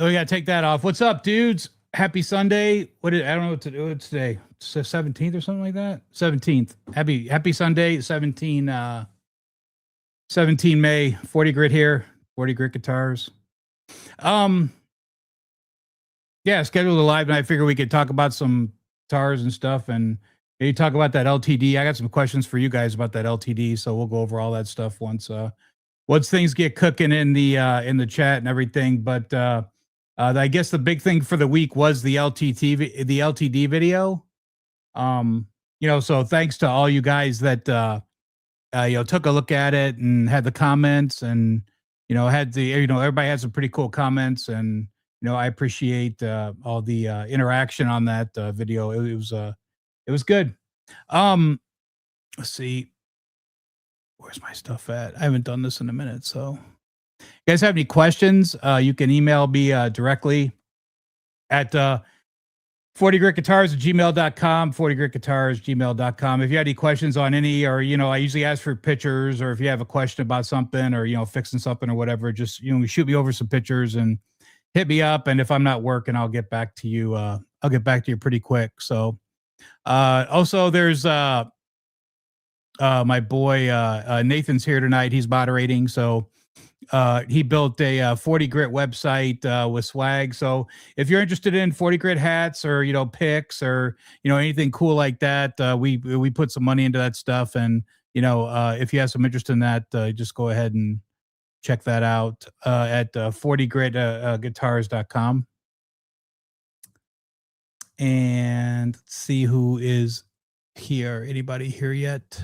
Oh, we gotta take that off. What's up, dudes? Happy Sunday. I don't know what to do today. It's the 17th or something like that. 17th. Happy Sunday. 17 May. 40 grit here. 40 grit guitars. Yeah, scheduled a live, and I figure we could talk about some guitars and stuff, and maybe talk about that LTD. I got some questions for you guys about that LTD, so we'll go over all that stuff once things get cooking in the chat and everything. But I guess the big thing for the week was the LTD video. So thanks to all you guys that took a look at it and had the comments, and everybody had some pretty cool comments, and I appreciate all the interaction on that video. It was good. Let's see. Where's my stuff at? I haven't done this in a minute. So if you guys have any questions, you can email me directly at 40gritguitars@gmail.com, 40gritguitars@gmail.com. If you have any questions on any, or, I usually ask for pictures, or if you have a question about something, or, fixing something or whatever, just, shoot me over some pictures and hit me up. And if I'm not working, I'll get back to you. I'll get back to you pretty quick. So also there's my boy Nathan's here tonight. He's moderating. So he built a 40 grit website with swag. So if you're interested in 40 grit hats, or picks, or anything cool like that, we put some money into that stuff. And if you have some interest in that, just go ahead and check that out at 40gritguitars.com. And let's see who is here. Anybody here yet?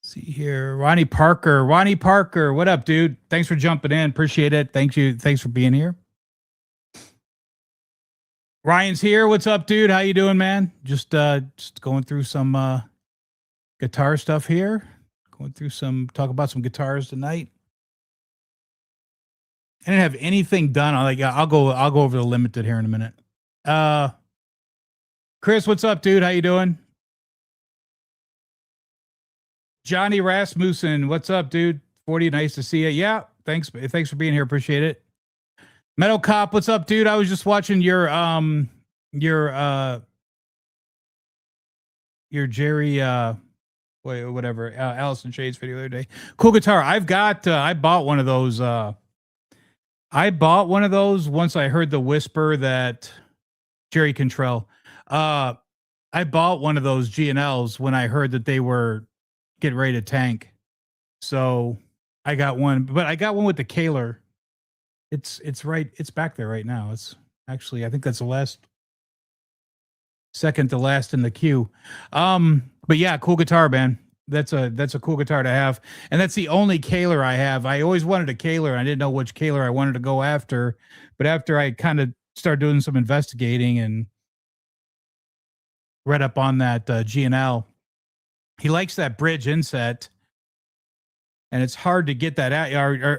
See here, Ronnie Parker. What up, dude? Thanks for jumping in. Appreciate it. Thanks for being here. Ryan's here. What's up, dude? How you doing, man? Just going through some guitar stuff here. Talk about some guitars tonight. I didn't have anything done. I'll go over the limited here in a minute. Chris, what's up, dude? How you doing? Johnny Rasmussen, what's up, dude? 40, nice to see you. Yeah, thanks for being here. Appreciate it. Metal Cop, what's up, dude? I was just watching your Jerry whatever Allison Shades video the other day. Cool guitar. I bought one of those. I bought one of those once I heard the whisper that Jerry Cantrell. I bought one of those G&Ls when I heard that they were getting ready to tank. So I got one, but I got one with the Kaler. It's back there right now. It's actually, I think that's the second to last in the queue. But yeah, cool guitar, man. That's a cool guitar to have. And that's the only Kaler I have. I always wanted a Kaler. I didn't know which Kaler I wanted to go after, but after I kind of started doing some investigating and read up on that G&L, he likes that bridge inset, and it's hard to get that out,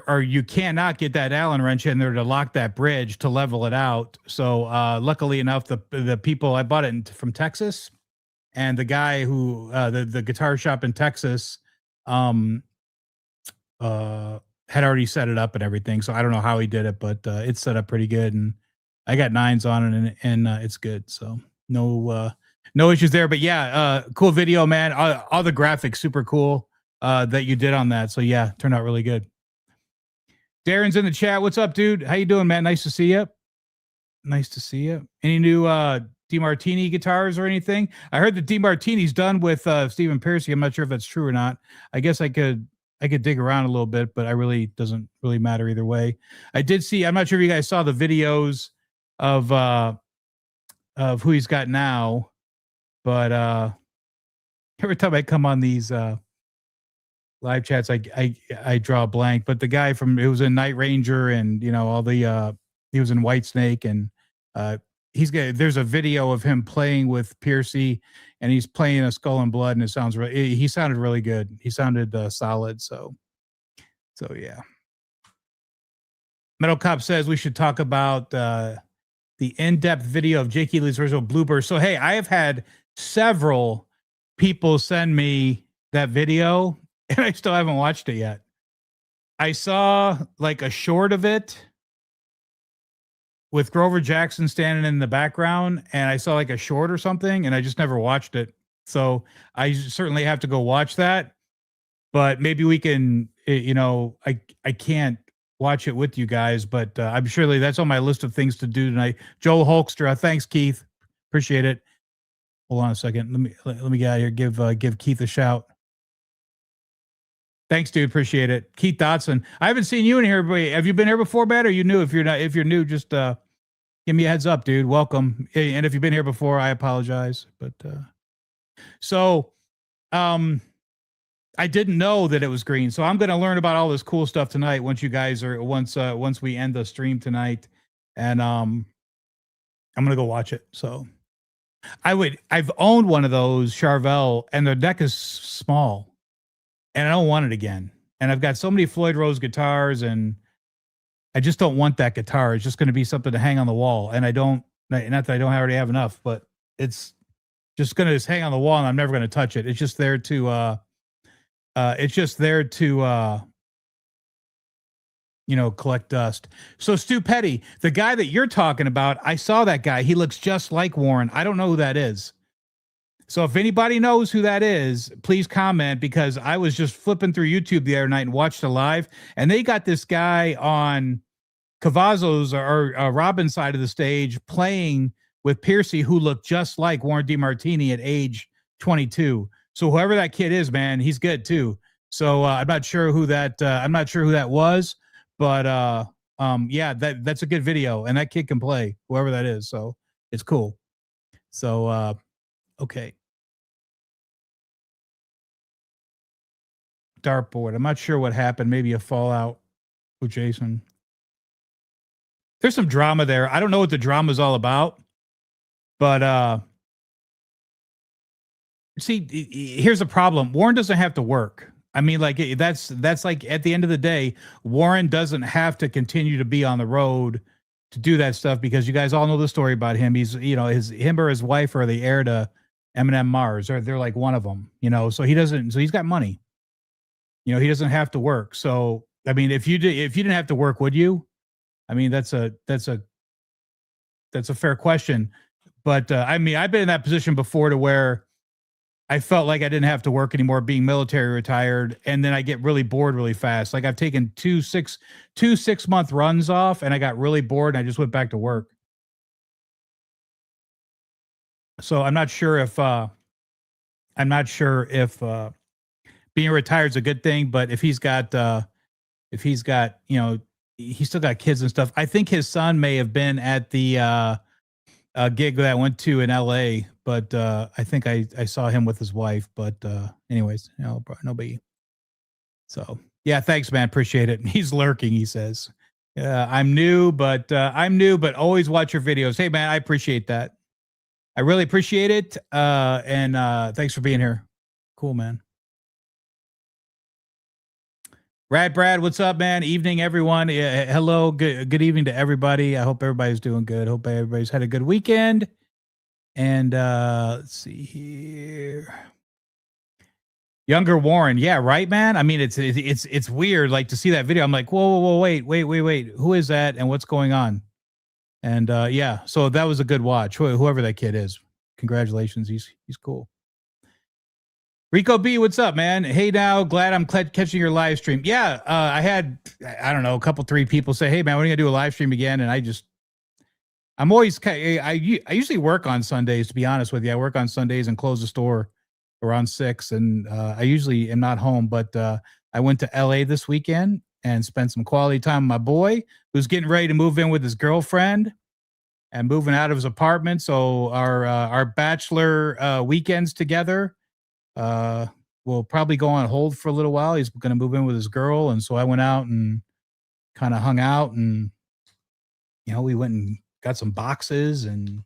or you cannot get that Allen wrench in there to lock that bridge to level it out. So luckily enough, the people, I bought it from Texas, and the guy who the guitar shop in Texas had already set it up and everything. So I don't know how he did it, but it's set up pretty good, and I got 9s on it, and it's good. So no issues there. But yeah, cool video, man. All the graphics super cool that you did on that. So yeah, turned out really good. Darren's in the chat. What's up, dude? How you doing, man? Nice to see you. Any new DeMartini guitars or anything? I heard that DeMartini's done with Stephen Pearcy. I'm not sure if that's true or not. I guess I could dig around a little bit, but doesn't really matter either way. I did see, I'm not sure if you guys saw the videos of who he's got now, but every time I come on these live chats, I draw a blank. But the guy it was in Night Ranger, and all the he was in Whitesnake, and there's a video of him playing with Pearcy, and he's playing a Skull and Blood, and he sounded really good. He sounded solid. So yeah. Metal Cop says we should talk about the in-depth video of Jake Ely's original Bluebird. So hey, I have had several people send me that video, and I still haven't watched it yet. I saw like a short of it with Grover Jackson standing in the background, and I saw like a short or something, and I just never watched it. So I certainly have to go watch that. But maybe we can, I can't watch it with you guys, but I'm surely that's on my list of things to do tonight. Joel Holkstra, thanks, Keith, appreciate it. Hold on a second. Let me get out here. Give Keith a shout. Thanks, dude. Appreciate it. Keith Dotson. I haven't seen you in here. But have you been here before, Matt? Or you new? If you're new, just give me a heads up, dude. Welcome. And if you've been here before, I apologize. But I didn't know that it was green. So I'm going to learn about all this cool stuff tonight once we end the stream tonight. And I'm going to go watch it. So I've owned one of those Charvel, and the deck is small, and I don't want it again. And I've got so many Floyd Rose guitars, and I just don't want that guitar. It's just going to be something to hang on the wall. And not that I don't already have enough, but it's just going to hang on the wall, and I'm never going to touch it. It's just there to, collect dust. So Stu Petty, the guy that you're talking about, I saw that guy. He looks just like Warren. I don't know who that is. So if anybody knows who that is, please comment, because I was just flipping through YouTube the other night and watched a live, and they got this guy on Cavazos or Robin's side of the stage playing with Piercy, who looked just like Warren DeMartini at age 22. So whoever that kid is, man, he's good too. So I'm not sure who that was, but yeah, that's a good video, and that kid can play, whoever that is. So it's cool. So okay. Dartboard. I'm not sure what happened. Maybe a fallout with Jason. There's some drama there. I don't know what the drama is all about, but see, here's the problem. Warren doesn't have to work. I mean, like that's like at the end of the day, Warren doesn't have to continue to be on the road to do that stuff, because you guys all know the story about him. He's, him or his wife are the heir to Eminem Mars, or they're like one of them, so he doesn't, so he's got money. He doesn't have to work. So, I mean, if you didn't have to work, would you? I mean, that's a fair question. But I mean, I've been in that position before, to where I felt like I didn't have to work anymore, being military retired, and then I get really bored really fast. Like I've taken two 6-month runs off, and I got really bored, and I just went back to work. So I'm not sure if being retired is a good thing, but if he's got, he's still got kids and stuff. I think his son may have been at the gig that I went to in LA, but I think I saw him with his wife. But anyways, no biggie. So yeah, thanks, man. Appreciate it. He's lurking, he says. I'm new, but always watch your videos. Hey, man, I appreciate that. I really appreciate it. And thanks for being here. Cool, man. Brad, what's up, man? Evening, everyone. Hello, good evening to everybody. I hope everybody's doing good. Hope everybody's had a good weekend. And let's see here. Younger Warren, yeah, right, man. I mean, it's weird, like, to see that video. I'm like, whoa, wait, who is that, and what's going on? And yeah, so that was a good watch. Whoever that kid is, congratulations. He's cool. Rico B, what's up, man? Hey, now, glad I'm catching your live stream. Yeah, I had, I don't know, a couple, 3 people say, hey, man, when are you going to do a live stream again? And I'm always, I usually work on Sundays, to be honest with you. I work on Sundays and close the store around 6, and I usually am not home. But I went to LA this weekend and spent some quality time with my boy, who's getting ready to move in with his girlfriend and moving out of his apartment. So our bachelor weekends together will probably go on hold for a little while. He's going to move in with his girl. And so I went out and kind of hung out, and, we went and got some boxes, and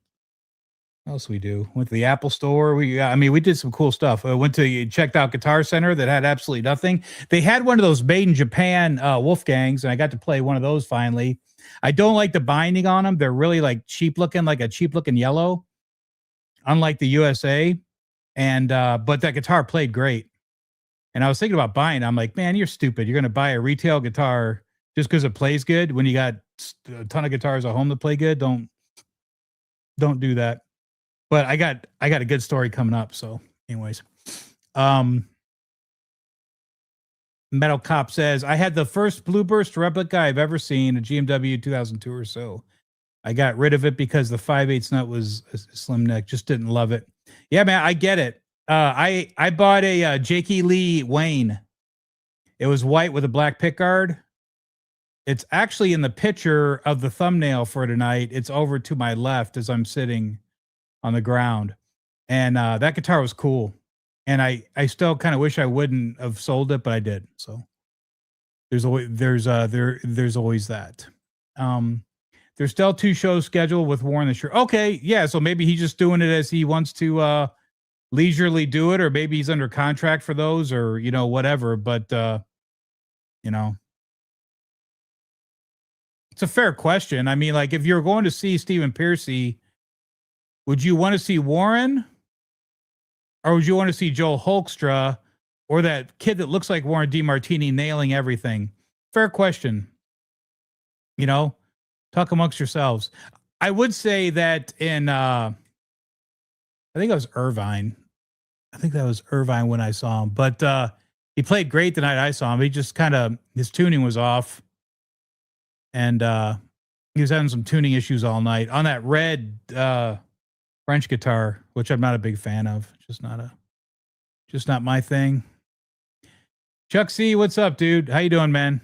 what else we do? Went to the Apple store. We did some cool stuff. I checked out Guitar Center that had absolutely nothing. They had one of those made in Japan Wolfgangs, and I got to play one of those finally. I don't like the binding on them. They're really like cheap looking, like a cheap looking yellow, unlike the USA. And but that guitar played great. And I was thinking about buying it. I'm like, man, you're stupid. You're going to buy a retail guitar just because it plays good when you got a ton of guitars at home that play good, don't do that. But I got a good story coming up. So, anyways, Metal Cop says, I had the first Blueburst replica I've ever seen, a GMW 2002 or so. I got rid of it because the 5/8 nut was a slim neck. Just didn't love it. Yeah, man, I get it. I bought a Jakey Lee Wayne. It was white with a black pickguard. It's actually in the picture of the thumbnail for tonight. It's over to my left as I'm sitting on the ground. And that guitar was cool. And I still kind of wish I wouldn't have sold it, but I did. So there's always that. There's still 2 shows scheduled with Warren this year. Okay, yeah. So maybe he's just doing it as he wants to leisurely do it, or maybe he's under contract for those, or whatever. But it's a fair question. I mean, like, if you're going to see Stephen Pearcy, would you want to see Warren, or would you want to see Joe Holkstra, or that kid that looks like Warren DeMartini nailing everything? Fair question. Talk amongst yourselves. I would say that in, I think it was Irvine. I think that was Irvine when I saw him. But he played great the night I saw him. He just his tuning was off. And he was having some tuning issues all night on that red French guitar, which I'm not a big fan of. Just not my thing. Chuck C, what's up, dude? How you doing, man?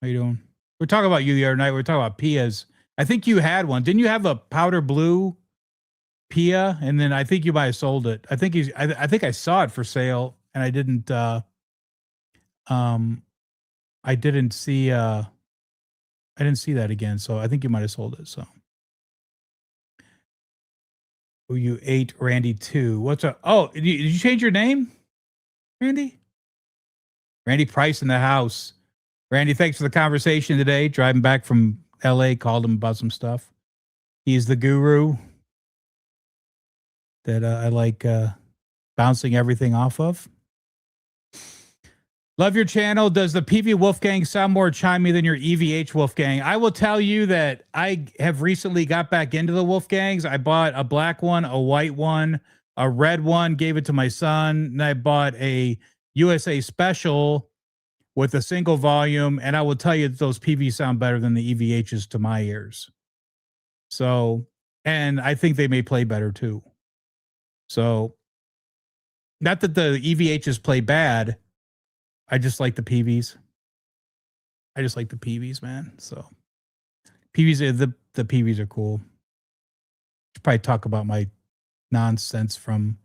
How you doing? We're talking about you the other night. We were talking about Pias. I think you had one. Didn't you have a powder blue Pia? And then I think you might have sold it. I think I think I saw it for sale, and I didn't see that again. So I think you might have sold it. So you ate Randy too. What's up? Oh, did you change your name, Randy? Randy Price in the house. Randy, thanks for the conversation today. Driving back from LA, called him about some stuff. He's the guru that I like bouncing everything off of. Love your channel. Does the PV Wolfgang sound more chimey than your EVH Wolfgang? I will tell you that I have recently got back into the Wolfgangs. I bought a black one, a white one, a red one, gave it to my son, and I bought a USA Special with a single volume, and I will tell you that those PV sound better than the EVHs to my ears. So, and I think they may play better too. So, not that the EVHs play bad. I just like the PVs. I just like the PVs, man. So, PVs, the PVs are cool. Should probably talk about my nonsense from.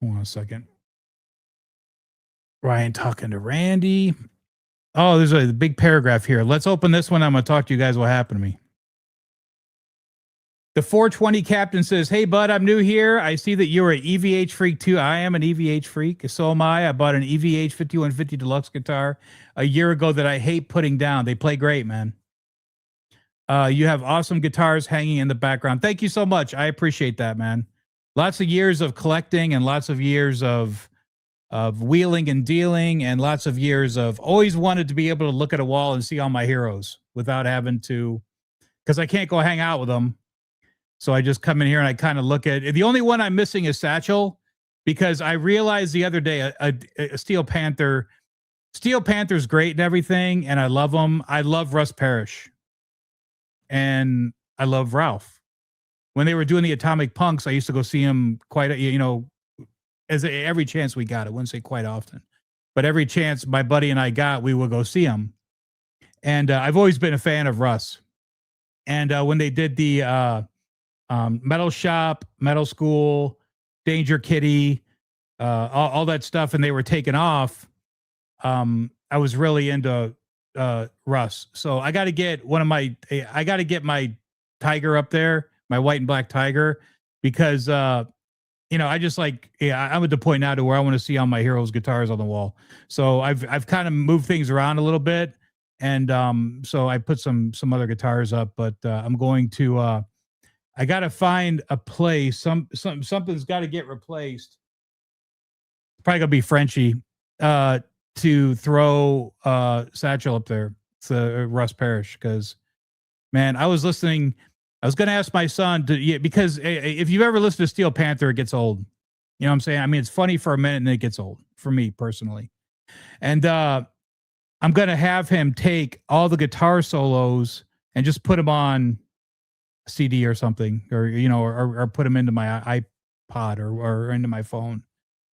Hold on a second. Ryan talking to Randy. Oh, there's a big paragraph here. Let's open this one. I'm going to talk to you guys what happened to me. The 420 captain says, hey, bud, I'm new here. I see that you're an EVH freak, too. I am an EVH freak. So am I. I bought an EVH 5150 Deluxe guitar a year ago that I hate putting down. They play great, man. You have awesome guitars hanging in the background. Thank you so much. I appreciate that, man. Lots of years of collecting and lots of years of wheeling and dealing, and lots of years of always wanted to be able to look at a wall and see all my heroes without having to, because I can't go hang out with them. So I just come in here and I kind of look at it. The only one I'm missing is Satchel, because I realized the other day a Steel Panther. Steel Panther's great and everything, and I love them. I love Russ Parrish. And I love Ralph. When they were doing the Atomic Punks, I used to go see him quite, every chance we got. I wouldn't say quite often, but every chance my buddy and I got, we would go see him. And I've always been a fan of Russ. And when they did the Metal Shop, Metal School, Danger Kitty, all that stuff, and they were taken off, I was really into Russ. So I got to get my Tiger up there, my white and black Tiger, because I just like, I'm at the point now to where I want to see all my heroes' guitars on the wall. So I've kind of moved things around a little bit, and so I put some other guitars up, but I'm going to I got to find a place. Something's got to get replaced. Probably gonna be Frenchie to throw Satchel up there. Russ Parrish, because man, I was listening. I was going to ask my son to, yeah, because if you've ever listened to Steel Panther, it gets old. You know what I'm saying? I mean, it's funny for a minute and then it gets old for me personally. And I'm going to have him take all the guitar solos and just put them on a CD or something, or, you know, or put them into my iPod or into my phone.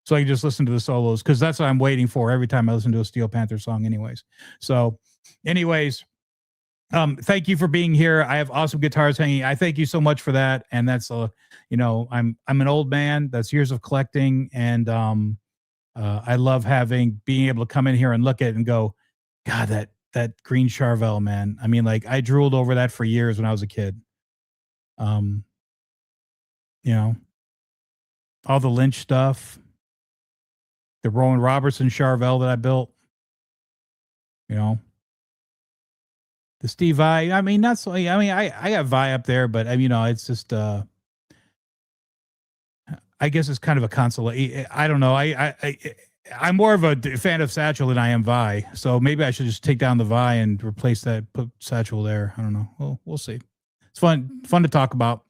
So I can just listen to the solos, because that's what I'm waiting for every time I listen to a Steel Panther song anyways. So anyways, thank you for being here. I have awesome guitars hanging. I thank you so much for that. And that's you know, I'm an old man. That's years of collecting, and I love being able to come in here and look at it and go, God, that green Charvel, man. I mean, like, I drooled over that for years when I was a kid. You know, all the Lynch stuff, the Rowan Robertson Charvel that I built, you know, the Steve Vai. I mean, not so. I mean, I got Vai up there, but you know, it's just. I guess it's kind of a consolation. I don't know. I'm more of a fan of Satchel than I am Vai, so maybe I should just take down the Vai and replace that. Put Satchel there. I don't know. Well, we'll see. It's fun to talk about.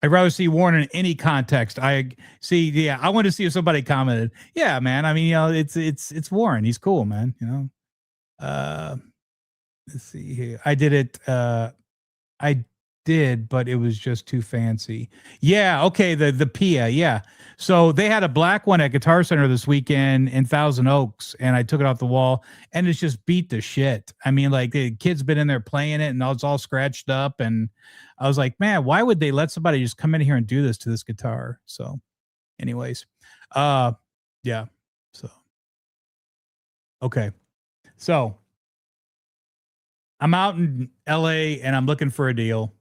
I'd rather see Warren in any context. I see. Yeah, I want to see if somebody commented. Yeah, man. I mean, you know, it's Warren. He's cool, man. You know. Let's see here. I did it. I did, but it was just too fancy. Yeah. Okay. The Pia. Yeah. So they had a black one at Guitar Center this weekend in Thousand Oaks, and I took it off the wall, and it's just beat the shit. I mean, like, the kid's been in there playing it, and it's all scratched up, and I was like, man, why would they let somebody just come in here and do this to this guitar? So, anyways, yeah. So, okay. So I'm out in LA and I'm looking for a deal.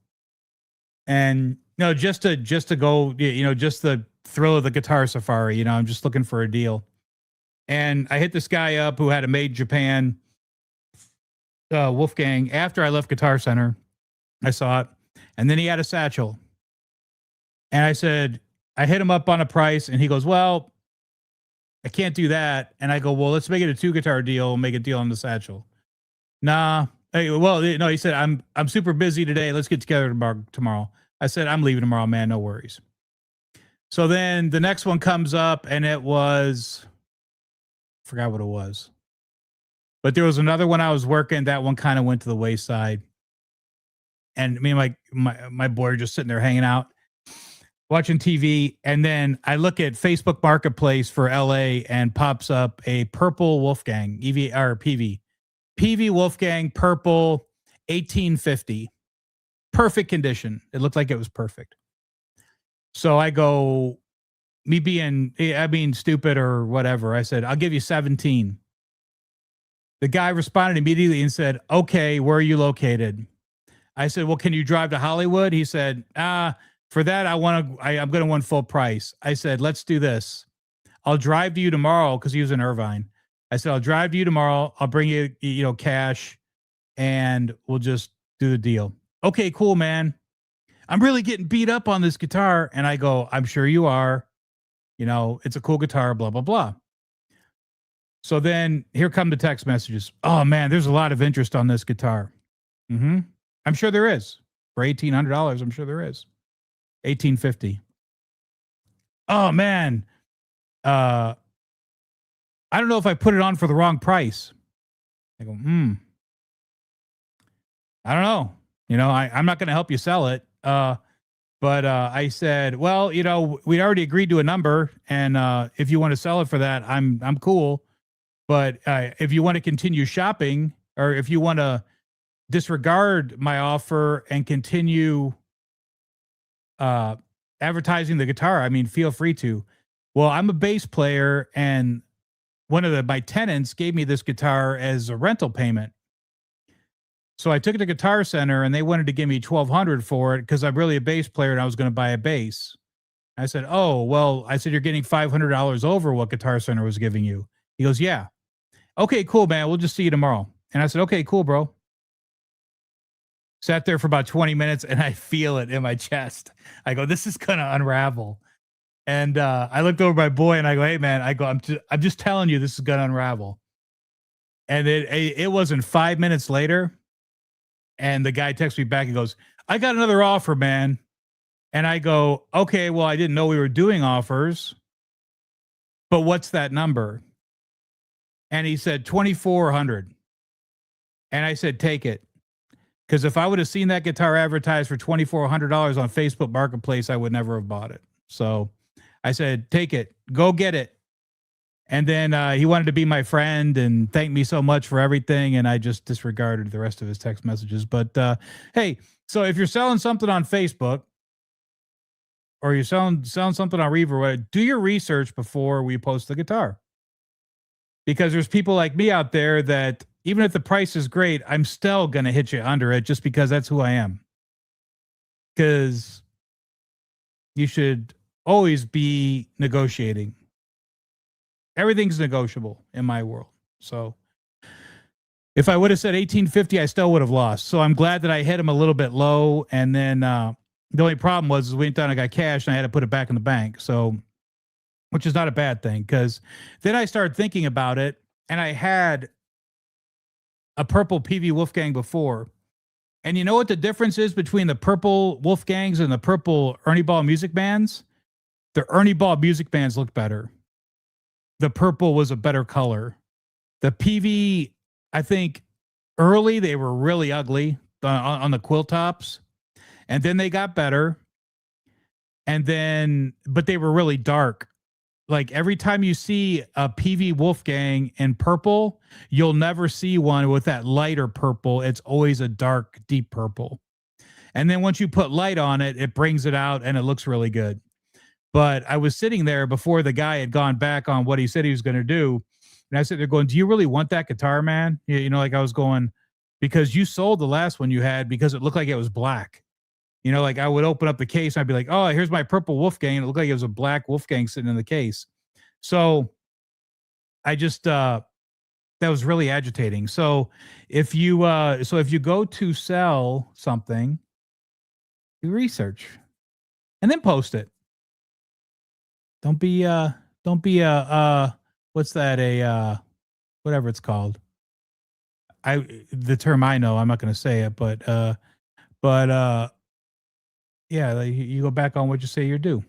And just to go, just the thrill of the guitar safari, I'm just looking for a deal. And I hit this guy up who had a made Japan Wolfgang. After I left Guitar Center, I saw it. And then he had a Satchel. And I hit him up on a price, and he goes, well, I can't do that. And I go, well, let's make it a 2-guitar deal, make a deal on the Satchel. Nah. Hey, well, no, he said, I'm super busy today. Let's get together tomorrow. I said, I'm leaving tomorrow, man. No worries. So then the next one comes up, and it was, I forgot what it was. But there was another one I was working. That one kind of went to the wayside. And me and my boy are just sitting there hanging out, watching TV. And then I look at Facebook Marketplace for LA, and pops up a purple Wolfgang, PV Wolfgang purple 1850. Perfect condition. It looked like it was perfect. So I go, me being stupid or whatever, I said, I'll give you 17. The guy responded immediately and said, okay, where are you located? I said, well, can you drive to Hollywood? He said, for that, I'm going to want full price. I said, let's do this. I'll drive to you tomorrow, because he was in Irvine. I said, I'll drive to you tomorrow. I'll bring you, cash, and we'll just do the deal. Okay, cool, man. I'm really getting beat up on this guitar. And I go, I'm sure you are. It's a cool guitar, blah, blah, blah. So then here come the text messages. Oh, man, there's a lot of interest on this guitar. Mm-hmm. I'm sure there is. For $1,800, I'm sure there is. $1,850. Oh, man. I don't know if I put it on for the wrong price. I go, I don't know. I'm not going to help you sell it. But I said, well, we already agreed to a number, and if you want to sell it for that, I'm cool. But if you want to continue shopping, or if you want to disregard my offer and continue advertising the guitar, I mean, feel free to. Well, I'm a bass player, and one of my tenants gave me this guitar as a rental payment. So I took it to Guitar Center, and they wanted to give me $1,200 for it, because I'm really a bass player and I was going to buy a bass. I said, oh, well, you're getting $500 over what Guitar Center was giving you. He goes, yeah. Okay, cool, man. We'll just see you tomorrow. And I said, okay, cool, bro. Sat there for about 20 minutes, and I feel it in my chest. I go, this is going to unravel. And I looked over my boy, and I go, hey, man, I'm just telling you, this is going to unravel. And it wasn't 5 minutes later. And the guy texts me back and goes, I got another offer, man. And I go, okay, well, I didn't know we were doing offers, but what's that number? And he said, 2,400. And I said, take it. Because if I would have seen that guitar advertised for $2,400 on Facebook Marketplace, I would never have bought it. So I said, take it, go get it. And then he wanted to be my friend and thank me so much for everything. And I just disregarded the rest of his text messages. But hey, so if you're selling something on Facebook or you're selling something on Reverb, do your research before we post the guitar. Because there's people like me out there that even if the price is great, I'm still going to hit you under it just because that's who I am. Because you should always be negotiating. Everything's negotiable in my world. So if I would have said 1850, I still would have lost. So I'm glad that I hit him a little bit low. And then the only problem was we went down and got cash and I had to put it back in the bank. So, which is not a bad thing, because then I started thinking about it, and I had a purple PV Wolfgang before. And you know what the difference is between the purple Wolfgangs and the purple Ernie Ball Music Bands? The Ernie Ball Music Bands look better. The purple was a better color. The PV, I think early they were really ugly on the quill tops, and then they got better. And then, but they were really dark. Like every time you see a PV Wolfgang in purple, you'll never see one with that lighter purple. It's always a dark, deep purple. And then once you put light on it, it brings it out and it looks really good. But I was sitting there before the guy had gone back on what he said he was going to do. And I said, they're going, do you really want that guitar, man? You know, like I was going, because you sold the last one you had because it looked like it was black. You know, like I would open up the case and I'd be like, oh, here's my purple Wolfgang. And it looked like it was a black Wolfgang sitting in the case. So I just, that was really agitating. So if you go to sell something, do research and then post it. Don't be what's that? Whatever it's called. The term I know, I'm not going to say it, but yeah, like you go back on what you say you're due.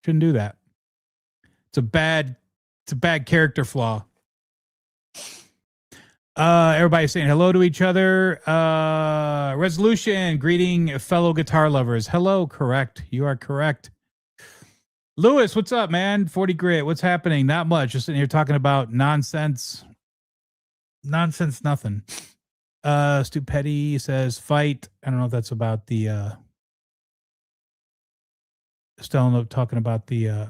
Shouldn't do that. It's a bad character flaw. Everybody's saying hello to each other. Resolution, greeting fellow guitar lovers. Hello, correct. You are correct. Lewis, what's up, man? 40 grit. What's happening? Not much. Just sitting here talking about nonsense. Nonsense, nothing. Stu Petty says fight. I don't know if that's about the still talking about the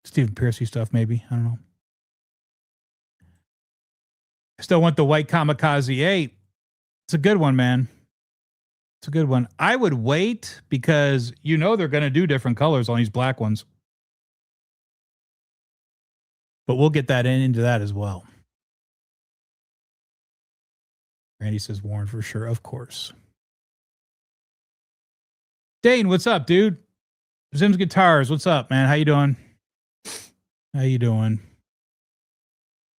Stephen Piercy stuff, maybe. I don't know. I still want the white Kamikaze 8. It's a good one, man. It's a good one. I would wait because you know they're going to do different colors on these black ones. But we'll get that into that as well. Randy says Warren for sure, of course. Dane, what's up, dude? Zim's Guitars, what's up, man? How you doing? How you doing?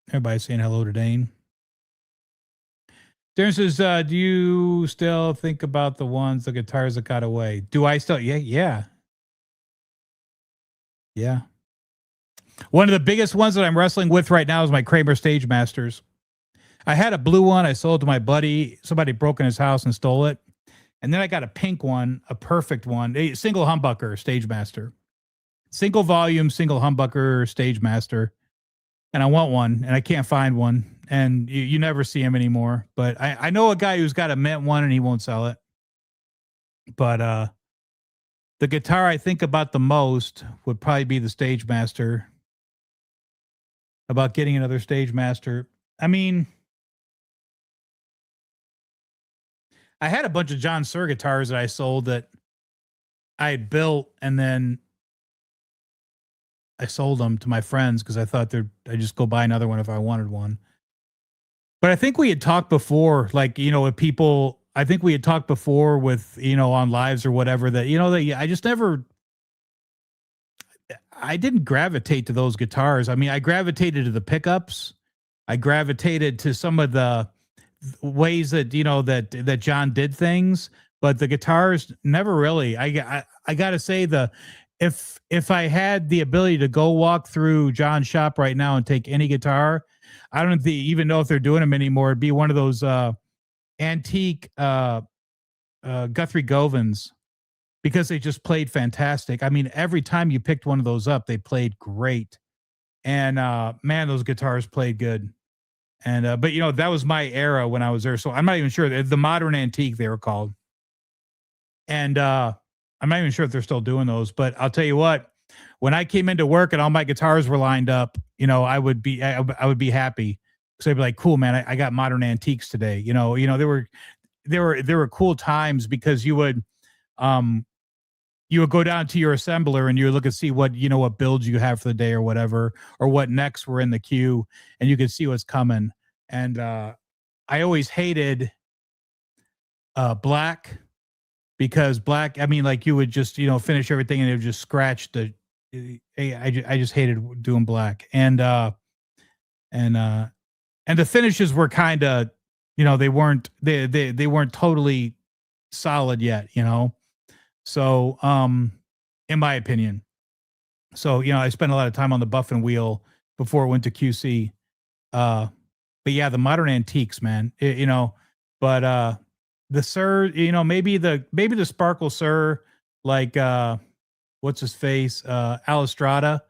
Everybody's saying hello to Dane. Darren says, do you still think about the guitars that got away? Do I still? Yeah. One of the biggest ones that I'm wrestling with right now is my Kramer Stage Masters. I had a blue one. I sold to my buddy. Somebody broke in his house and stole it. And then I got a pink one, a perfect one, a single humbucker Stage Master. Single volume, single humbucker Stage Master. And I want one, and I can't find one. And you never see him anymore. But I know a guy who's got a mint one, and he won't sell it. But the guitar I think about the most would probably be the Stage Master. About getting another Stage Master. I mean, I had a bunch of John Suhr guitars that I sold that I had built, and then I sold them to my friends because I thought I'd just go buy another one if I wanted one. But I think we had talked before, like, you know, with people, I think we had talked before with, you know, on lives or whatever that, you know, that I just never, I didn't gravitate to those guitars. I mean, I gravitated to the pickups. I gravitated to some of the ways that that John did things, but the guitars never really. I got to say if I had the ability to go walk through John's shop right now and take any guitar, I don't even know if they're doing them anymore. It'd be one of those antique Guthrie Govans, because they just played fantastic. I mean, every time you picked one of those up, they played great. And man, those guitars played good. And but that was my era when I was there. So I'm not even sure. The Modern Antique, they were called. And I'm not even sure if they're still doing those, but I'll tell you what, when I came into work and all my guitars were lined up, I would be happy, because I'd be like, cool, man, I got Modern Antiques today. There were cool times, because you would go down to your assembler and you would look and see what builds you have for the day or whatever, or what necks were in the queue, and you could see what's coming. And I always hated black, because black, I mean, like, you would just finish everything and it would just scratch the. I just hated doing black, and the finishes were kind of, they weren't totally solid yet, so in my opinion. So I spent a lot of time on the buff and wheel before it went to QC. But yeah, the Modern Antiques, man, but the Sir, maybe the Sparkle Sir, like what's his face, Alistrada.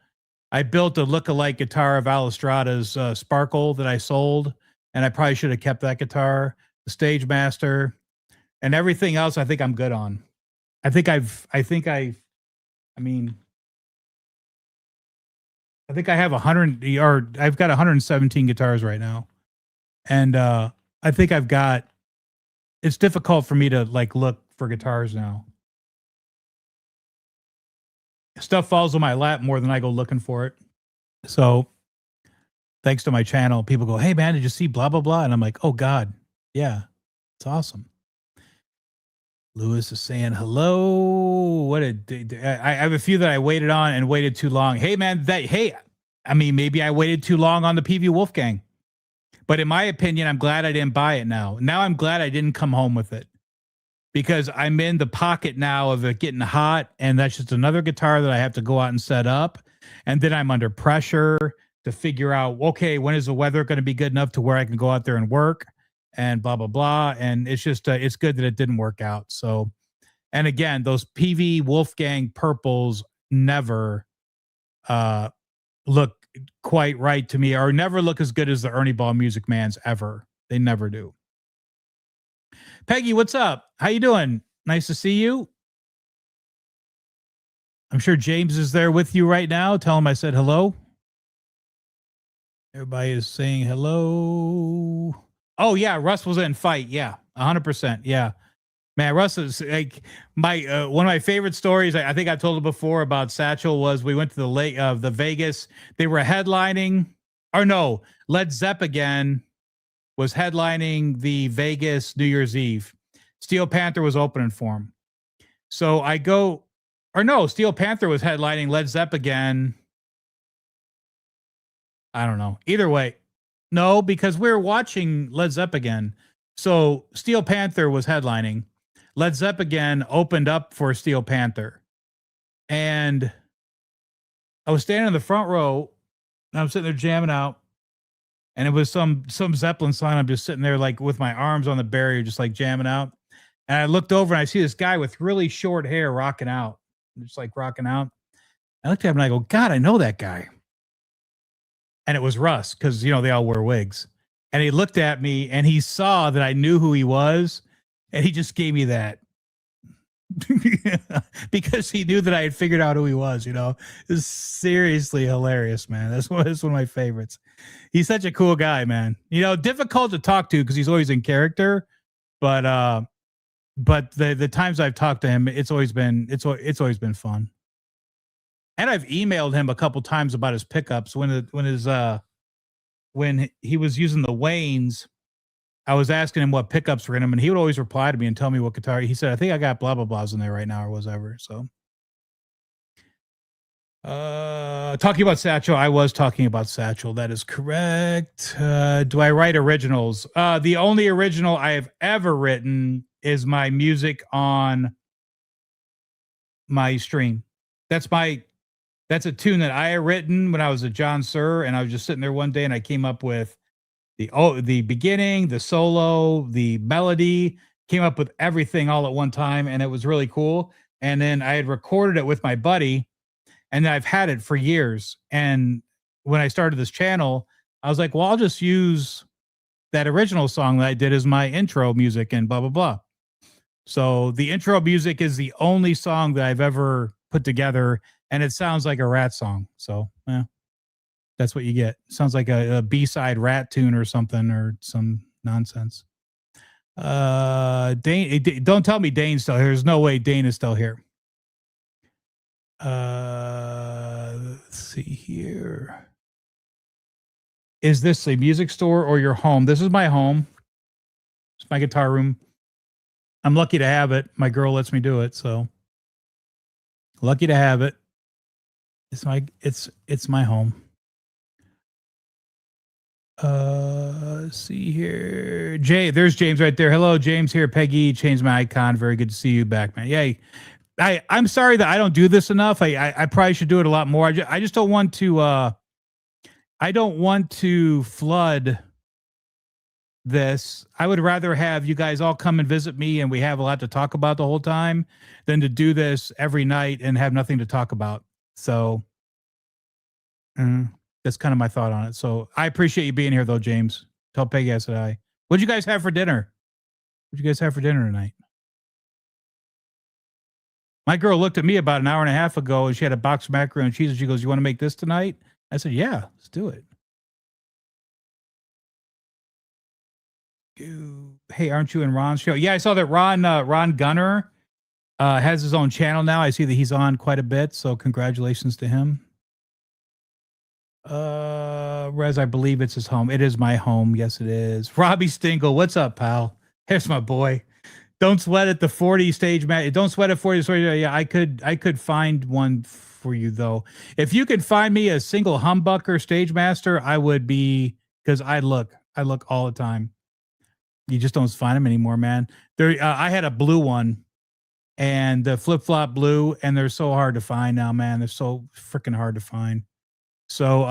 I built a look-alike guitar of Alistrada's Sparkle that I sold, and I probably should have kept that guitar. The Stage Master, and everything else, I think I'm good on. I think I have 100, or I've got 117 guitars right now. And I think it's difficult for me to look for guitars now. Stuff falls on my lap more than I go looking for it. So thanks to my channel, people go, "Hey man, did you see blah, blah, blah?" And I'm like, "Oh God. Yeah, it's awesome." Lewis is saying hello. I have a few that I waited on and waited too long. Hey man, maybe I waited too long on the PV Wolfgang. But in my opinion, I'm glad I didn't buy it now. Now I'm glad I didn't come home with it, because I'm in the pocket now of it getting hot, and that's just another guitar that I have to go out and set up. And then I'm under pressure to figure out, okay, when is the weather going to be good enough to where I can go out there and work, and blah, blah, blah. And it's just, it's good that it didn't work out. So, and again, those PV Wolfgang purples never look quite right to me, or never look as good as the Ernie Ball Music Mans ever. They never do. Peggy, what's up? How you doing? Nice to see you. I'm sure James is there with you right now. Tell him I said hello. Everybody is saying hello. Oh yeah, Russ was in Fight. Yeah, 100%. Yeah, man, Russ is like my one of my favorite stories. I think I told it before about Satchel. Was we went to the lake of the Vegas. They were headlining, or no, Led Zeppelin was headlining the Vegas New Year's Eve. Steel Panther was opening for him. So I go, or no, Steel Panther was headlining, Led Zeppelin. I don't know. Either way, no, because we were watching Led Zeppelin. So Steel Panther was headlining. Led Zeppelin opened up for Steel Panther. And I was standing in the front row, and I'm sitting there jamming out. And it was some Zeppelin song. I'm just sitting there like with my arms on the barrier, just like jamming out. And I looked over and I see this guy with really short hair rocking out, just like rocking out. I looked at him and I go, God, I know that guy. And it was Russ, because, they all wear wigs. And he looked at me and he saw that I knew who he was. And he just gave me that. Because he knew that I had figured out who he was, It's seriously hilarious, man. That's one of my favorites. He's such a cool guy, man. Difficult to talk to because he's always in character, but the times I've talked to him, it's always been fun. And I've emailed him a couple times about his pickups when he was using the Waynes. I was asking him what pickups were in him, and he would always reply to me and tell me what guitar. He said, I think I got blah, blah, blahs in there right now, or whatever. So, Talking about Satchel, I was talking about Satchel. That is correct. Do I write originals? The only original I have ever written is my music on my stream. That's a tune that I had written when I was a John Sir, and I was just sitting there one day and I came up with the beginning, the solo, the melody, came up with everything all at one time, and it was really cool. And then I had recorded it with my buddy, and I've had it for years. And when I started this channel, I was like, well, I'll just use that original song that I did as my intro music and blah blah blah. So the intro music is the only song that I've ever put together, and it sounds like a Rat song. So yeah, that's what you get. Sounds like a B-side Rat tune or something or some nonsense. Dane, don't tell me Dane's still here. There's no way Dane is still here. Let's see here. Is this a music store or your home? This is my home. It's my guitar room. I'm lucky to have it. My girl lets me do it, so lucky to have it. It's my home. Let's see here. There's James right there. Hello, James here. Peggy changed my icon. Very good to see you back, man. Yay. I'm sorry that I don't do this enough. I probably should do it a lot more. I just don't want to I don't want to flood this. I would rather have you guys all come and visit me and we have a lot to talk about the whole time than to do this every night and have nothing to talk about. So that's kind of my thought on it. So I appreciate you being here though, James. Tell Peggy I said hi. What'd you guys have for dinner? What'd you guys have for dinner tonight? My girl looked at me about an hour and a half ago and she had a box of macaroni and cheese and she goes, "You want to make this tonight?" I said, "Yeah, let's do it." Hey, aren't you in Ron's show? Yeah, I saw that Ron Gunner has his own channel now. I see that he's on quite a bit, so congratulations to him. Rez, I believe it's his home. It is my home. Yes, it is. Robbie Stingle, what's up, pal? Here's my boy. Don't sweat at the 40 stage match. Don't sweat at 40 stage. Yeah, I could find one for you though. If you could find me a single humbucker stage master, I would be, because I look all the time. You just don't find them anymore, man. There, I had a blue one, and the flip flop blue, and they're so hard to find now, man. They're so freaking hard to find. So,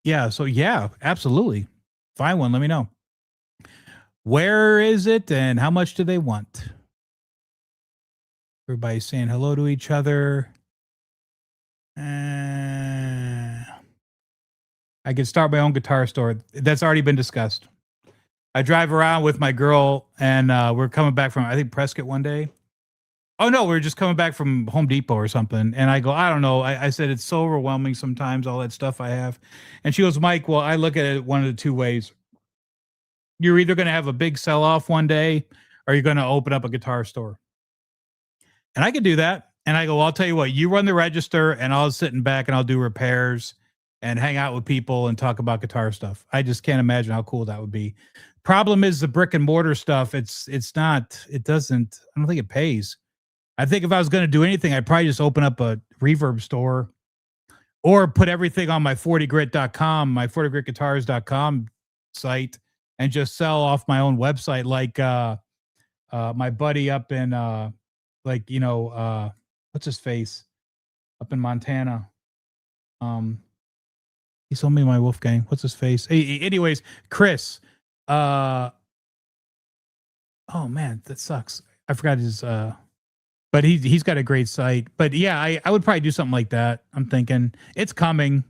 yeah, absolutely. Find one. Let me know. Where is it, and how much do they want? Everybody's saying hello to each other. I could start my own guitar store. That's already been discussed. I drive around with my girl, and we're coming back from, I think, Prescott one day. Oh, no, we're just coming back from Home Depot or something. And I go, I don't know. I said, it's so overwhelming sometimes, all that stuff I have. And she goes, Mike, well, I look at it one of the two ways. You're either going to have a big sell-off one day, or you're going to open up a guitar store. And I could do that. And I go, well, I'll tell you what, you run the register, and I'll sit in back, and I'll do repairs and hang out with people and talk about guitar stuff. I just can't imagine how cool that would be. Problem is the brick and mortar stuff. It doesn't, I don't think it pays. I think if I was going to do anything, I'd probably just open up a reverb store or put everything on my 40grit.com, my 40gritguitars.com site, and just sell off my own website. Like, my buddy up in, what's his face up in Montana. He sold me my Wolfgang. What's his face? Anyways, Chris, oh man, that sucks. I forgot his, but he's got a great site. But yeah, I would probably do something like that. I'm thinking it's coming.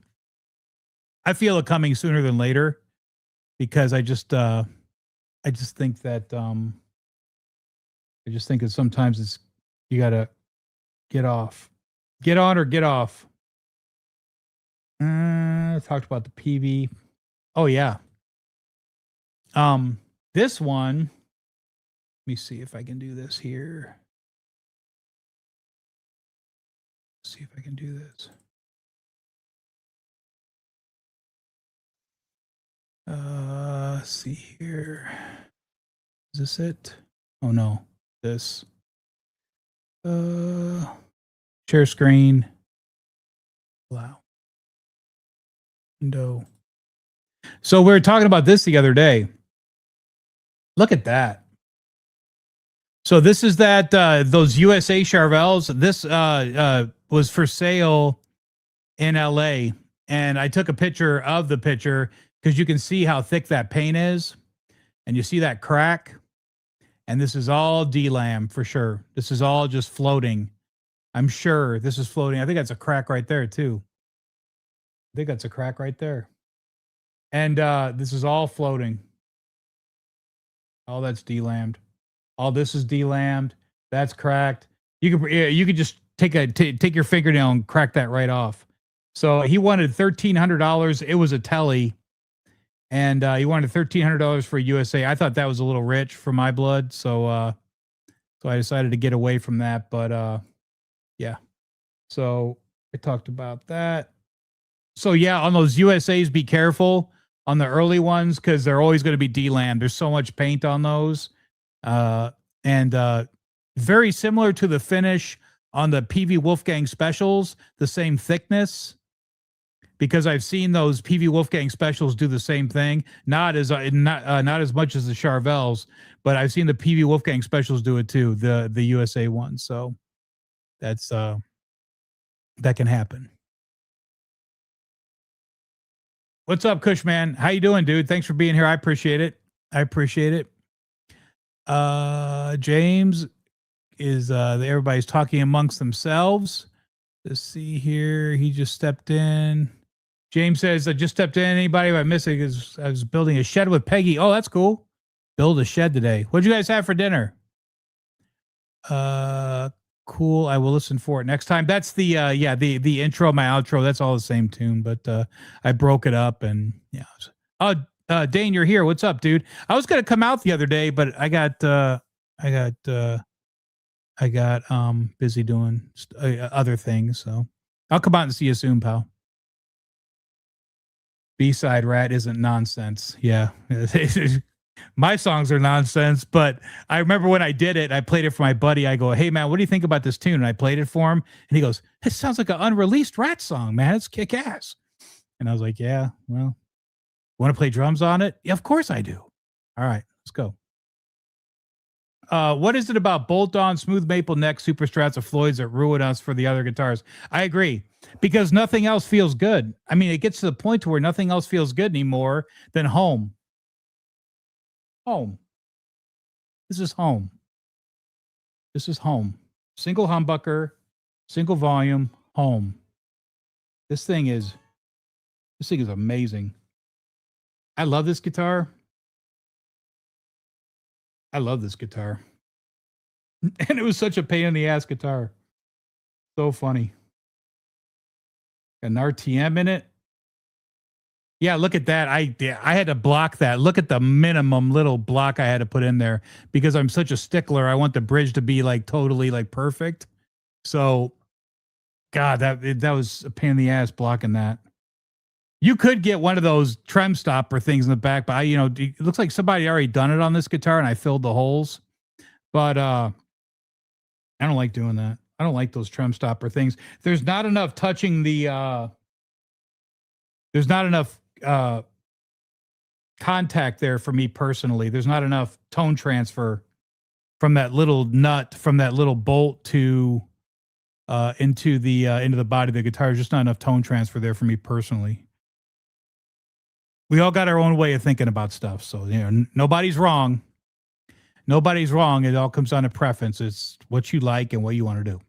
I feel it coming sooner than later, because I just think that sometimes it's, you gotta get off, get on or get off. I talked about the PV. Oh yeah. This one, let me see if I can do this here. See if I can do this. Let's see here. Is this it? Oh no, this. Share screen. Wow. No. So we were talking about this the other day. Look at that. So this is that those USA Charvels. This was for sale in LA, and I took a picture of the picture because you can see how thick that paint is, and you see that crack. And this is all DLAM for sure. This is all just floating. I'm sure this is floating. I think that's a crack right there too. I think that's a crack right there. And this is all floating. All that's DLAM'd. All this is DLAM'd. That's cracked. You could just take your fingernail and crack that right off. So he wanted $1,300. It was a telly, and he wanted $1,300 for USA. I thought that was a little rich for my blood, so I decided to get away from that. But yeah. So I talked about that. So yeah, on those USAs, be careful on the early ones because they're always going to be DLAM. There's so much paint on those, and very similar to the finish on the PV Wolfgang specials, the same thickness. Because I've seen those PV Wolfgang specials do the same thing, not as much as the Charvels, but I've seen the PV Wolfgang specials do it too, the USA ones. So that's that can happen. What's up, Cushman? How you doing, dude? Thanks for being here. I appreciate it. James is everybody's talking amongst themselves. Let's see here. He just stepped in. James says, I just stepped in. Anybody I missing? I was building a shed with Peggy. Oh, that's cool. Build a shed today. What'd you guys have for dinner? Cool. I will listen for it next time. That's the intro, my outro. That's all the same tune, but I broke it up and yeah. Oh, Dane, you're here. What's up, dude? I was gonna come out the other day, but I got busy doing other things. So I'll come out and see you soon, pal. B-side rat isn't nonsense. Yeah. My songs are nonsense, but I remember when I did it, I played it for my buddy. I go, hey man, what do you think about this tune? And I played it for him and he goes, it sounds like an unreleased Rat song, man. It's kick ass. And I was like, yeah, well, want to play drums on it? Yeah, of course I do. All right, let's go. What is it about Bolt On, Smooth Maple Neck, Super Strats of Floyd's that ruin us for the other guitars? I agree, because nothing else feels good. I mean, it gets to the point to where nothing else feels good anymore than home. Home. This is home. This is home. Single humbucker, single volume, home. This thing is amazing. I love this guitar. I love this guitar. And it was such a pain in the ass guitar. So funny. An RTM in it. Yeah, look at that. I had to block that. Look at the minimum little block I had to put in there because I'm such a stickler. I want the bridge to be like totally like perfect. So, God, that was a pain in the ass blocking that. You could get one of those trem stopper things in the back, but it looks like somebody already done it on this guitar and I filled the holes. But I don't like doing that. I don't like those trem stopper things. There's not enough touching the there's not enough contact there for me personally. There's not enough tone transfer from that little nut, from that little bolt to into the body of the guitar. There's just not enough tone transfer there for me personally. We all got our own way of thinking about stuff. So, nobody's wrong. Nobody's wrong. It all comes down to preference. It's what you like and what you want to do.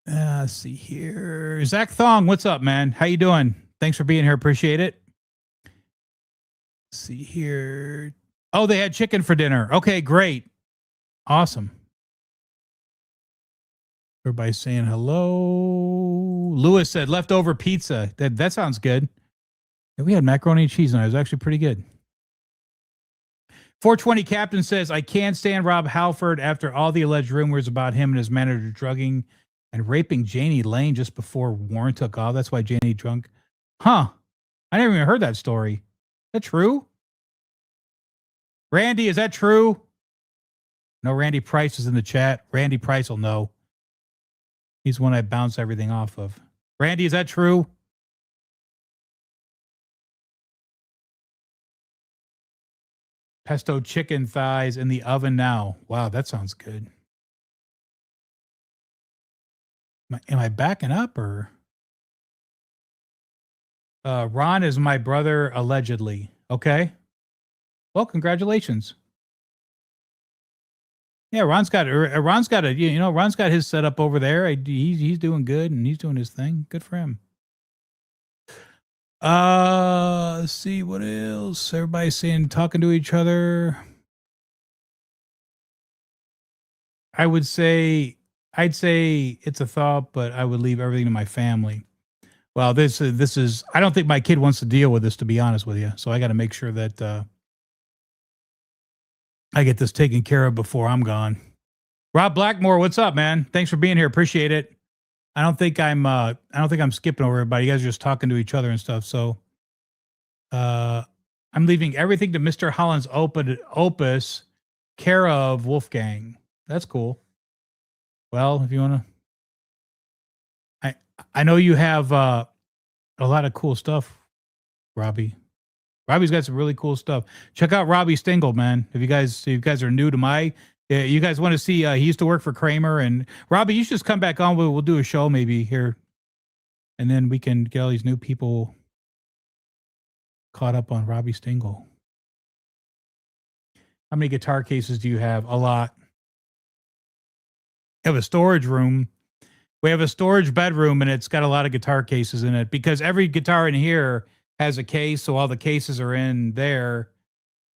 Let's see here. Zach Thong, what's up, man? How you doing? Thanks for being here. Appreciate it. Let's see here. Oh, they had chicken for dinner. Okay, great. Awesome. Everybody's saying hello. Lewis said leftover pizza. That sounds good. Yeah, we had macaroni and cheese and it was actually pretty good. 420 Captain says, I can't stand Rob Halford after all the alleged rumors about him and his manager drugging and raping Janie Lane just before Warren took off. That's why Janie drunk. Huh. I never even heard that story. Is that true? Randy, is that true? No, Randy Price is in the chat. Randy Price will know. He's one I bounce everything off of. Randy, is that true? Pesto chicken thighs in the oven now. Wow, that sounds good. Am I backing up or? Ron is my brother, allegedly. Okay. Well, congratulations. Yeah, Ron's got Ron's got his setup over there. He's doing good and he's doing his thing. Good for him. Let's see what else. Everybody's saying talking to each other. I'd say it's a thought, but I would leave everything to my family. Well, this is. I don't think my kid wants to deal with this, to be honest with you. So I got to make sure that I get this taken care of before I'm gone. Rob Blackmore, what's up, man? Thanks for being here. Appreciate it. I don't think I'm skipping over everybody. You guys are just talking to each other and stuff. So I'm leaving everything to Mr. Holland's opus, care of Wolfgang. That's cool. Well, if you want to, I know you have a lot of cool stuff, Robbie. Robbie's got some really cool stuff. Check out Robbie Stingle, man. If you guys are new to you guys want to see, he used to work for Kramer, and Robbie, you should just come back on. We'll do a show maybe here, and then we can get all these new people caught up on Robbie Stingle. How many guitar cases do you have? A lot. We have a storage room. We have a storage bedroom, and it's got a lot of guitar cases in it because every guitar in here has a case, so all the cases are in there.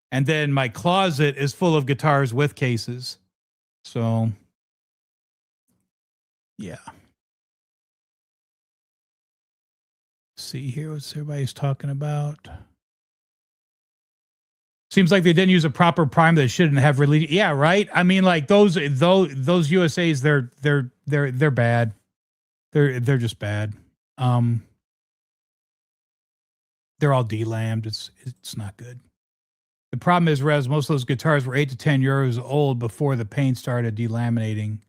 And then my closet is full of guitars with cases. So, yeah. See here what everybody's talking about. Seems like they didn't use a proper prime that shouldn't have released. Yeah, right. I mean, like those USAs, they're bad. They're just bad. They're all delammed. It's not good. The problem is, Rez, most of those guitars were 8 to 10 years old before the paint started delaminating.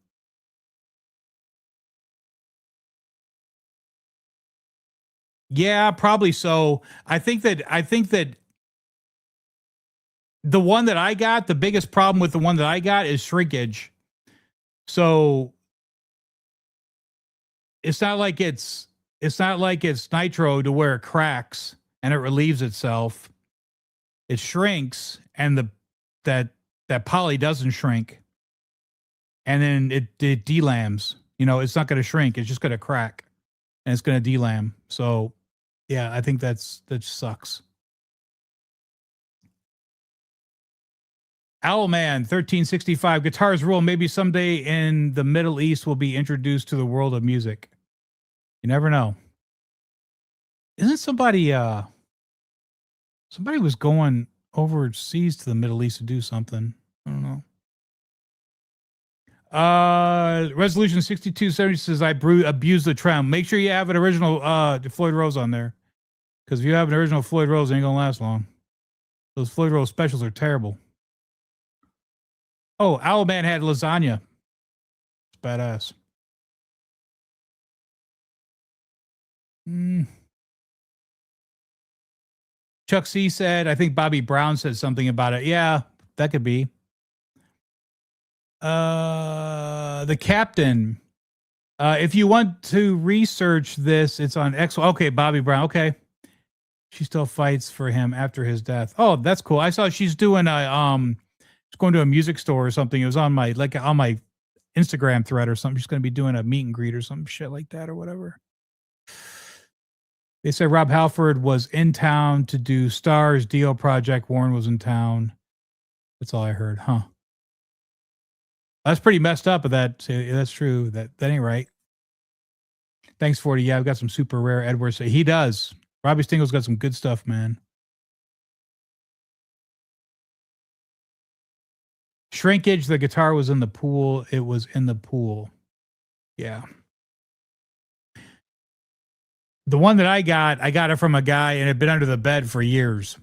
Yeah, probably so. I think that the one that I got, the biggest problem with the one that I got is shrinkage. So it's not like it's nitro to where it cracks and it relieves itself. It shrinks, and that poly doesn't shrink, and then it delams. It's not going to shrink; it's just going to crack, and it's going to delam. So, yeah, I think that sucks. Owlman 1365 guitars rule. Maybe someday in the Middle East will be introduced to the world of music. You never know. Isn't somebody was going overseas to the Middle East to do something? I don't know. Resolution 6270 says I abuse the trem. Make sure you have an original Floyd Rose on there, because if you have an original Floyd Rose, it ain't gonna last long. Those Floyd Rose specials are terrible. Oh, Owlman had lasagna. It's badass. Chuck C said, I think Bobby Brown said something about it. Yeah, that could be. The Captain. If you want to research this, it's on X. Okay, Bobby Brown. Okay. She still fights for him after his death. Oh, that's cool. I saw she's doing she's going to a music store or something. It was on my Instagram thread or something. She's going to be doing a meet and greet or some shit like that or whatever. They said Rob Halford was in town to do Stars Dio project. Warren was in town. That's all I heard. Huh. That's pretty messed up, but that's true. That ain't right. Thanks, 40. Yeah, I've got some super rare Edwards. He does. Robbie Stingle's got some good stuff, man. Shrinkage, the guitar was in the pool. It was in the pool. Yeah. The one that I got it from a guy, and it had been under the bed for years.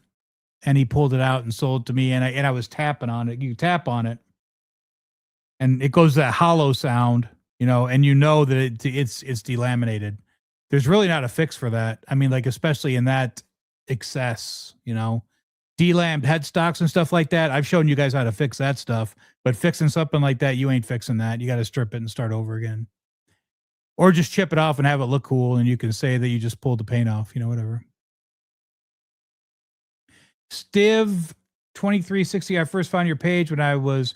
And he pulled it out and sold it to me, and I was tapping on it. You tap on it, and it goes that hollow sound. and you know that it's delaminated. There's really not a fix for that. I mean, like, especially in that excess, delammed headstocks and stuff like that. I've shown you guys how to fix that stuff, but fixing something like that, you ain't fixing that. You got to strip it and start over again. Or just chip it off and have it look cool, and you can say that you just pulled the paint off, whatever. Stiv 2360, I first found your page when I was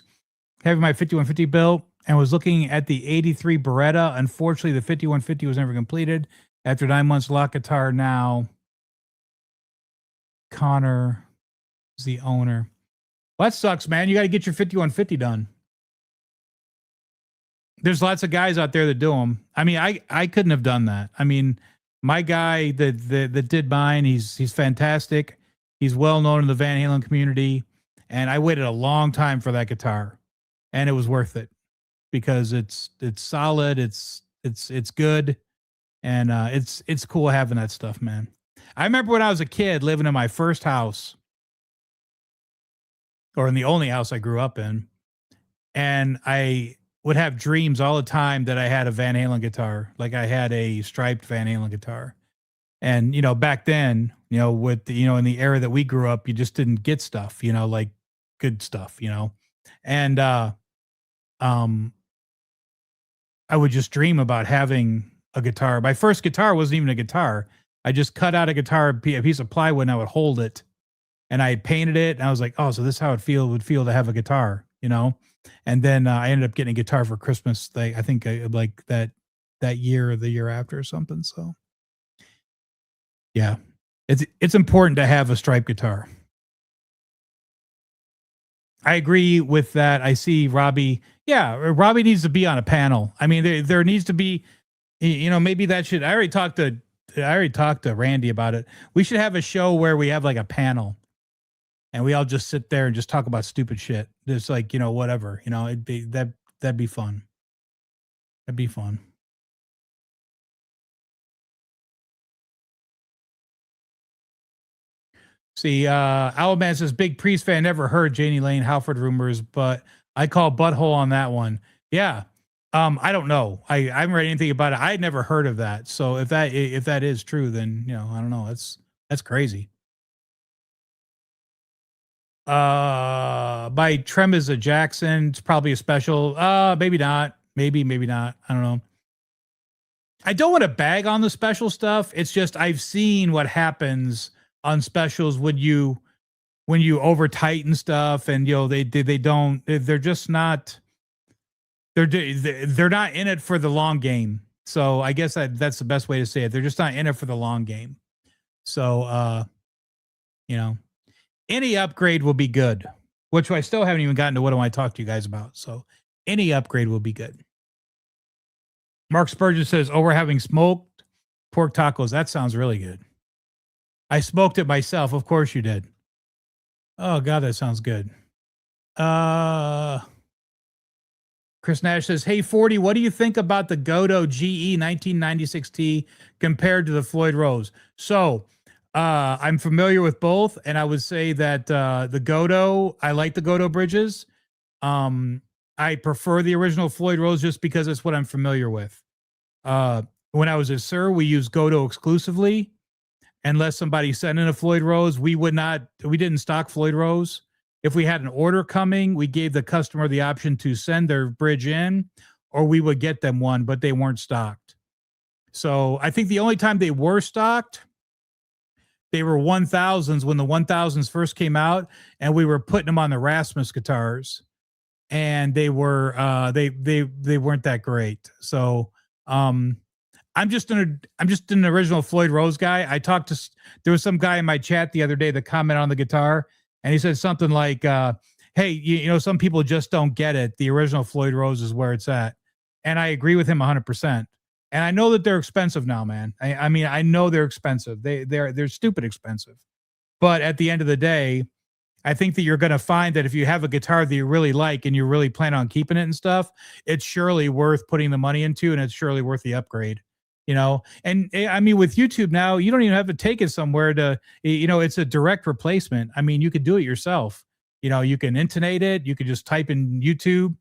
having my 5150 built and was looking at the 83 Beretta. Unfortunately, the 5150 was never completed. After 9 months, lock guitar now. Connor is the owner. Well, that sucks, man. You got to get your 5150 done. There's lots of guys out there that do them. I mean, I couldn't have done that. I mean, my guy that did mine, he's fantastic. He's well known in the Van Halen community, and I waited a long time for that guitar, and it was worth it because it's solid, it's good, and it's cool having that stuff, man. I remember when I was a kid living in my first house, or in the only house I grew up in, and I would have dreams all the time that I had a Van Halen guitar, like I had a striped Van Halen guitar. And, back then, with the, in the era that we grew up, you just didn't get stuff, like good stuff, and, I would just dream about having a guitar. My first guitar wasn't even a guitar. I just cut out a guitar, a piece of plywood, and I would hold it, and I painted it. And I was like, oh, so this is how it would feel to have a guitar, And then I ended up getting a guitar for Christmas. I think like that year or the year after or something. So yeah, it's important to have a striped guitar. I agree with that. I see Robbie. Yeah, Robbie needs to be on a panel. I mean, there needs to be, maybe that should. I already talked to Randy about it. We should have a show where we have like a panel, and we all just sit there and just talk about stupid shit. Just like, whatever. That'd be fun. That'd be fun. See, Owlman says, big Priest fan, never heard Jani Lane Halford rumors, but I call butthole on that one. Yeah. I don't know. I haven't read anything about it. I had never heard of that. So if that is true, then, I don't know. That's crazy. By Tremeza Jackson, it's probably a special. Maybe not. Maybe not. I don't know. I don't want to bag on the special stuff. It's just I've seen what happens on specials when you over tighten stuff, and they're just not, they're not in it for the long game. So I guess that's the best way to say it. They're just not in it for the long game. So any upgrade will be good, which I still haven't even gotten to what I want to talk to you guys about. So any upgrade will be good. Mark Spurgeon says, we're having smoked pork tacos. That sounds really good. I smoked it myself. Of course you did. Oh, God, that sounds good. Chris Nash says, hey, 40, what do you think about the Godo GE 1996T compared to the Floyd Rose? So I'm familiar with both, and I would say that the Godo, I like the Godo bridges. I prefer the original Floyd Rose just because it's what I'm familiar with. When I was at SIR, we used Godo exclusively. Unless somebody sent in a Floyd Rose, we didn't stock Floyd Rose. If we had an order coming, we gave the customer the option to send their bridge in, or we would get them one, but they weren't stocked. So I think the only time they were stocked, they were 1000s when the 1000s first came out, and we were putting them on the Rasmus guitars, and they were they weren't that great. So I'm just an original Floyd Rose guy. There was some guy in my chat the other day that commented on the guitar, and he said something like, hey, some people just don't get it. The original Floyd Rose is where it's at. And I agree with him 100%. And I know that they're expensive now, man. I mean, I know they're expensive. They're stupid expensive. But at the end of the day, I think that you're going to find that if you have a guitar that you really like and you really plan on keeping it and stuff, it's surely worth putting the money into, and it's surely worth the upgrade. And I mean, with YouTube now, you don't even have to take it somewhere it's a direct replacement. I mean, you could do it yourself. You can intonate it. You could just type in YouTube,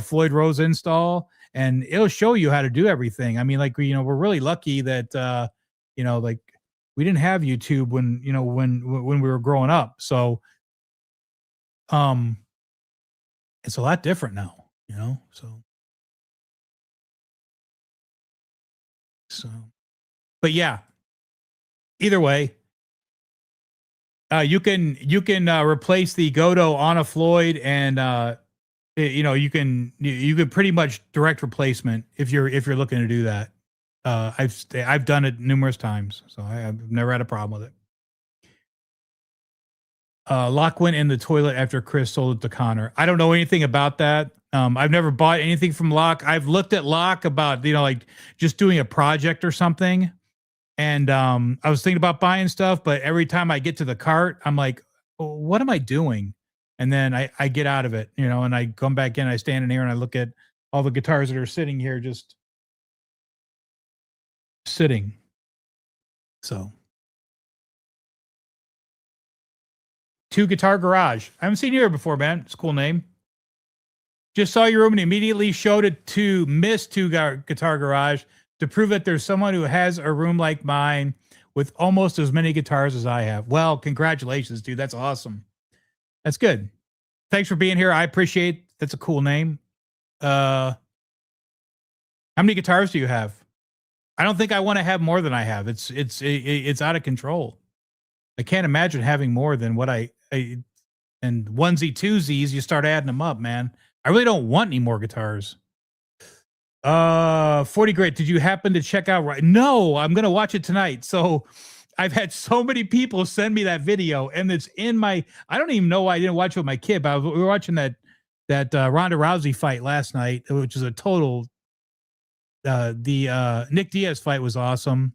Floyd Rose install, and it'll show you how to do everything. I mean, like, you know, we're really lucky that, you know, like we didn't have YouTube when, you know, when we were growing up. So, um, it's a lot different now, you know? So, but yeah, either way, you can replace the Godo on a Floyd, and you know, you could pretty much direct replacement if you're looking to do that. I've done it numerous times, so I've never had a problem with it. Locke went in the toilet after Chris sold it to Connor. I don't know anything about that. I've never bought anything from Locke. I've looked at Locke about, you know, like just doing a project or something. And I was thinking about buying stuff, but every time I get to the cart, I'm like, oh, what am I doing? And then I get out of it, you know, and I come back in, I stand in here and I look at all the guitars that are sitting here, just sitting. So, Two Guitar Garage. I haven't seen you here before, man. It's a cool name. Just saw your room and immediately showed it to Miss Guitar Garage to prove that there's someone who has a room like mine with almost as many guitars as I have. Well, congratulations, dude. That's awesome. That's good. Thanks for being here. I appreciate. That's a cool name. How many guitars do you have? I don't think I want to have more than I have. It's out of control. I can't imagine having more than what I and onesie twosies. You start adding them up, man. I really don't want any more guitars. 40 Great. Did you happen to check out right? No, I'm gonna watch it tonight. So I've had so many people send me that video, and it's in my. I don't even know why I didn't watch it with my kid, but we were watching that Ronda Rousey fight last night, which is a total. The Nick Diaz fight was awesome,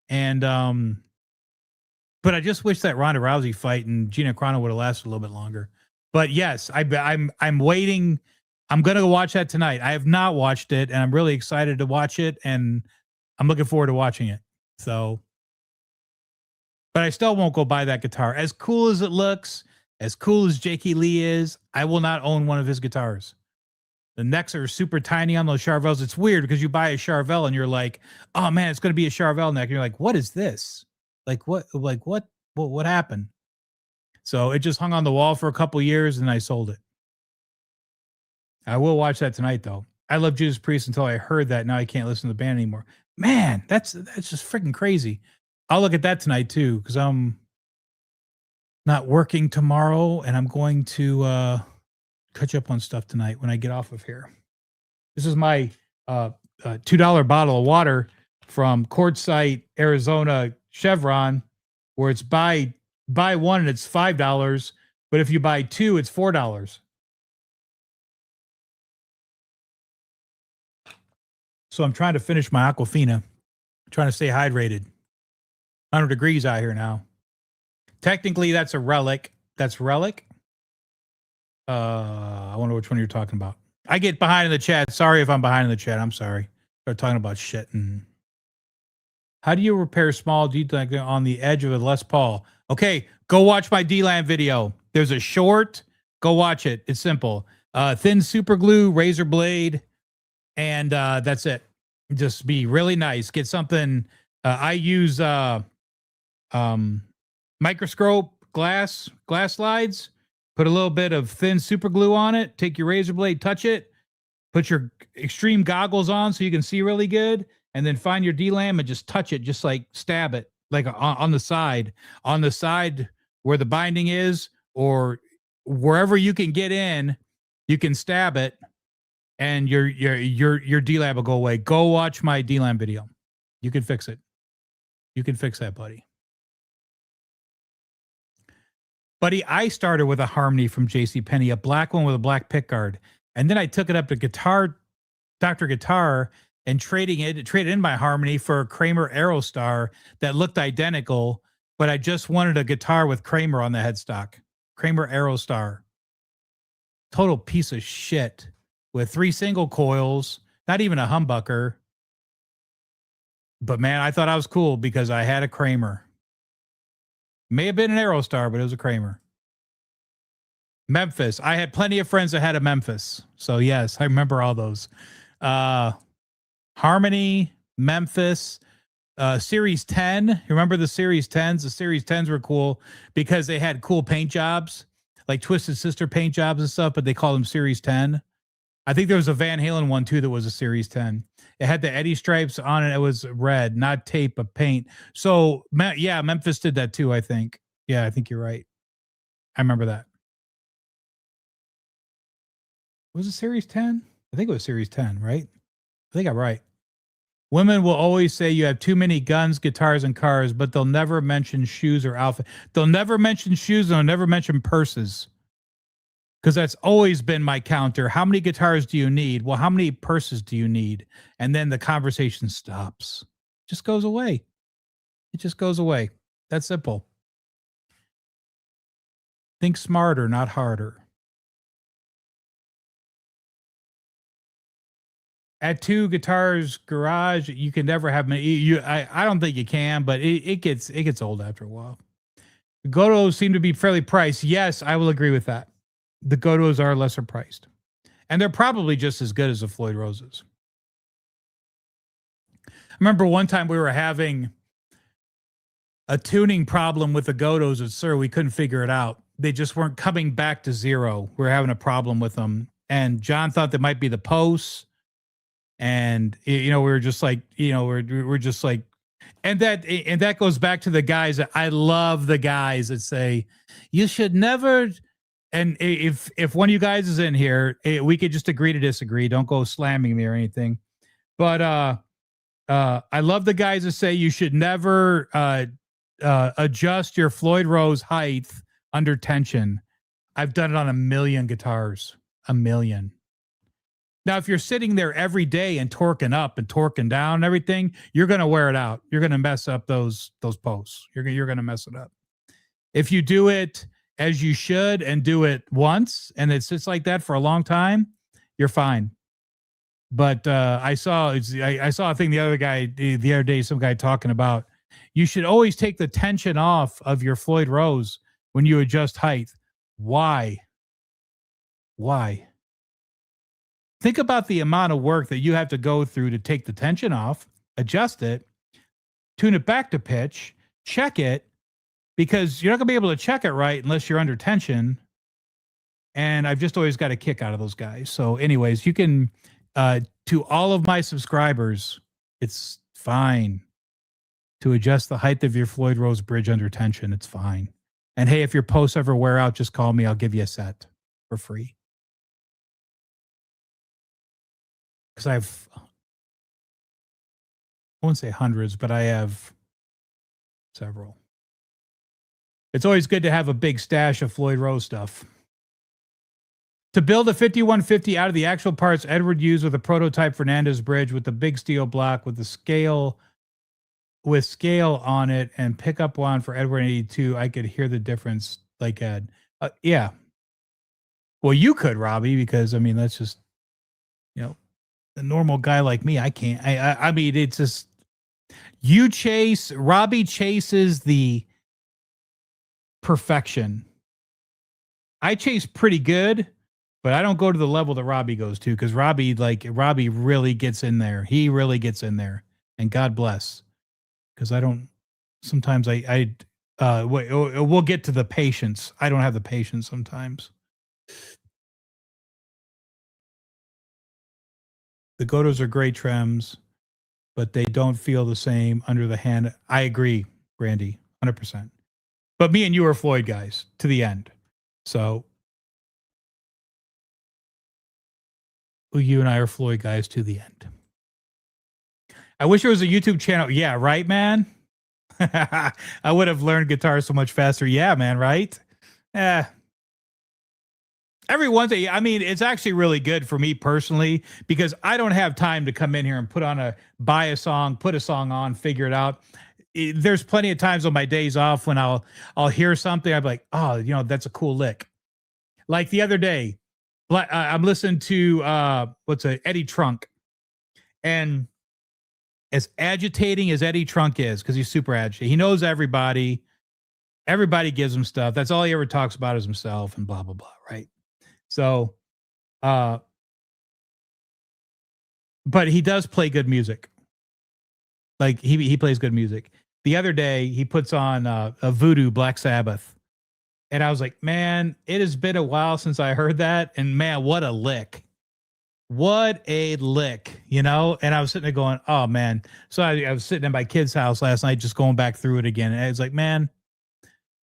and but I just wish that Ronda Rousey fight and Gina Carano would have lasted a little bit longer. But yes, I'm waiting. I'm gonna go watch that tonight. I have not watched it, and I'm really excited to watch it, and I'm looking forward to watching it. So, but I still won't go buy that guitar. As cool as it looks, as cool as Jakey Lee is, I will not own one of his guitars. The necks are super tiny on those Charvels. It's weird because you buy a Charvel and you're like, oh man, it's gonna be a Charvel neck. And you're like, what is this? What happened? So it just hung on the wall for a couple years and I sold it. I will watch that tonight though. I love Judas Priest until I heard that. Now I can't listen to the band anymore. Man, that's just freaking crazy. I'll look at that tonight too, because I'm not working tomorrow and I'm going to catch up on stuff tonight when I get off of here. This is my $2 bottle of water from Quartzsite, Arizona Chevron, where it's buy one and it's $5, but if you buy two, it's $4. So I'm trying to finish my Aquafina. I'm trying to stay hydrated. 100 degrees out here now. Technically, that's a relic. That's relic. I wonder which one you're talking about. I get behind in the chat. Sorry if I'm behind in the chat. I'm sorry. They're talking about shit. And how do you repair small D-Land on the edge of a Les Paul? Okay, go watch my D-Land video. There's a short. Go watch it. It's simple. Thin super glue, razor blade, and that's it. Just be really nice. Get something. I use microscope glass slides. Put a little bit of thin super glue on it. Take your razor blade, touch it. Put your extreme goggles on so you can see really good. And then find your D-Lam and just touch it. Just like stab it, like on the side where the binding is, or wherever you can get in, you can stab it, and your D-Lam will go away. Go watch my D-Lam video. You can fix it. You can fix that, buddy. Buddy, I started with a Harmony from JCPenney, a black one with a black pickguard. And then I took it up to Dr. Guitar, and traded in my Harmony for a Kramer Aerostar that looked identical, but I just wanted a guitar with Kramer on the headstock. Kramer Aerostar. Total piece of shit with 3 single coils, not even a humbucker. But man, I thought I was cool because I had a Kramer. May have been an Aerostar, but it was a Kramer. Memphis. I had plenty of friends that had a Memphis. So yes, I remember all those. Harmony, Memphis, Series 10. Remember the Series 10s? The Series 10s were cool because they had cool paint jobs, like Twisted Sister paint jobs and stuff, but they called them Series 10. I think there was a Van Halen one too that was a Series 10. It had the Eddie stripes on it. It was red, not tape, but paint. So, yeah, Memphis did that too, I think. Yeah, I think you're right. I remember that. Was it Series 10? I think it was Series 10, right? I think I'm right. Women will always say you have too many guns, guitars, and cars, but they'll never mention shoes or outfit. They'll never mention shoes and they'll never mention purses. Because that's always been my counter. How many guitars do you need? Well, how many purses do you need? And then the conversation stops. It just goes away. It just goes away. That's simple. Think smarter, not harder. At Two Guitars Garage, you can never have many. I don't think you can, but it gets old after a while. The Godos seem to be fairly priced. Yes, I will agree with that. The Godos are lesser priced, and they're probably just as good as the Floyd Roses. I remember one time we were having a tuning problem with the Godos at Sir. We couldn't figure it out. They just weren't coming back to zero. We were having a problem with them, and John thought that might be the posts. And we were just like, we're just like, and that goes back to the guys that I love, the guys that say you should never. And if one of you guys is in here, we could just agree to disagree. Don't go slamming me or anything. But I love the guys that say you should never adjust your Floyd Rose height under tension. I've done it on a million guitars, a million. Now, if you're sitting there every day and torquing up and torquing down and everything, you're going to wear it out. You're going to mess up those posts. You're going to mess it up. If you do it as you should and do it once and it sits like that for a long time, you're fine. But I saw a thing the other day, some guy talking about you should always take the tension off of your Floyd Rose when you adjust height. Why? Think about the amount of work that you have to go through to take the tension off, adjust it, tune it back to pitch, check it, because you're not going to be able to check it right unless you're under tension. And I've just always got a kick out of those guys. So anyways, you can, to all of my subscribers, it's fine to adjust the height of your Floyd Rose bridge under tension. It's fine. And hey, if your posts ever wear out, just call me. I'll give you a set for free. Because I won't say hundreds, but I have several. It's always good to have a big stash of Floyd Rose stuff. To build a 5150 out of the actual parts Edward used with a prototype Fernandez bridge with the big steel block with scale on it and pickup one for Edward 82, I could hear the difference like Ed. Yeah. Well, you could, Robbie, because I mean, that's just, a normal guy like me. I can't. I mean, it's just Robbie chases the perfection. I chase pretty good, but I don't go to the level that Robbie goes to because Robbie really gets in there. He really gets in there, and God bless. Because I don't. Sometimes we'll get to the patience. I don't have the patience sometimes. The Godos are great trems, but they don't feel the same under the hand. I agree, Randy, 100%. But me and you are Floyd guys to the end. So you and I are Floyd guys to the end. I wish there was a YouTube channel. Yeah, right, man? I would have learned guitar so much faster. Yeah, man, right? Every once, I mean, it's actually really good for me personally because I don't have time to come in here and buy a song, put a song on, figure it out. There's plenty of times on my days off when I'll hear something. I'm like, oh, that's a cool lick. Like the other day, I'm listening to Eddie Trunk, and as agitating as Eddie Trunk is, because he's super agitated, he knows everybody. Everybody gives him stuff. That's all he ever talks about is himself and blah blah blah, right? So, but he does play good music. Like he plays good music. The other day he puts on a Voodoo Black Sabbath, and I was like, man, it has been a while since I heard that, and man, what a lick! What a lick, you know? And I was sitting there going, oh man. So I was sitting at my kid's house last night, just going back through it again, and I was like, man,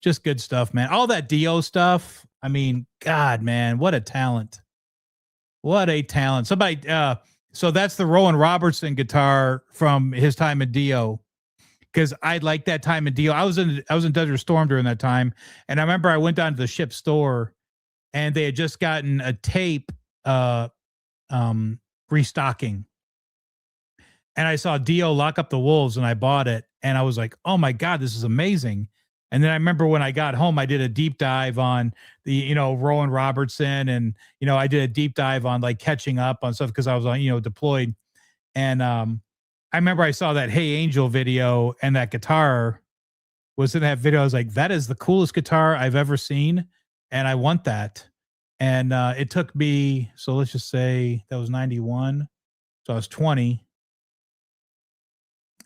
just good stuff, man. All that Dio stuff. I mean, God, man, what a talent! What a talent! Somebody. So that's the Rowan Robertson guitar from his time at Dio. Because I like that time in Dio. I was in Desert Storm during that time, and I remember I went down to the ship store, and they had just gotten a tape restocking, and I saw Dio Lock Up the Wolves, and I bought it, and I was like, oh my god, this is amazing. And then I remember when I got home, I did a deep dive on the Rowan Robertson, and I did a deep dive on like catching up on stuff because I was on deployed, and I remember I saw that Hey Angel video, and that guitar was in that video. I was like, that is the coolest guitar I've ever seen, and I want that. And it took me, so let's just say that was 91. So I was 20.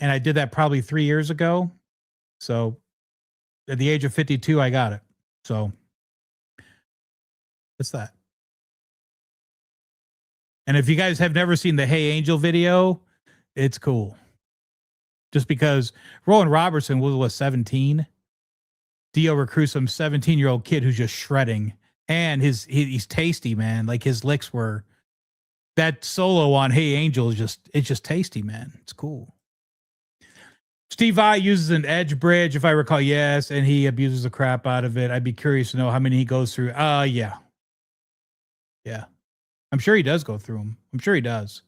And I did that probably 3 years ago. So at the age of 52, I got it. So what's that? And if you guys have never seen the Hey Angel video, it's cool. Just because Rowan Robertson was 17. Dio recruits some 17-year-old kid who's just shredding. And he's tasty, man. Like his licks were, that solo on Hey Angel is just tasty, man. It's cool. Steve Vai uses an Edge bridge, if I recall, yes, and he abuses the crap out of it. I'd be curious to know how many he goes through. Yeah. Yeah. I'm sure he does go through them. I'm sure he does.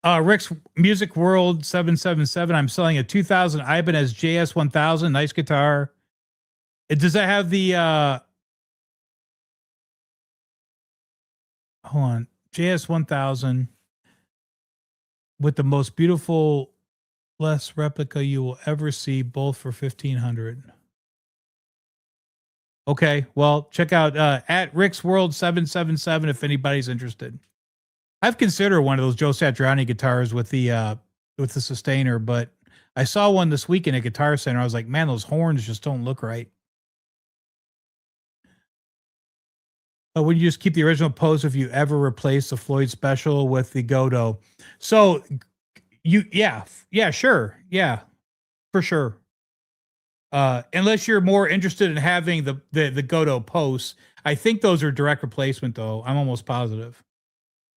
Rick's Music World 777. I'm selling a 2000 Ibanez JS 1000. Nice guitar. Does that have the hold on, JS 1000 with the most beautiful Les replica you will ever see, both for 1500. Okay, well, check out at Rick's World 777 if anybody's interested. I've considered one of those Joe Satriani guitars with the sustainer, but I saw one this weekend at Guitar Center. I was like, man, those horns just don't look right. Would you just keep the original pose if you ever replace the Floyd Special with the Godot? So yeah, sure. Yeah, for sure. Unless you're more interested in having the Godot posts. I think those are direct replacement though. I'm almost positive.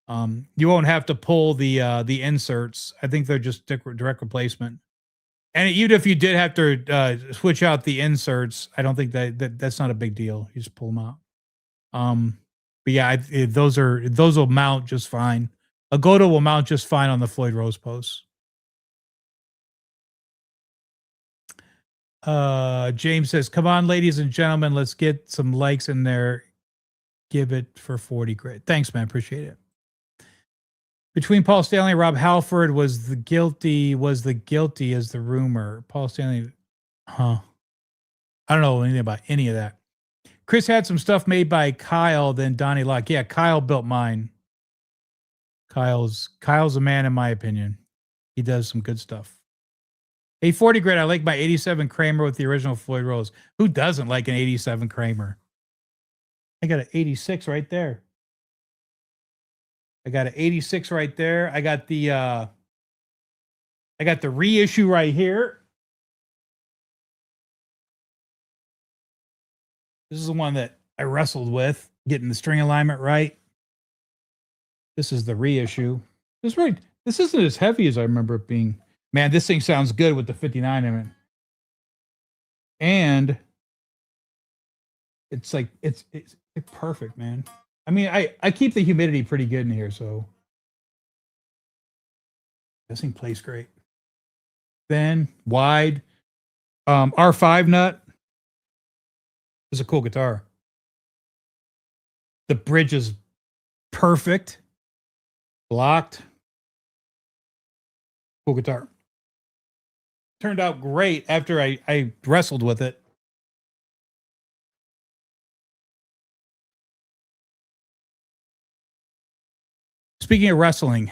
You won't have to pull the inserts. I think they're just direct replacement. And even if you did have to switch out the inserts, I don't think that's not a big deal. You just pull them out. But yeah, those will mount just fine. A Godot will mount just fine on the Floyd Rose posts. James says, "Come on, ladies and gentlemen, let's get some likes in there. Give it for 40 grit." Thanks, man. Appreciate it. Between Paul Stanley and Rob Halford was the guilty as the rumor. Paul Stanley, huh? I don't know anything about any of that. Chris had some stuff made by Kyle, then Donnie Locke. Yeah, Kyle built mine. Kyle's a man in my opinion. He does some good stuff. A 40 grit, I like my 87 Kramer with the original Floyd Rose. Who doesn't like an 87 Kramer? I got an 86 right there. I got an 86 right there. I got the reissue right here. This is the one that I wrestled with, getting the string alignment right. This is the reissue. This isn't as heavy as I remember it being. Man, this thing sounds good with the 59 in it. And it's like it's perfect, man. I mean, I keep the humidity pretty good in here, so this thing plays great. Thin, wide, R5 nut. It's a cool guitar. The bridge is perfect. Blocked. Cool guitar. Turned out great after I wrestled with it. Speaking of wrestling,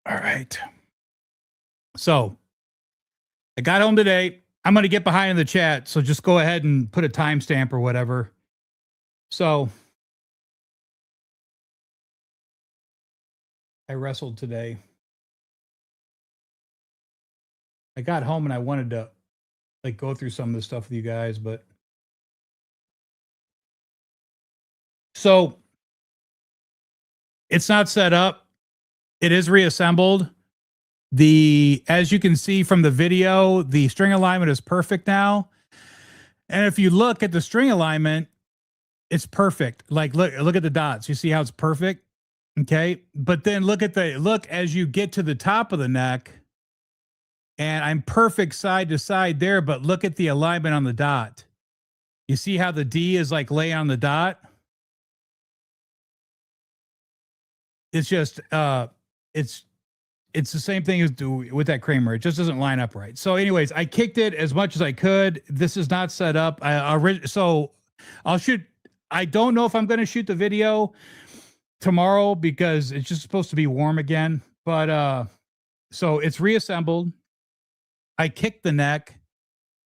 all right. So I got home today. I'm going to get behind in the chat. So just go ahead and put a timestamp or whatever. So I wrestled today. I got home and I wanted to like go through some of this stuff with you guys, but so it's not set up. It is reassembled. As you can see from the video, the string alignment is perfect now. And if you look at the string alignment, it's perfect. Like look at the dots. You see how it's perfect? Okay. But then look as you get to the top of the neck, and I'm perfect side to side there, but look at the alignment on the dot. You see how the D is like laying on the dot? It's just it's the same thing as with that Kramer. It just doesn't line up right. So anyways, I kicked it as much as I could. This is not set up. So I'll shoot. I don't know if I'm going to shoot the video tomorrow because it's just supposed to be warm again. But so it's reassembled. I kicked the neck.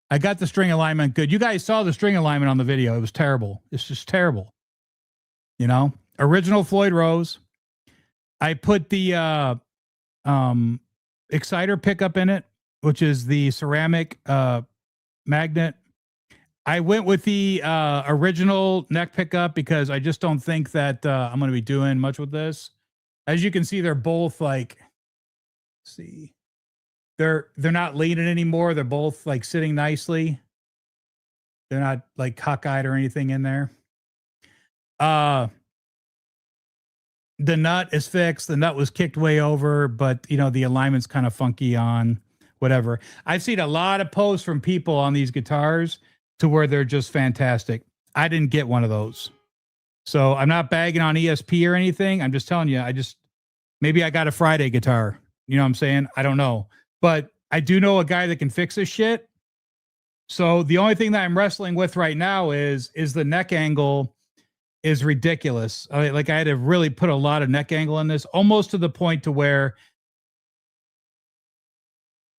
I got the string alignment good. You guys saw the string alignment on the video. It was terrible. It's just terrible. You know, original Floyd Rose. I put the exciter pickup in it, which is the ceramic magnet. I went with the original neck pickup because I just don't think that I'm going to be doing much with this. As you can see, they're both like, see, they're not leaning anymore. They're both like sitting nicely. They're not like cockeyed or anything in there. The nut is fixed. The nut was kicked way over, but you know, the alignment's kind of funky on whatever. I've seen a lot of posts from people on these guitars to where they're just fantastic. I didn't get one of those. So I'm not bagging on ESP or anything. I'm just telling you, maybe I got a Friday guitar. You know what I'm saying? I don't know. But I do know a guy that can fix this shit. So the only thing that I'm wrestling with right now is the neck angle is ridiculous. I had to really put a lot of neck angle in this, almost to the point to where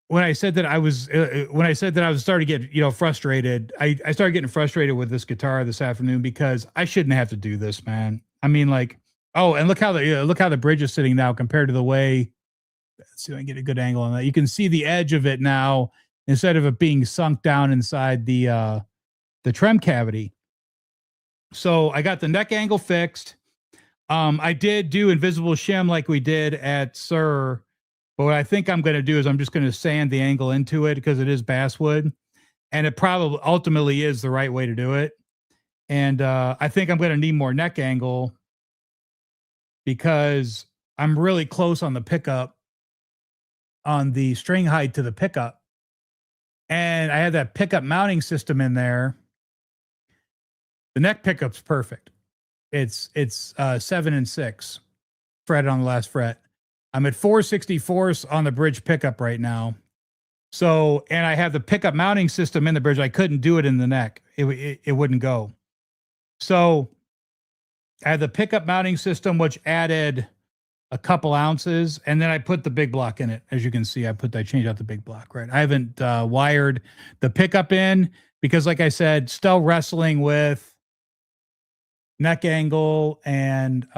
when I said that I was starting to get, frustrated, I started getting frustrated with this guitar this afternoon because I shouldn't have to do this, man. I mean, like, oh, and look how the bridge is sitting now compared to the way. Let's see if I can get a good angle on that. You can see the edge of it now instead of it being sunk down inside the trem cavity. So I got the neck angle fixed. I did do invisible shim like we did at Sir, but what I think I'm going to do is I'm just going to sand the angle into it because it is basswood, and it probably ultimately is the right way to do it. And I think I'm going to need more neck angle because I'm really close on the pickup, on the string height to the pickup. And I had that pickup mounting system in there. The neck pickup's perfect. It's 7 and 6 fretted on the last fret. I'm at 4/64 on the bridge pickup right now. So, and I have the pickup mounting system in the bridge. I couldn't do it in the neck. It wouldn't go. So I had the pickup mounting system, which added a couple ounces, and then I put the big block in it. As you can see, I changed out the big block, right? I haven't wired the pickup in because, like I said, still wrestling with neck angle and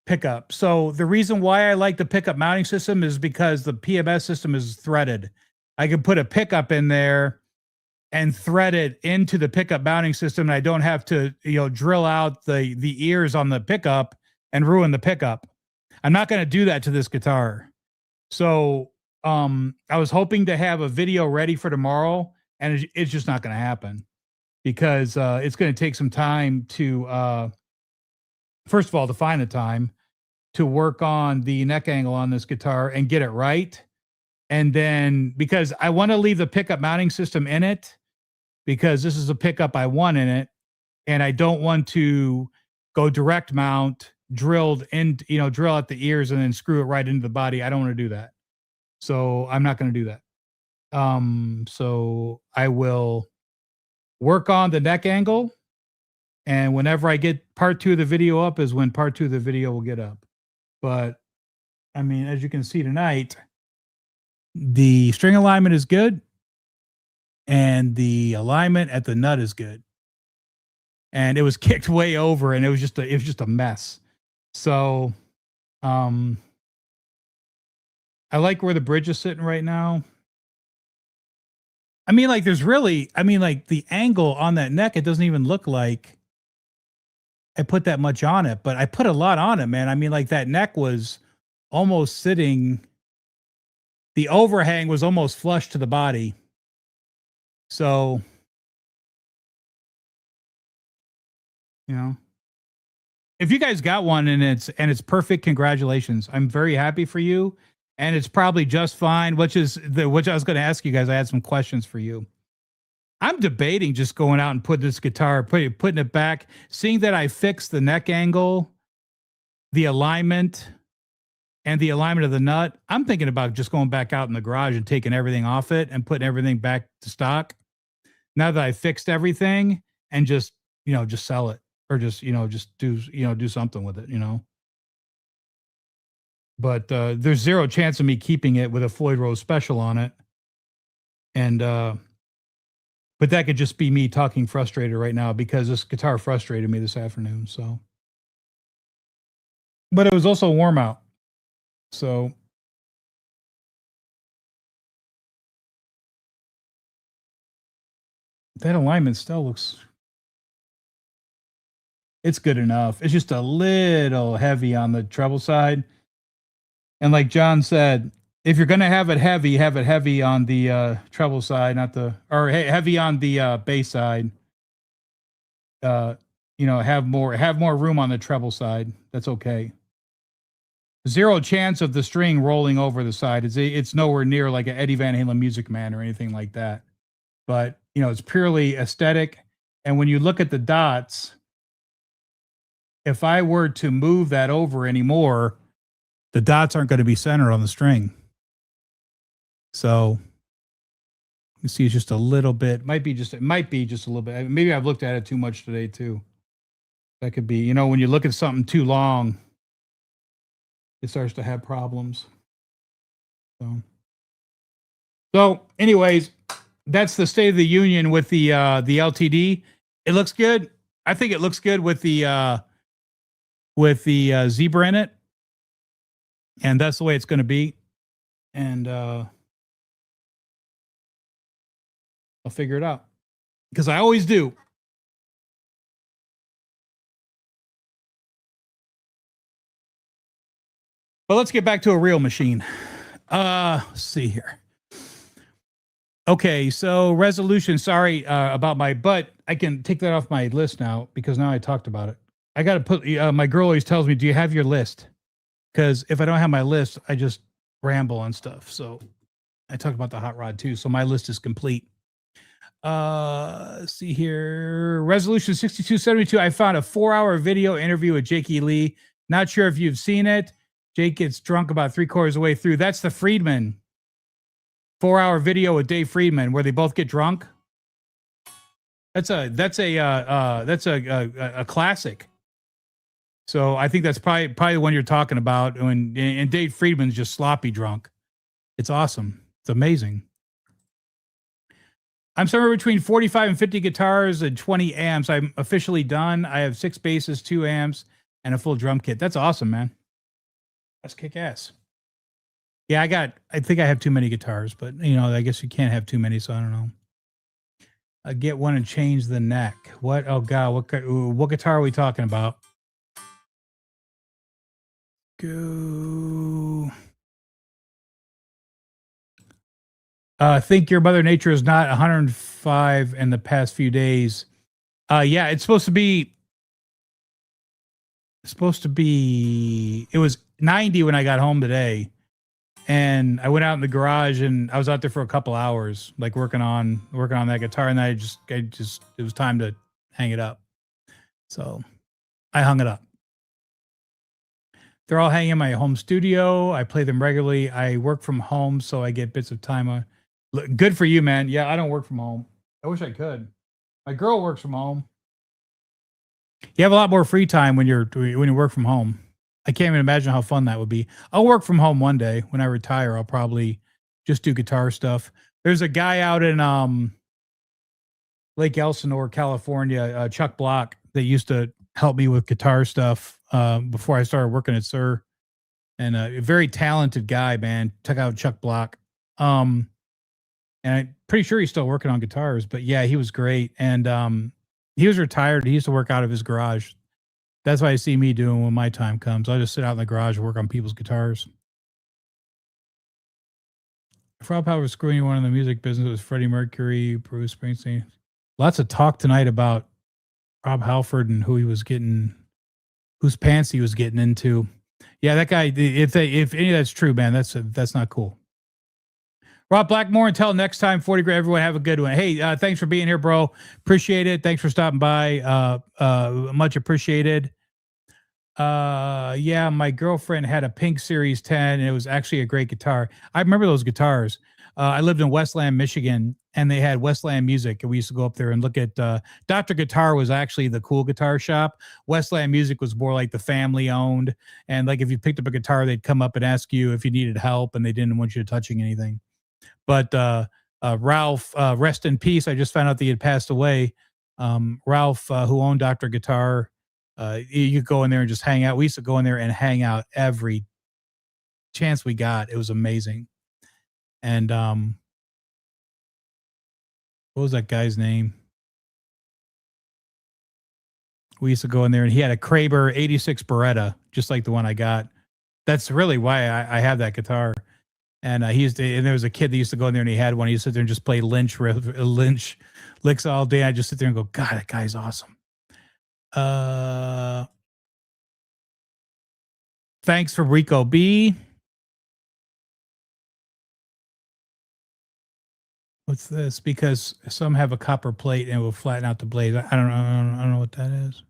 pickup. So the reason why I like the pickup mounting system is because the PMS system is threaded. I can put a pickup in there and thread it into the pickup mounting system, and I don't have to, drill out the ears on the pickup and ruin the pickup. I'm not going to do that to this guitar. So I was hoping to have a video ready for tomorrow, and it's just not going to happen because it's going to take some time to, first of all, to find the time to work on the neck angle on this guitar and get it right. And then because I want to leave the pickup mounting system in it because this is a pickup I want in it, and I don't want to go direct mount, drilled in, drill out the ears and then screw it right into the body. I don't want to do that. So I'm not going to do that. So I will work on the neck angle And whenever I get part 2 of the video up is when part 2 of the video will get up. But I mean, as you can see tonight, the string alignment is good and the alignment at the nut is good. And it was kicked way over and it was just a mess. So I like where the bridge is sitting right now. I mean, like like the angle on that neck, it doesn't even look like I put that much on it, but I put a lot on it, man. I mean, like that neck was almost sitting, the overhang was almost flush to the body. So, you know, if you guys got one and it's perfect, congratulations. I'm very happy for you. And it's probably just fine, which I was going to ask you guys. I had some questions for you. I'm debating just going out and putting this guitar, putting it back, seeing that I fixed the neck angle, the alignment, and the alignment of the nut. I'm thinking about just going back out in the garage and taking everything off it and putting everything back to stock. Now that I fixed everything, and just sell it, or just do something with it. But there's zero chance of me keeping it with a Floyd Rose special on it. And but that could just be me talking frustrated right now because this guitar frustrated me this afternoon. So, but it was also warm out. So that alignment still looks, it's good enough. It's just a little heavy on the treble side. And like John said, if you're going to have it heavy on the treble side, heavy on the bass side. Have more room on the treble side. That's okay. Zero chance of the string rolling over the side. It's nowhere near like an Eddie Van Halen Music Man or anything like that. But it's purely aesthetic. And when you look at the dots, if I were to move that over anymore, the dots aren't going to be centered on the string. So you see it's just a little bit, it might be just a little bit. Maybe I've looked at it too much today too. That could be, when you look at something too long, it starts to have problems. So anyways, that's the state of the union with the LTD. It looks good. I think it looks good with the zebra in it. And that's the way it's going to be. And I'll figure it out, because I always do. But let's get back to a real machine. Let's see here. Okay, so resolution. Sorry about my butt. I can take that off my list now because now I talked about it. I got to put. My girl always tells me, "Do you have your list?" Because if I don't have my list, I just ramble on stuff. So I talked about the hot rod too. So my list is complete. Let's see here. Resolution 6272. I found a 4-hour video interview with Jake E. Lee. Not sure if you've seen it. Jake gets drunk about 3/4 of the way through. That's the Friedman 4-hour video with Dave Friedman where they both get drunk. That's a classic. So I think that's probably the one you're talking about. And Dave Friedman's just sloppy drunk. It's awesome. It's amazing. I'm somewhere between 45 and 50 guitars and 20 amps. I'm officially done. I have 6 basses, 2 amps, and a full drum kit. That's awesome, man. That's kick ass. Yeah, I think I have too many guitars, but I guess you can't have too many, so I don't know. I get one and change the neck. What? Oh God, what guitar are we talking about? Go. I think your Mother Nature is not 105 in the past few days. Yeah, it's supposed to be. It was 90 when I got home today, and I went out in the garage and I was out there for a couple hours, like working on that guitar, and it was time to hang it up. So I hung it up. They're all hanging in my home studio. I play them regularly. I work from home, so I get bits of time. Good for you, man. Yeah, I don't work from home. I wish I could. My girl works from home. You have a lot more free time when you work from home. I can't even imagine how fun that would be. I'll work from home one day when I retire. I'll probably just do guitar stuff. There's a guy out in Lake Elsinore, California, Chuck Block, that used to help me with guitar stuff before I started working at Sir, and a very talented guy, man. Check out Chuck Block. Um, and I'm pretty sure he's still working on guitars, but yeah, he was great. And he was retired. He used to work out of his garage. That's what I see me doing when my time comes. I'll just sit out in the garage and work on people's guitars. If Rob Halford was screwing anyone in the music business, it was Freddie Mercury, Bruce Springsteen. Lots of talk tonight about Rob Halford and who he was getting, whose pants he was getting into. Yeah, that guy. If any of that's true, man, that's not cool. Rob Blackmore, until next time, 40 grand. Everyone have a good one. Hey, thanks for being here, bro. Appreciate it. Thanks for stopping by. Much appreciated. Yeah, my girlfriend had a Pink Series 10, and it was actually a great guitar. I remember those guitars. I lived in Westland, Michigan, and they had Westland Music, and we used to go up there and look at Dr. Guitar was actually the cool guitar shop. Westland Music was more like the family owned, and like if you picked up a guitar, they'd come up and ask you if you needed help, and they didn't want you touching anything. But Ralph, rest in peace. I just found out that he had passed away. Ralph, who owned Dr. Guitar, you could go in there and just hang out. We used to go in there and hang out every chance we got. It was amazing. And what was that guy's name? We used to go in there, and he had a Kraber 86 Beretta, just like the one I got. That's really why I have that guitar. And and there was a kid that used to go in there, and he had one. He used to sit there and just play Lynch licks all day. I just sit there and go, God, that guy's awesome. Thanks for Rico B. What's this? Because some have a copper plate and it will flatten out the blade. I don't know what that is.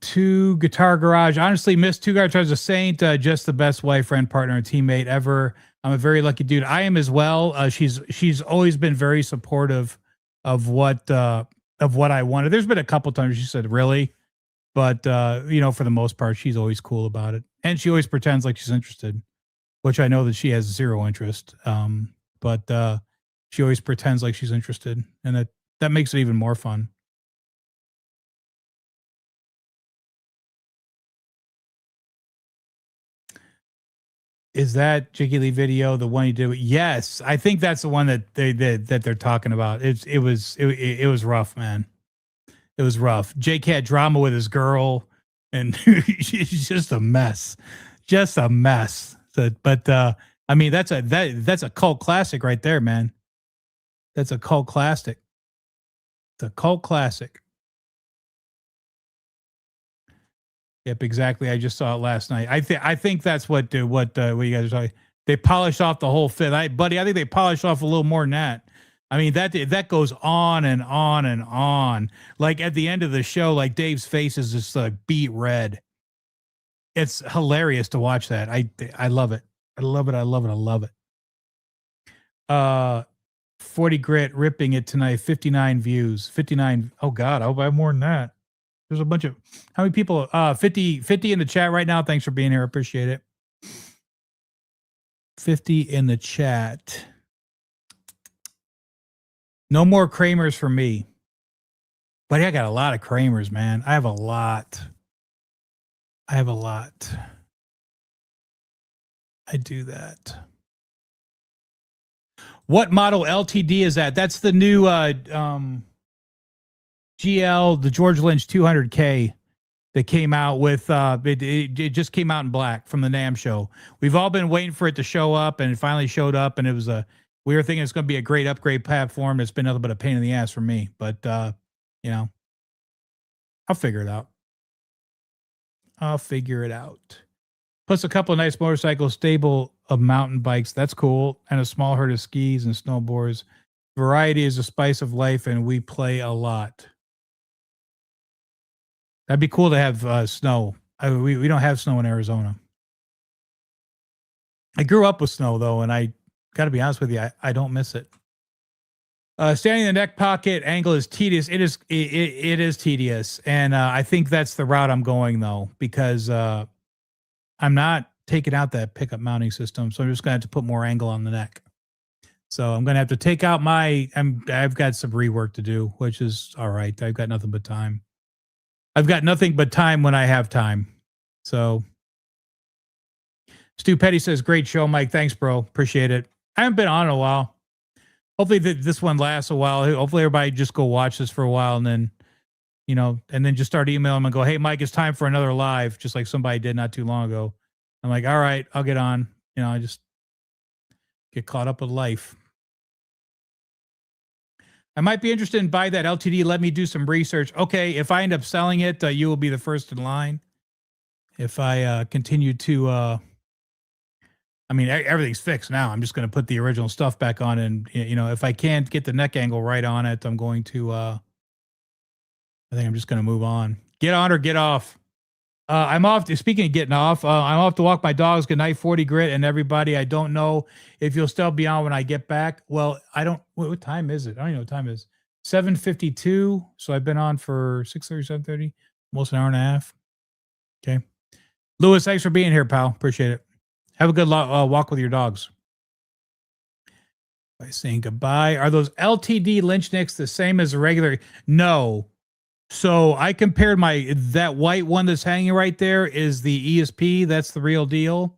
To Guitar Garage. Honestly, Miss Two Guitars a Saint, just the best wife, friend, partner, and teammate ever. I'm a very lucky dude. I am as well. She's always been very supportive of what I wanted. There's been a couple times she said, really? But for the most part, she's always cool about it. And she always pretends like she's interested, which I know that she has zero interest. But she always pretends like she's interested, and that makes it even more fun. Is that Jiggy Lee video the one you did? Yes, I think that's the one that they're talking about. It was rough, man. It was rough. Jake had drama with his girl, and she's just a mess, just a mess. But I mean, that's a cult classic right there, man. That's a cult classic. It's a cult classic. Yep, exactly. I just saw it last night. I think that's what you guys are talking. They polished off the whole fit. Buddy, I think they polished off a little more than that. I mean, that goes on and on and on. Like at the end of the show, like Dave's face is just like beet red. It's hilarious to watch that. I love it. I love it. I love it. I love it. 40 grit ripping it tonight. 59 views. 59. Oh God, I hope I have more than that. There's a bunch of how many people? 50 in the chat right now. Thanks for being here. Appreciate it. 50 in the chat. No more Kramers for me. Buddy, I got a lot of Kramers, man. I have a lot. I do that. What model LTD is that? That's the new GL, the George Lynch 200K that came out with it just came out in black from the NAMM show. We've all been waiting for it to show up, and it finally showed up, and we were thinking it's going to be a great upgrade platform. It's been nothing but a pain in the ass for me, but I'll figure it out. Plus a couple of nice motorcycles, stable of mountain bikes. That's cool. And a small herd of skis and snowboards. Variety is a spice of life, and we play a lot. That'd be cool to have snow. We don't have snow in Arizona. I grew up with snow, though, and I got to be honest with you, I don't miss it. Standing in the neck pocket angle is tedious. It is tedious, and I think that's the route I'm going though, because I'm not taking out that pickup mounting system, so I'm just gonna have to put more angle on the neck. So I'm gonna have to take out my. I've got some rework to do, which is all right. I've got nothing but time. I've got nothing but time when I have time. So Stu Petty says, "Great show, Mike. Thanks, bro. Appreciate it. I haven't been on in a while. Hopefully this one lasts a while. Hopefully everybody just go watch this for a while and then, and then just start emailing them and go, hey, Mike, it's time for another live, just like somebody did not too long ago. I'm like, all right, I'll get on. I just get caught up with life. I might be interested in buying that LTD. Let me do some research. Okay, if I end up selling it, you will be the first in line. If I continue to... everything's fixed now. I'm just going to put the original stuff back on. And, if I can't get the neck angle right on it, I'm going to, I think I'm just going to move on. Get on or get off. I'm off. Speaking of getting off, I'm off to walk my dogs. Good night, 40 Grit and everybody. I don't know if you'll still be on when I get back. Well, I don't, what time is it? I don't even know what time it is. 7:52. So I've been on for 6:30, 7:30, almost an hour and a half. Okay. Lewis, thanks for being here, pal. Appreciate it. Have a good walk with your dogs. By saying goodbye. Are those LTD Lynch nicks the same as the regular? No. So I compared that white one that's hanging right there is the ESP. That's the real deal.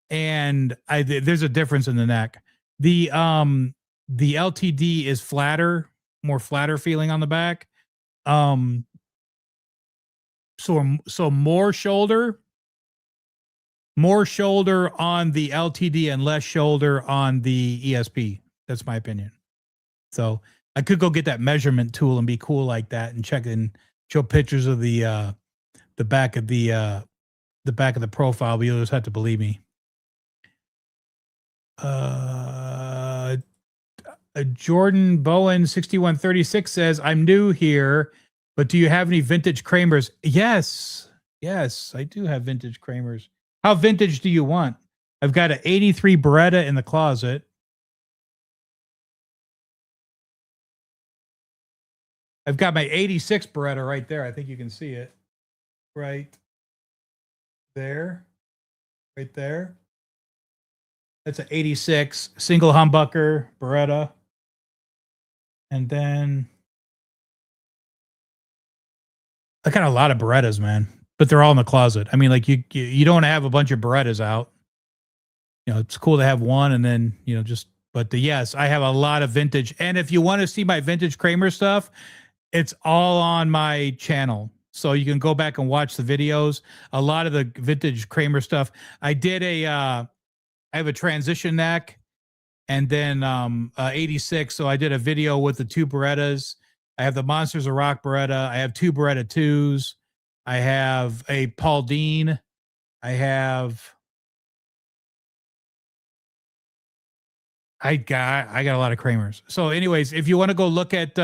And there's a difference in the neck. The LTD is flatter, more flatter feeling on the back. So more shoulder on the LTD and less shoulder on the ESP. That's my opinion. So I could go get that measurement tool and be cool like that and check and show pictures of the back of the back of the profile, but you'll just have to believe me. Jordan Bowen 6136 says, I'm new here, but do you have any vintage Kramers? Yes, I do have vintage Kramers. How vintage do you want? I've got an 83 Beretta in the closet. I've got my 86 Beretta right there. I think you can see it. Right there. Right there. That's an 86 single humbucker Beretta. And then I got a lot of Berettas, man. But they're all in the closet. You don't have a bunch of Berettas out. It's cool to have one and then, yes, I have a lot of vintage. And if you want to see my vintage Kramer stuff, it's all on my channel. So you can go back and watch the videos. A lot of the vintage Kramer stuff. I have a transition neck and then 86. So I did a video with the two Berettas. I have the Monsters of Rock Beretta. I have two Beretta 2s. I have a Paul Dean. I got a lot of Kramers. So anyways, if you want to go look at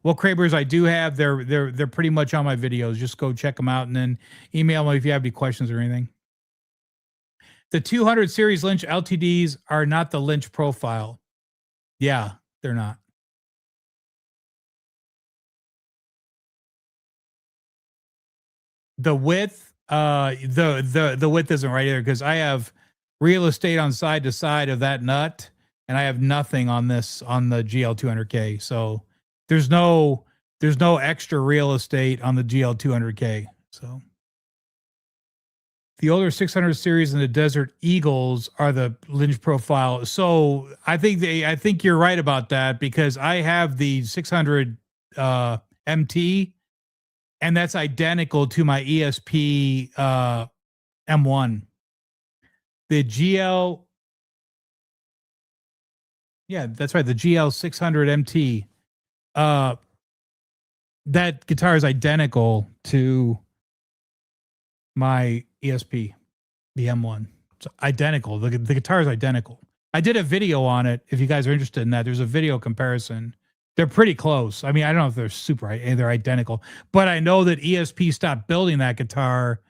what Kramers I do have, they're pretty much on my videos. Just go check them out and then email me if you have any questions or anything. The 200 series Lynch LTDs are not the Lynch profile. Yeah, they're not. The width, the width isn't right either because I have real estate on side to side of that nut, and I have nothing on the GL 200K. So there's no extra real estate on the GL 200K. So the older 600 series and the Desert Eagles are the Lynch profile. So I think you're right about that because I have the 600 MT. And that's identical to my ESP M1. The GL, yeah, that's right. The GL 600 MT. That guitar is identical to my ESP, the M1. It's identical. The guitar is identical. I did a video on it. If you guys are interested in that, there's a video comparison. They're pretty close. I don't know if they're they're identical, but I know that ESP stopped building that guitar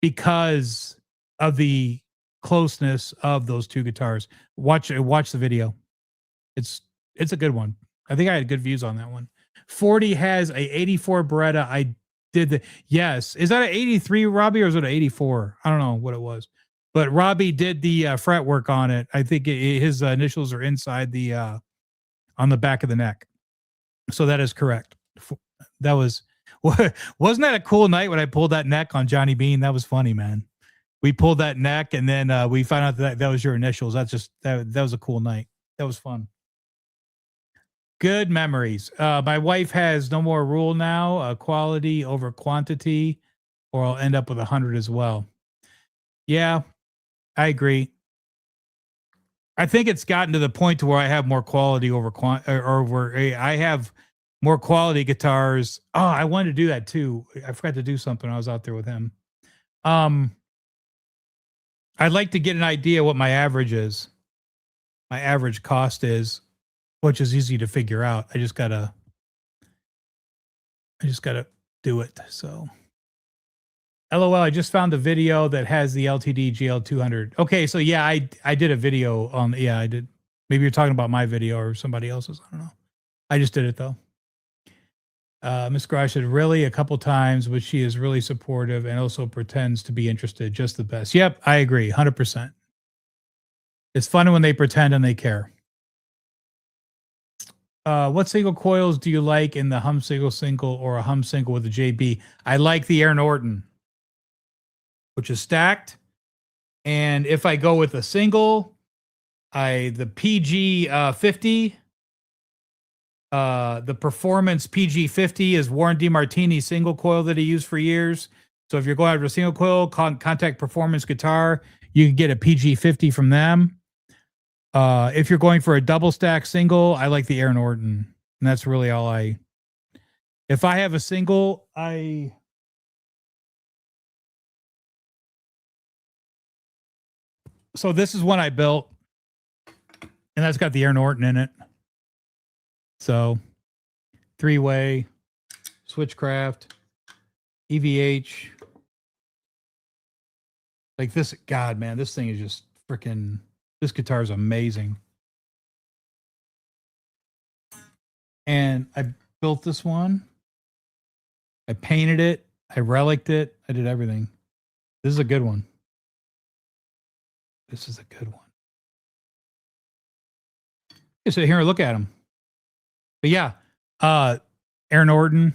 because of the closeness of those two guitars. Watch the video. It's a good one. I think I had good views on that one. 40 has a 84 Beretta. I did the yes. Is that an 83 Robbie or is it an 84? I don't know what it was, but Robbie did the fret work on it. I think his initials are inside the on the back of the neck. So that is correct. That was wasn't that a cool night when I pulled that neck on Johnny Bean? That was funny, man. We pulled that neck and then we found out that was your initials. That's just that was a cool night. That was fun. Good memories. My wife has no more rule now, quality over quantity, or I'll end up with 100 as well. Yeah, I agree. I think it's gotten to the point to where I have more quality over I have more quality guitars. Oh, I wanted to do that too. I forgot to do something. I was out there with him. I'd like to get an idea what my average is. My average cost is, which is easy to figure out. I just gotta do it. So, LOL. I just found the video that has the LTD GL200. Okay, so yeah, I did a video on. Yeah, I did. Maybe you're talking about my video or somebody else's. I don't know. I just did it though. Miss Garage said, really a couple times, but she is really supportive and also pretends to be interested. Just the best. Yep, I agree. 100%. It's fun when they pretend and they care. What single coils do you like in the hum single or a hum single with a JB? I like the Aaron Orton, which is stacked. And if I go with a single, the PG 50, the Performance PG 50 is Warren DeMartini's single coil that he used for years. So if you're going after a single coil, Contact Performance guitar, you can get a PG 50 from them. If you're going for a double stack single, I like the Aaron Orton. And that's really all if I have a single, so this is one I built and that's got the Aaron Orton in it. So 3-way, Switchcraft, EVH. Like this, God, man, this thing is just freaking, this guitar is amazing. And I built this one. I painted it. I reliced it. I did everything. This is a good one. This is a good one. You sit here and look at him. But yeah, Aaron Orton.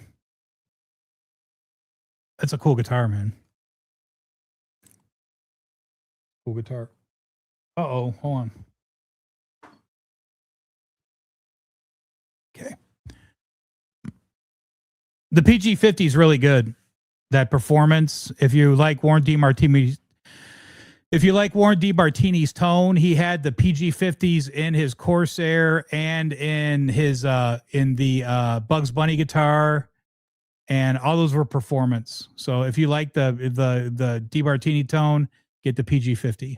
That's a cool guitar, man. Cool guitar. Uh-oh, hold on. Okay. The PG50 is really good. That Performance. If you like Warren DeMartini's tone, he had the PG50s in his Corsair and in his in the Bugs Bunny guitar, and all those were Performance. So if you like the DeMartini tone, get the PG50.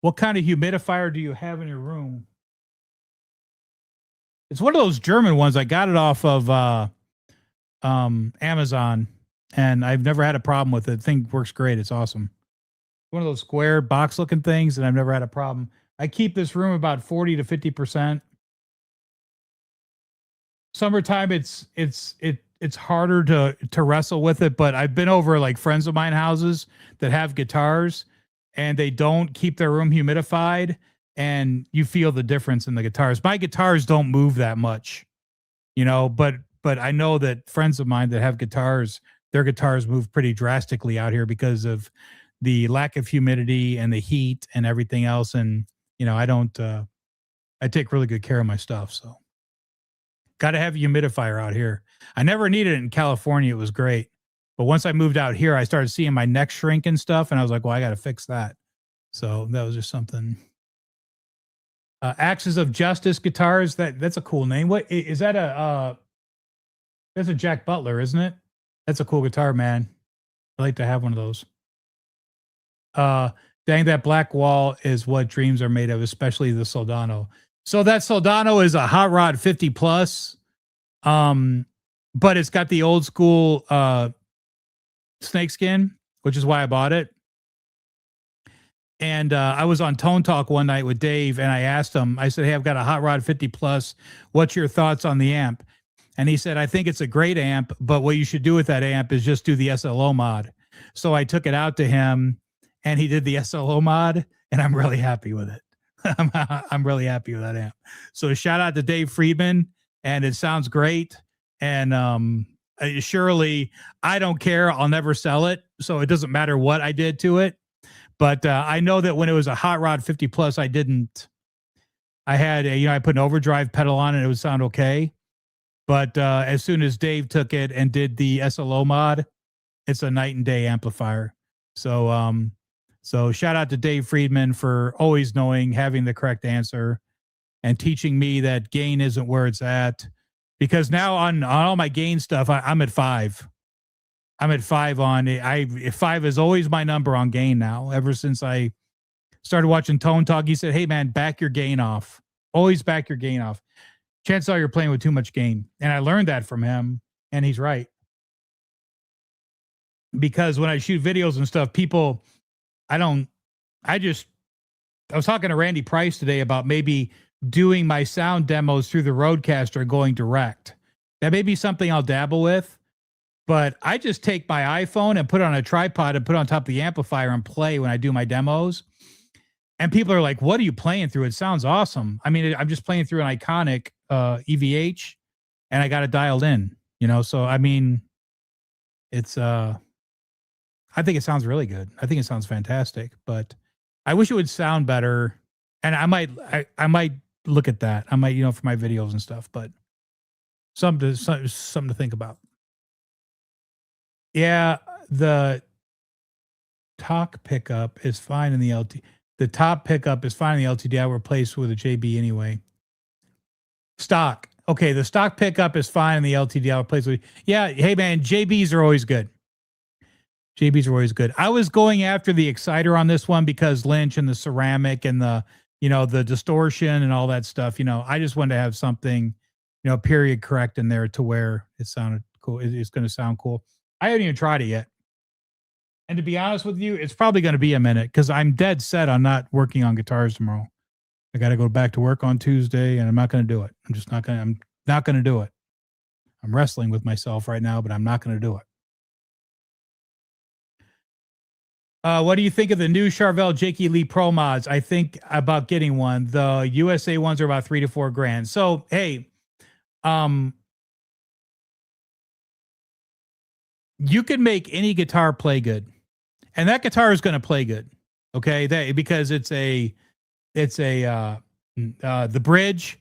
What kind of humidifier do you have in your room? It's one of those German ones. I got it off of Amazon, and I've never had a problem with it. The thing works great. It's awesome. One of those square box looking things, and I've never had a problem. I keep this room about 40 to 50%. Summertime, it's harder to wrestle with it, but I've been over like friends of mine houses that have guitars and they don't keep their room humidified, and you feel the difference in the guitars. My guitars don't move that much, but I know that friends of mine that have guitars, their guitars move pretty drastically out here because of the lack of humidity and the heat and everything else. And, I take really good care of my stuff. So got to have a humidifier out here. I never needed it in California. It was great. But once I moved out here, I started seeing my neck shrink and stuff. And I was like, well, I got to fix that. So that was just something. Axis of Justice guitars. That's a cool name. What is that? That's a Jack Butler, isn't it? That's a cool guitar, man. I like to have one of those. Dang, that black wall is what dreams are made of, especially the Soldano. So that Soldano is a Hot Rod 50 plus, but it's got the old school snakeskin, which is why I bought it. And I was on Tone Talk one night with Dave, and I asked him, I said, hey, I've got a Hot Rod 50 Plus. What's your thoughts on the amp? And he said, I think it's a great amp, but what you should do with that amp is just do the SLO mod. So I took it out to him, and he did the SLO mod, and I'm really happy with it. I'm really happy with that amp. So shout out to Dave Friedman, and it sounds great. And surely I don't care. I'll never sell it. So it doesn't matter what I did to it. But I know that when it was a Hot Rod 50 Plus, I had I put an overdrive pedal on it. It would sound okay. But as soon as Dave took it and did the SLO mod, it's a night and day amplifier. So shout out to Dave Friedman for always having the correct answer and teaching me that gain isn't where it's at. Because now on all my gain stuff, I'm at 5. I'm at 5 on it. 5 is always my number on gain now. Ever since I started watching Tone Talk, he said, hey man, back your gain off. Always back your gain off. Chances are you're playing with too much gain. And I learned that from him, and he's right. Because when I shoot videos and stuff, I was talking to Randy Price today about maybe doing my sound demos through the Rodecaster going direct. That may be something I'll dabble with, but I just take my iPhone and put it on a tripod and put it on top of the amplifier and play when I do my demos. And people are like, what are you playing through? It sounds awesome. I mean, I'm just playing through an Iconic EVH, and I got it dialed in, so I mean, it's I think it sounds really good. I think it sounds fantastic, but I wish it would sound better. And I might look at that. I might, for my videos and stuff, but something to think about. Yeah, the top pickup is fine in the LT. The top pickup is fine in the LTD. I replaced with a JB anyway. Stock. Okay, the stock pickup is fine in the LTD. I'll replace with. Yeah, hey man, JBs are always good. JBs are always good. I was going after the exciter on this one because Lynch and the ceramic and the distortion and all that stuff. I just wanted to have something, period correct in there to where it sounded cool. It's going to sound cool. I haven't even tried it yet. And to be honest with you, it's probably going to be a minute because I'm dead set on not working on guitars tomorrow. I got to go back to work on Tuesday, and I'm not going to do it. I'm not going to do it. I'm wrestling with myself right now, but I'm not going to do it. What do you think of the new Charvel Jakey Lee Pro mods? I think about getting one. The USA ones are about $3,000 to $4,000. So, hey, you can make any guitar play good, and that guitar is going to play good. Okay. Because the bridge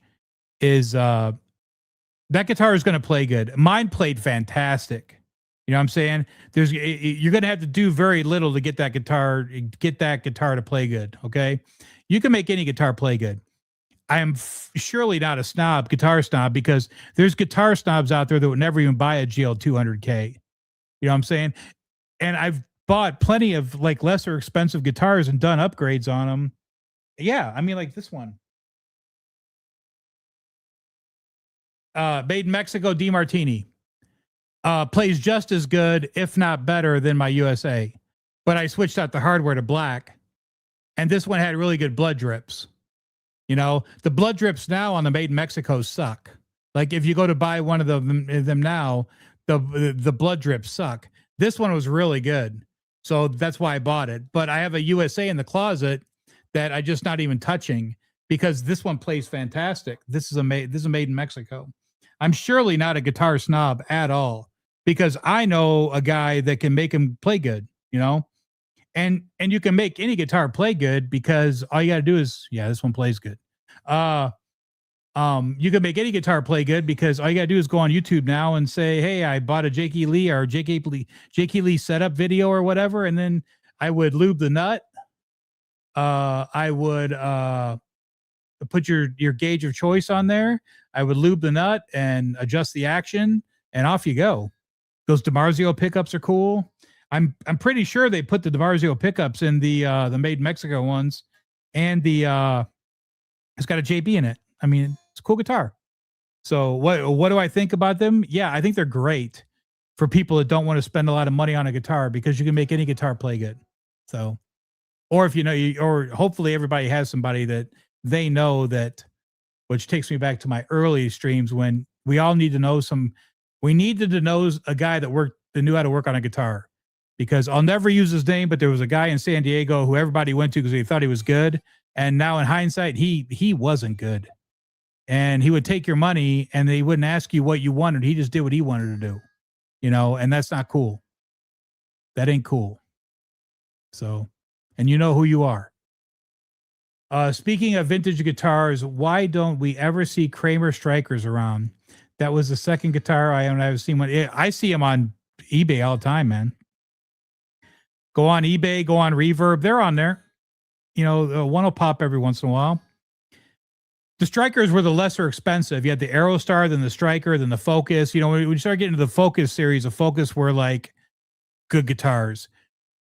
is, that guitar is going to play good. Mine played fantastic. You know what I'm saying? You're going to have to do very little to get that guitar to play good. Okay. You can make any guitar play good. I am surely not a guitar snob, because there's guitar snobs out there that would never even buy a GL 200K. You know what I'm saying? And I've bought plenty of lesser expensive guitars and done upgrades on them. Yeah. I mean, like this one. Made in Mexico, DeMartini. Plays just as good, if not better, than my USA. But I switched out the hardware to black. And this one had really good blood drips. The blood drips now on the Made in Mexico suck. Like if you go to buy one of them now, the blood drips suck. This one was really good. So that's why I bought it. But I have a USA in the closet that I just not even touching, because this one plays fantastic. This is Made in Mexico. I'm surely not a guitar snob at all, because I know a guy that can make him play good, and you can make any guitar play good, because all you got to do is, this one plays good. You can make any guitar play good, because all you got to do is go on YouTube now and say, hey, I bought a Jakey Lee or Jakey Lee setup video or whatever. And then I would lube the nut. I would put your gauge of choice on there. I would lube the nut and adjust the action, and off you go. Those DiMarzio pickups are cool. I'm pretty sure they put the DiMarzio pickups in the Made in Mexico ones, and it's got a JB in it. I mean, it's a cool guitar. So what do I think about them? Yeah, I think they're great for people that don't want to spend a lot of money on a guitar, because you can make any guitar play good. So, or if you know, or hopefully everybody has somebody that they know that, which takes me back to my early streams when we all need to know we needed to know a guy that knew how to work on a guitar, because I'll never use his name, but there was a guy in San Diego who everybody went to because they thought he was good. And now in hindsight, he wasn't good. And he would take your money and they wouldn't ask you what you wanted. He just did what he wanted to do, and that's not cool. That ain't cool. So, and you know who you are. Speaking of vintage guitars, why don't we ever see Kramer Strikers around? That was the second guitar I haven't seen one. I see them on eBay all the time, man. Go on eBay, go on Reverb. They're on there. One will pop every once in a while. The Strikers were the lesser expensive. You had the Aerostar, then the Striker, then the Focus. When you start getting into the Focus series, the Focus were like good guitars.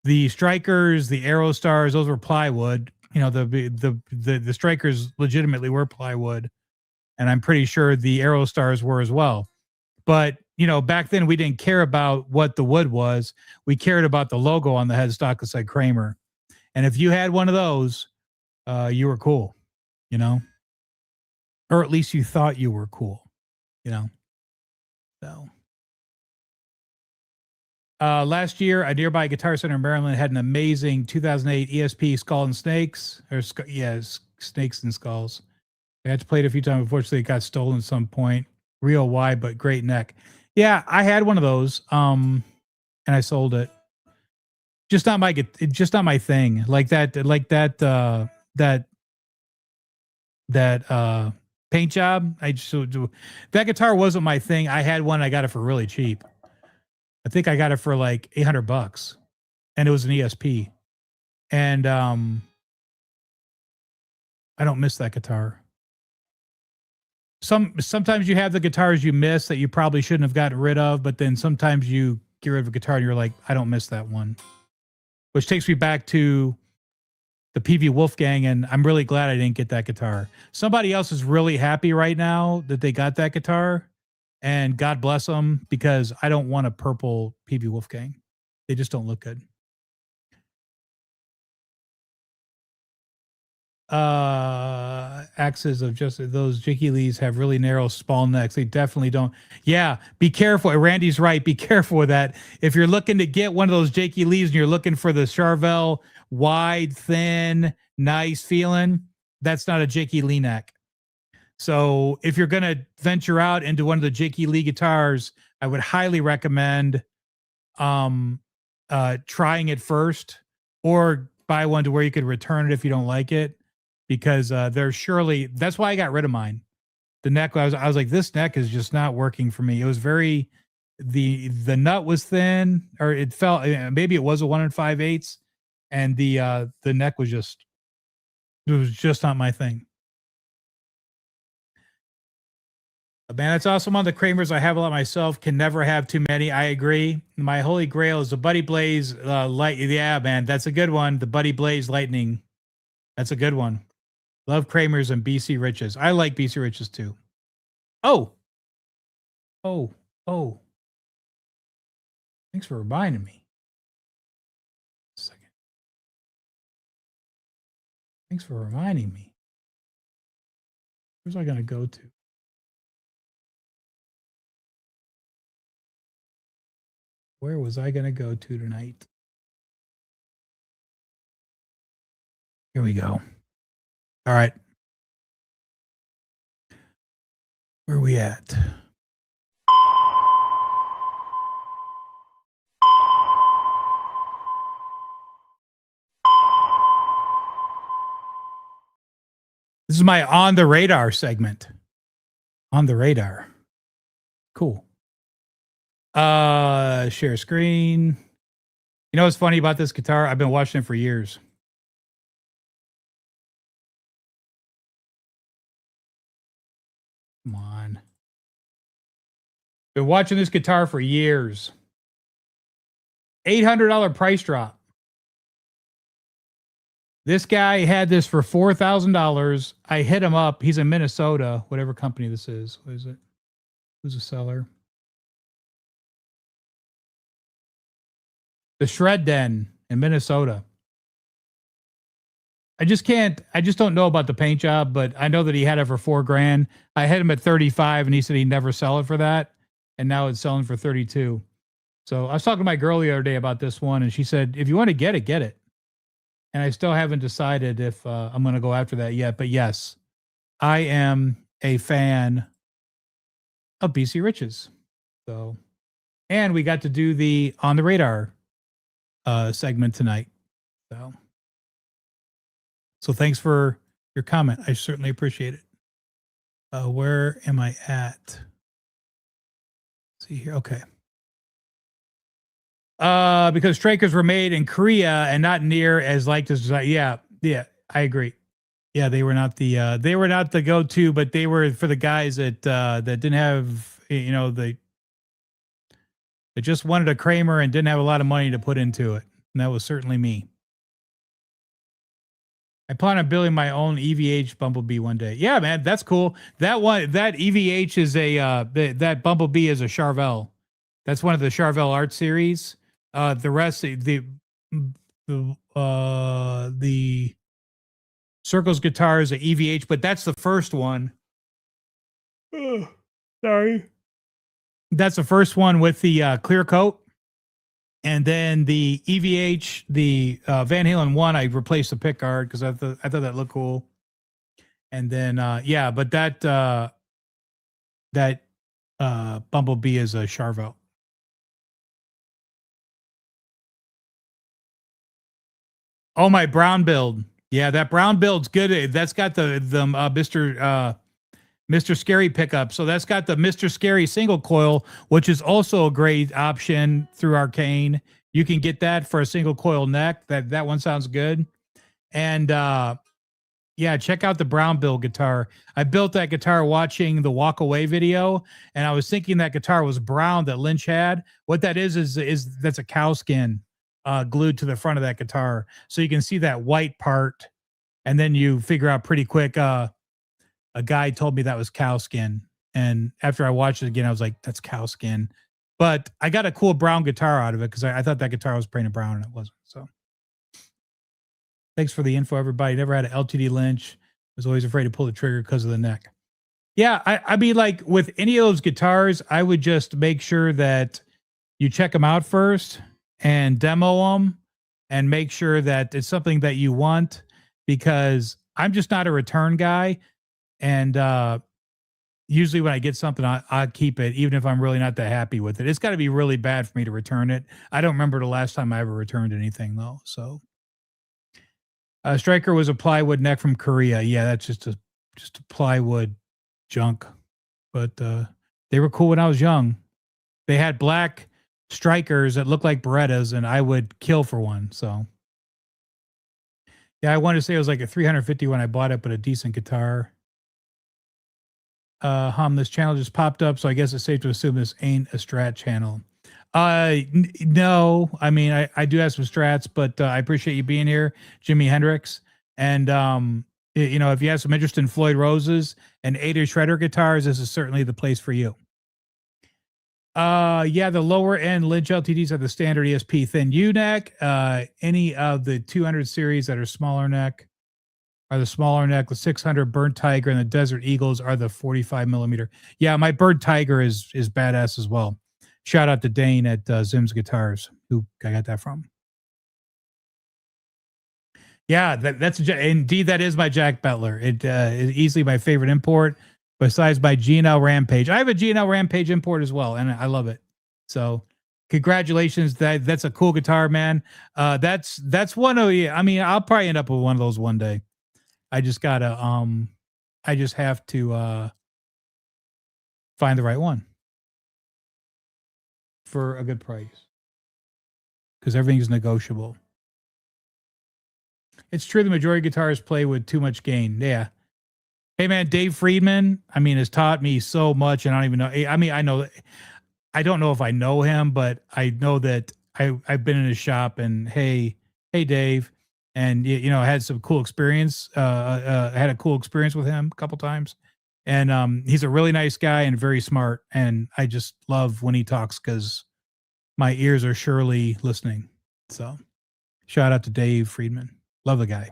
The Strikers, the Aerostars, those were plywood. The Strikers legitimately were plywood, and I'm pretty sure the Aerostars were as well. But back then we didn't care about what the wood was. We cared about the logo on the headstock that said Kramer. And if you had one of those, you were cool, or at least you thought you were cool, So, last year, a nearby Guitar Center in Maryland had an amazing 2008 ESP Skull and Snakes, Snakes and Skulls. I had to play it a few times. Unfortunately, it got stolen at some point. Real wide, but great neck. Yeah, I had one of those, and I sold it. Just not my thing. That paint job. That guitar wasn't my thing. I had one. I got it for really cheap. I think I got it for like $800, and it was an ESP. And I don't miss that guitar. Sometimes you have the guitars you miss that you probably shouldn't have gotten rid of, but then sometimes you get rid of a guitar and you're like, I don't miss that one. Which takes me back to the PV Wolfgang, and I'm really glad I didn't get that guitar. Somebody else is really happy right now that they got that guitar, and God bless them, because I don't want a purple PV Wolfgang. They just don't look good. Axes of just those Jakey Lees have really narrow small necks. They definitely don't. Yeah, be careful. Randy's right. Be careful with that. If you're looking to get one of those Jakey Lees and you're looking for the Charvel wide, thin, nice feeling, that's not a Jakey Lee neck. So if you're going to venture out into one of the Jakey Lee guitars, I would highly recommend trying it first, or buy one to where you could return it if you don't like it. Because that's why I got rid of mine. The neck, I was like, this neck is just not working for me. It was the nut was thin, or it felt, maybe it was a 1 5/8, and the neck was just not my thing. Man, that's awesome on the Kramers. I have a lot myself. Can never have too many. I agree. My holy grail is the Buddy Blaze light. Yeah, man, that's a good one. The Buddy Blaze Lightning. That's a good one. Love Kramers and BC Riches. I like BC Riches too. Oh. Thanks for reminding me. A second. Thanks for reminding me. Where's I going to go to? Where was I going to go to tonight? Here we go. All right. Where are we at? This is my On the Radar segment. On the Radar. Cool. Share screen. You know what's funny about this guitar? I've been watching it for years. Come on. Been watching this guitar for years. $800 price drop. This guy had this for $4,000. I hit him up. He's in Minnesota, whatever company this is. What is it? Who's the seller? The Shred Den in Minnesota. I just can't. I just don't know about the paint job, but I know that he had it for $4,000. I had him at 35, and he said he'd never sell it for that, and now it's selling for 32. So I was talking to my girl the other day about this one, and she said, "If you want to get it, get it." And I still haven't decided if I'm going to go after that yet. But yes, I am a fan of BC Riches. So, and we got to do the On the Radar segment tonight. So thanks for your comment. I certainly appreciate it. Where am I at? Let's see here. Okay. Because strikers were made in Korea and not near as liked as yeah, I agree. Yeah, they were not the go-to, but they were for the guys that didn't have, they just wanted a Kramer and didn't have a lot of money to put into it. And that was certainly me. I plan on building my own EVH Bumblebee one day. Yeah, man, that's cool. That EVH is that Bumblebee is a Charvel. That's one of the Charvel art series. The rest, the Circles guitar is a EVH, but that's the first one. Oh, sorry. That's the first one with the clear coat. And then the EVH, the Van Halen one, I replaced the pickguard because I thought that looked cool. And then but that Bumblebee is a Charvel. Oh, my brown build. Yeah, that brown build's good. That's got the Mr. Scary pickup. So that's got the Mr. Scary single coil, which is also a great option through Arcane. You can get that for a single coil neck. That one sounds good. And check out the brown build guitar. I built that guitar watching the Walk Away video, and I was thinking that guitar was brown that Lynch had. What that is that's a cow skin glued to the front of that guitar. So you can see that white part, and then you figure out pretty quick a guy told me that was cow skin. And after I watched it again, I was like, that's cow skin. But I got a cool brown guitar out of it because I thought that guitar was painted brown and it wasn't. So thanks for the info, everybody. Never had an LTD Lynch. Was always afraid to pull the trigger because of the neck. Yeah, I mean, like with any of those guitars, I would just make sure that you check them out first and demo them and make sure that it's something that you want, because I'm just not a return guy. And usually when I get something, I keep it, even if I'm really not that happy with it. It's got to be really bad for me to return it. I don't remember the last time I ever returned anything, though. So Striker was a plywood neck from Korea. Yeah, that's just a plywood junk. But they were cool when I was young. They had black Strikers that looked like Berettas, and I would kill for one. So yeah, I wanted to say it was like a 350 when I bought it, but a decent guitar. This channel just popped up, so I guess it's safe to assume this ain't a Strat channel. No, I mean, I do have some Strats, but I appreciate you being here, Jimi Hendrix. And if you have some interest in Floyd Roses and Ada Shredder guitars, this is certainly the place for you. The lower end Lynch LTDs are the standard ESP thin U neck. Any of the 200 series that are smaller neck are the smaller neck. The 600 Burnt Tiger and the Desert Eagles are the 45 millimeter. Yeah, my Burnt Tiger is badass as well. Shout out to Dane at Zim's Guitars, who I got that from. Yeah, that's indeed, that is my Jack Bettler. It is easily my favorite import, besides my G&L Rampage. I have a G&L Rampage import as well, and I love it. So congratulations. That's a cool guitar, man. That's one of you. I mean, I'll probably end up with one of those one day. I just gotta I just have to find the right one for a good price, because everything's negotiable. It's true the majority of guitarists play with too much gain. Yeah. Hey man, Dave Friedman, I mean, has taught me so much, and I don't even know. I mean, I don't know if I know him, but I know that I've been in his shop, and hey Dave. And had some cool experience. Had a cool experience with him a couple times, and he's a really nice guy and very smart. And I just love when he talks, because my ears are surely listening. So, shout out to Dave Friedman. Love the guy.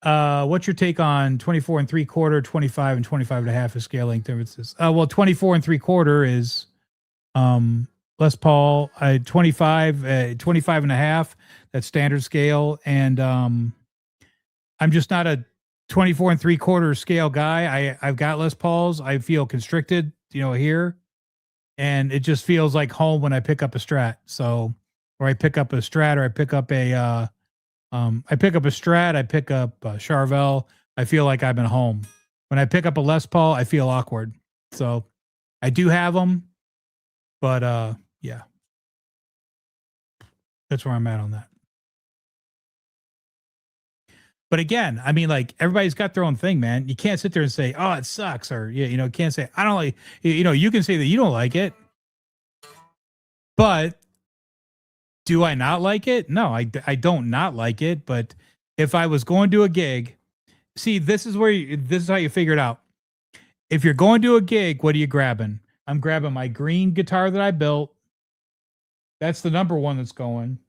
What's your take on 24 and 3/4, 25 and 25 and a half as scale length differences? Well, 24 and 3/4 is Les Paul, 25, 25 and a half. That's standard scale. And I'm just not a 24 and 3/4 scale guy. I've got Les Pauls. I feel constricted, here. And it just feels like home when I pick up a Strat. So, or I pick up a Strat, or I pick up a Strat, I pick up a Charvel. I feel like I'm at home. When I pick up a Les Paul, I feel awkward. So I do have them, but yeah, that's where I'm at on that. But again, I mean, like, everybody's got their own thing, man. You can't sit there and say, "Oh, it sucks," or can't say, "I don't like." You can say that you don't like it, but do I not like it? No, I don't not like it. But if I was going to a gig, see, this is how you figure it out. If you're going to a gig, what are you grabbing? I'm grabbing my green guitar that I built. That's the number one that's going.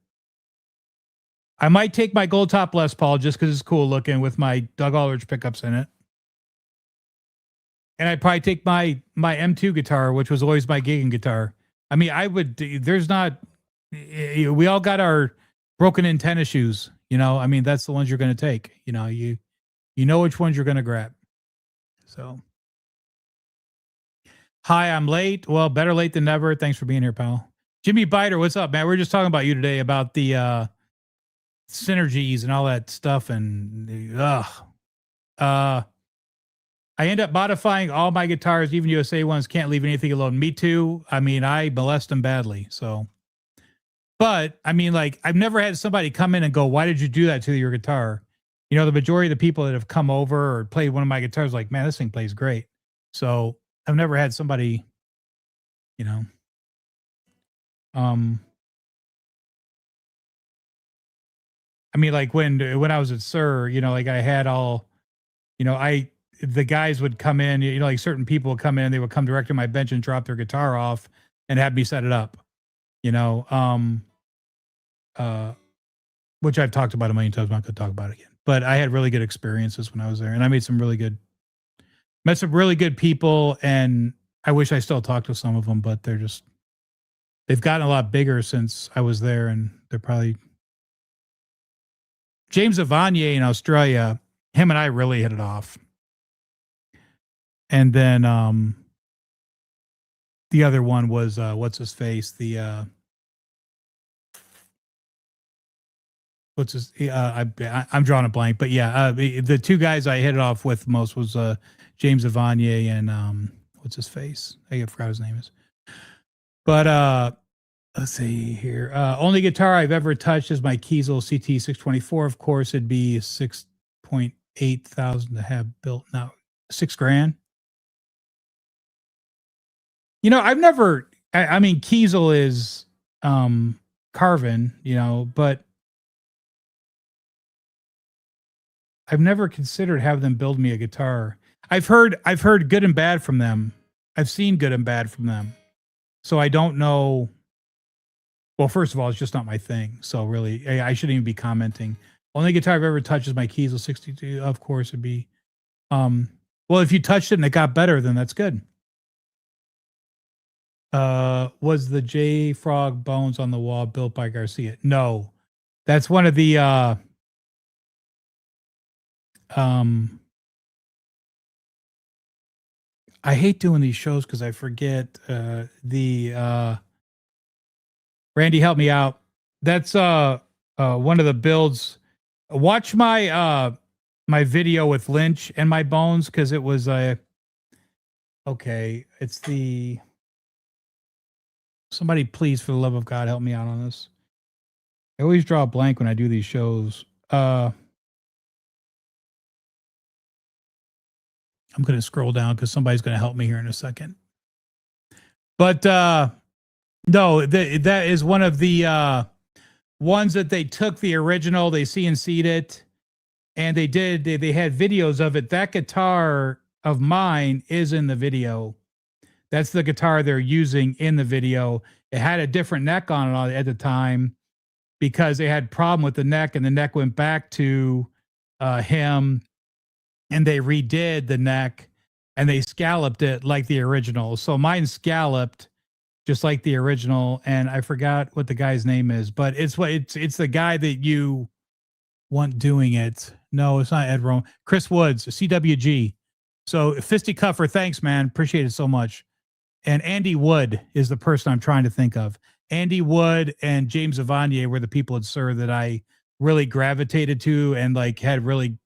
I might take my gold top Les Paul just because it's cool looking with my Doug Aldrich pickups in it. And I'd probably take my M2 guitar, which was always my gigging guitar. I mean, we all got our broken in tennis shoes, I mean, that's the ones you're going to take, you know which ones you're going to grab. So, hi, I'm late. Well, better late than never. Thanks for being here, pal. Jimmy Biter, what's up, man? We we're just talking about you today about the synergies and all that stuff. And I end up modifying all my guitars, even USA ones. Can't leave anything alone. Me too. I mean, I molest them badly. So, but I mean, like, I've never had somebody come in and go, "Why did you do that to your guitar?" The majority of the people that have come over or played one of my guitars, like, "Man, this thing plays great." So I've never had somebody, I mean, like, when I was at Sir, like, I had all, the guys would come in, like, certain people would come in, they would come direct to my bench and drop their guitar off and have me set it up, which I've talked about a million times. I'm not going to talk about it again, but I had really good experiences when I was there, and I met some really good people, and I wish I still talked to some of them, but they've gotten a lot bigger since I was there, and they're probably James Avanier in Australia. Him and I really hit it off. And then the other one was what's his face? I'm drawing a blank, but yeah, the two guys I hit it off with most was James Avanier and what's his face? I forgot his name is. But let's see here. Only guitar I've ever touched is my Kiesel CT 624. Of course, it'd be 6.8 thousand to have built now. $6,000. I've never. I mean, Kiesel is Carvin, but I've never considered having them build me a guitar. I've heard good and bad from them. I've seen good and bad from them. So I don't know. Well, first of all, it's just not my thing. So really, I shouldn't even be commenting. Only guitar I've ever touched is my Kiesel 62. Of course, it'd be. Well, if you touched it and it got better, then that's good. Was the J Frog bones on the wall built by Garcia? No, that's one of the. I hate doing these shows because I forget Randy, help me out. That's one of the builds. Watch my my video with Lynch and my bones, because it was okay. It's the somebody, please, for the love of God, help me out on this. I always draw a blank when I do these shows. I'm going to scroll down because somebody's going to help me here in a second. But no, that is one of the ones that they took the original, they CNC'd it, and they had videos of it. That guitar of mine is in the video. That's the guitar they're using in the video. It had a different neck on it at the time because they had problem with the neck, and the neck went back to him, and they redid the neck and they scalloped it like the original. So mine scalloped just like the original, and I forgot what the guy's name is, but it's the guy that you want doing it. No, it's not Ed Rome. Chris Woods, CWG. So Fisty-Cuffer, thanks, man. Appreciate it so much. And Andy Wood is the person I'm trying to think of. Andy Wood and James Evanier were the people at SIR that I really gravitated to and like had really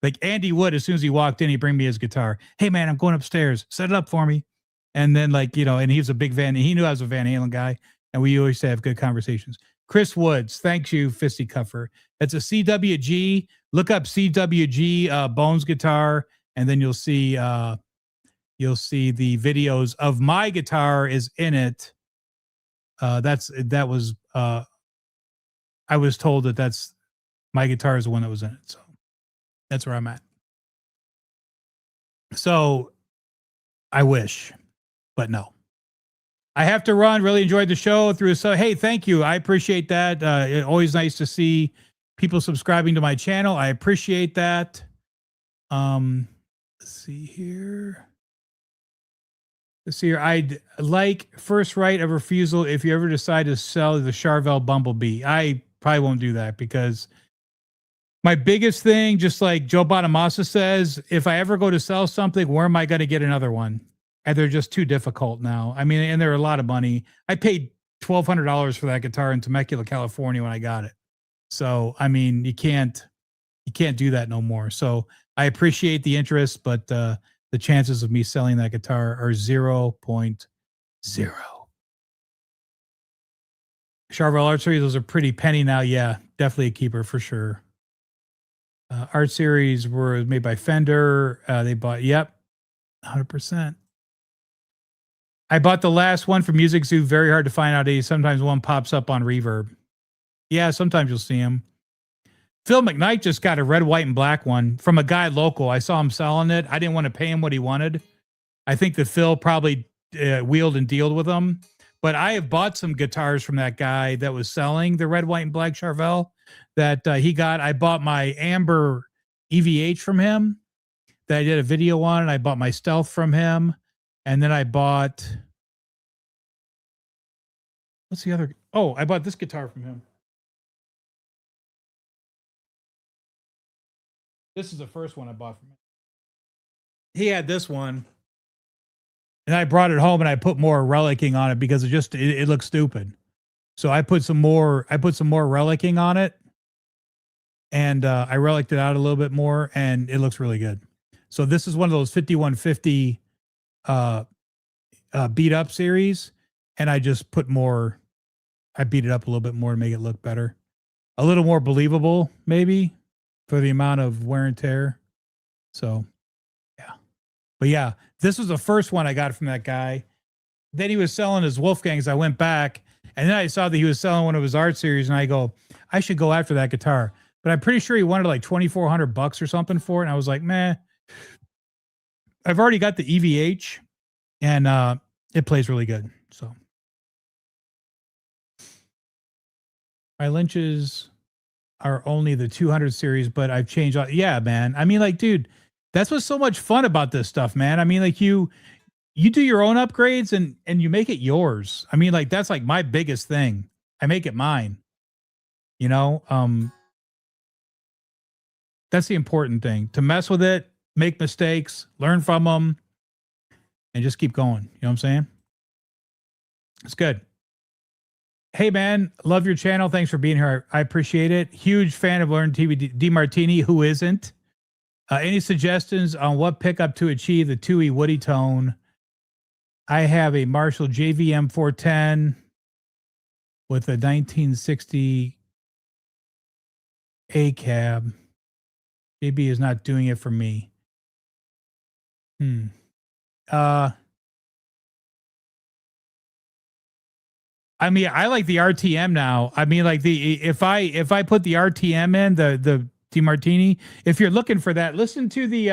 like Andy Wood. As soon as he walked in, he'd bring me his guitar. Hey man, I'm going upstairs. Set it up for me. And then like, you know, and he was a big he knew I was a Van Halen guy, and we always have good conversations. Chris Woods, thanks you, Fisty-Cuffer. It's a CWG. Look up CWG Bones guitar, and then you'll see the videos of my guitar is in it. I was told that's my guitar is the one that was in it. So that's where I'm at. So I wish, but no. I have to run. Really enjoyed the show through. So, hey, thank you. I appreciate that. Always nice to see people subscribing to my channel. I appreciate that. Let's see here. I'd like first right of refusal if you ever decide to sell the Charvel Bumblebee. I probably won't do that because my biggest thing, just like Joe Bonamassa says, if I ever go to sell something, where am I going to get another one? And they're just too difficult now. I mean, and they're a lot of money. I paid $1,200 for that guitar in Temecula, California when I got it. So, I mean, you can't do that no more. So I appreciate the interest, but the chances of me selling that guitar are 0.0. Charvel Art Series, those are pretty penny now. Yeah, definitely a keeper for sure. Art Series were made by Fender. They bought, 100%. I bought the last one from Music Zoo. Very hard to find nowadays. Sometimes one pops up on Reverb. Yeah, sometimes you'll see him. Phil McKnight just got a red, white, and black one from a guy local. I saw him selling it. I didn't want to pay him what he wanted. I think that Phil probably wheeled and dealed with him. But I have bought some guitars from that guy that was selling the red, white, and black Charvel that he got. I bought my Amber EVH from him that I did a video on, and I bought my Stealth from him. And then I bought, what's the other? Oh, I bought this guitar from him. This is the first one I bought from him. He had this one, and I brought it home and I put more relicing on it because it looks stupid. So I put some more relicing on it, and I reliced it out a little bit more, and it looks really good. So this is one of those 5150 beat up series, and I just put more. I beat it up a little bit more to make it look better, a little more believable, maybe, for the amount of wear and tear. So, yeah. But yeah, this was the first one I got from that guy. Then he was selling his Wolfgangs. I went back, and then I saw that he was selling one of his Art Series, and I go, I should go after that guitar. But I'm pretty sure he wanted like $2,400 or something for it, and I was like, meh. I've already got the EVH, and it plays really good. So my Lynches are only the 200 series, but I've changed. Yeah, man. I mean, like, dude, that's what's so much fun about this stuff, man. I mean, like you do your own upgrades and you make it yours. I mean, like, that's like my biggest thing. I make it mine. You know, that's the important thing, to mess with it, make mistakes, learn from them, and just keep going. You know what I'm saying? It's good. Hey, man, love your channel. Thanks for being here. I appreciate it. Huge fan of Learn TV DeMartini. Who isn't? Any suggestions on what pickup to achieve the 2E woody tone? I have a Marshall JVM 410 with a 1960 A cab. JB is not doing it for me. I mean, I like the RTM now. I mean, like if I put the RTM in the DeMartini, if you're looking for that, listen to the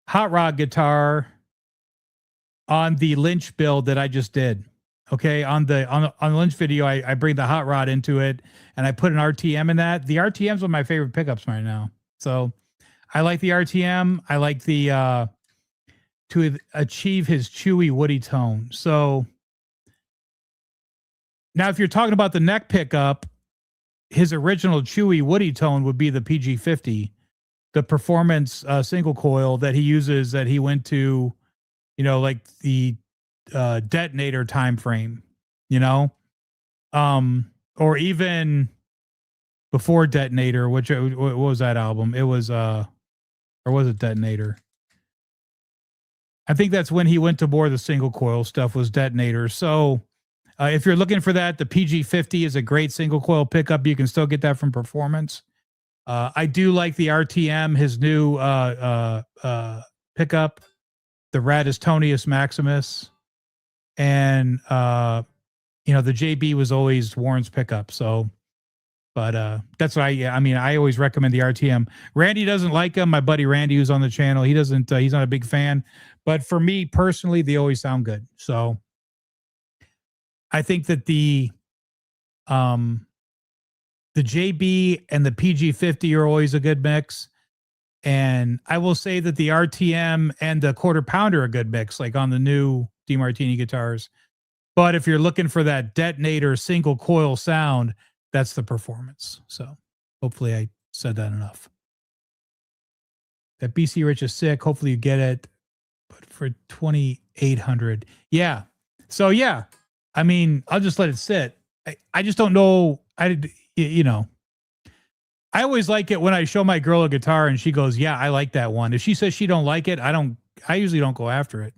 Hot Rod guitar on the Lynch build that I just did. Okay, on the lunch video, I bring the hot rod into it, and I put an RTM in that. The RTM's one of my favorite pickups right now. So I like the RTM. I like the to achieve his chewy woody tone. So now, if you're talking about the neck pickup, his original chewy woody tone would be the PG50, the performance single coil that he uses, that he went to, like the detonator time frame, or even before detonator, which what was that album? It was or was it detonator? I think that's when he went to more the single coil stuff, was detonator. So if you're looking for that, the PG50 is a great single coil pickup. You can still get that from Performance. I do like the RTM, his new pickup, the Radistonius Maximus, and the JB was always Warren's pickup. So, but that's what I always recommend the RTM. Randy doesn't like them. My buddy Randy, who's on the channel, he doesn't. He's not a big fan. But for me personally, they always sound good. So I think that the JB and the PG50 are always a good mix. And I will say that the RTM and the quarter pounder are a good mix, like on the new DeMartini guitars. But if you're looking for that detonator single coil sound, that's the Performance. So hopefully I said that enough. That BC Rich is sick. Hopefully you get it. But for 2,800. Yeah. So yeah, I mean, I'll just let it sit. I just don't know. I always like it when I show my girl a guitar and she goes, yeah, I like that one. If she says she don't like it, I usually don't go after it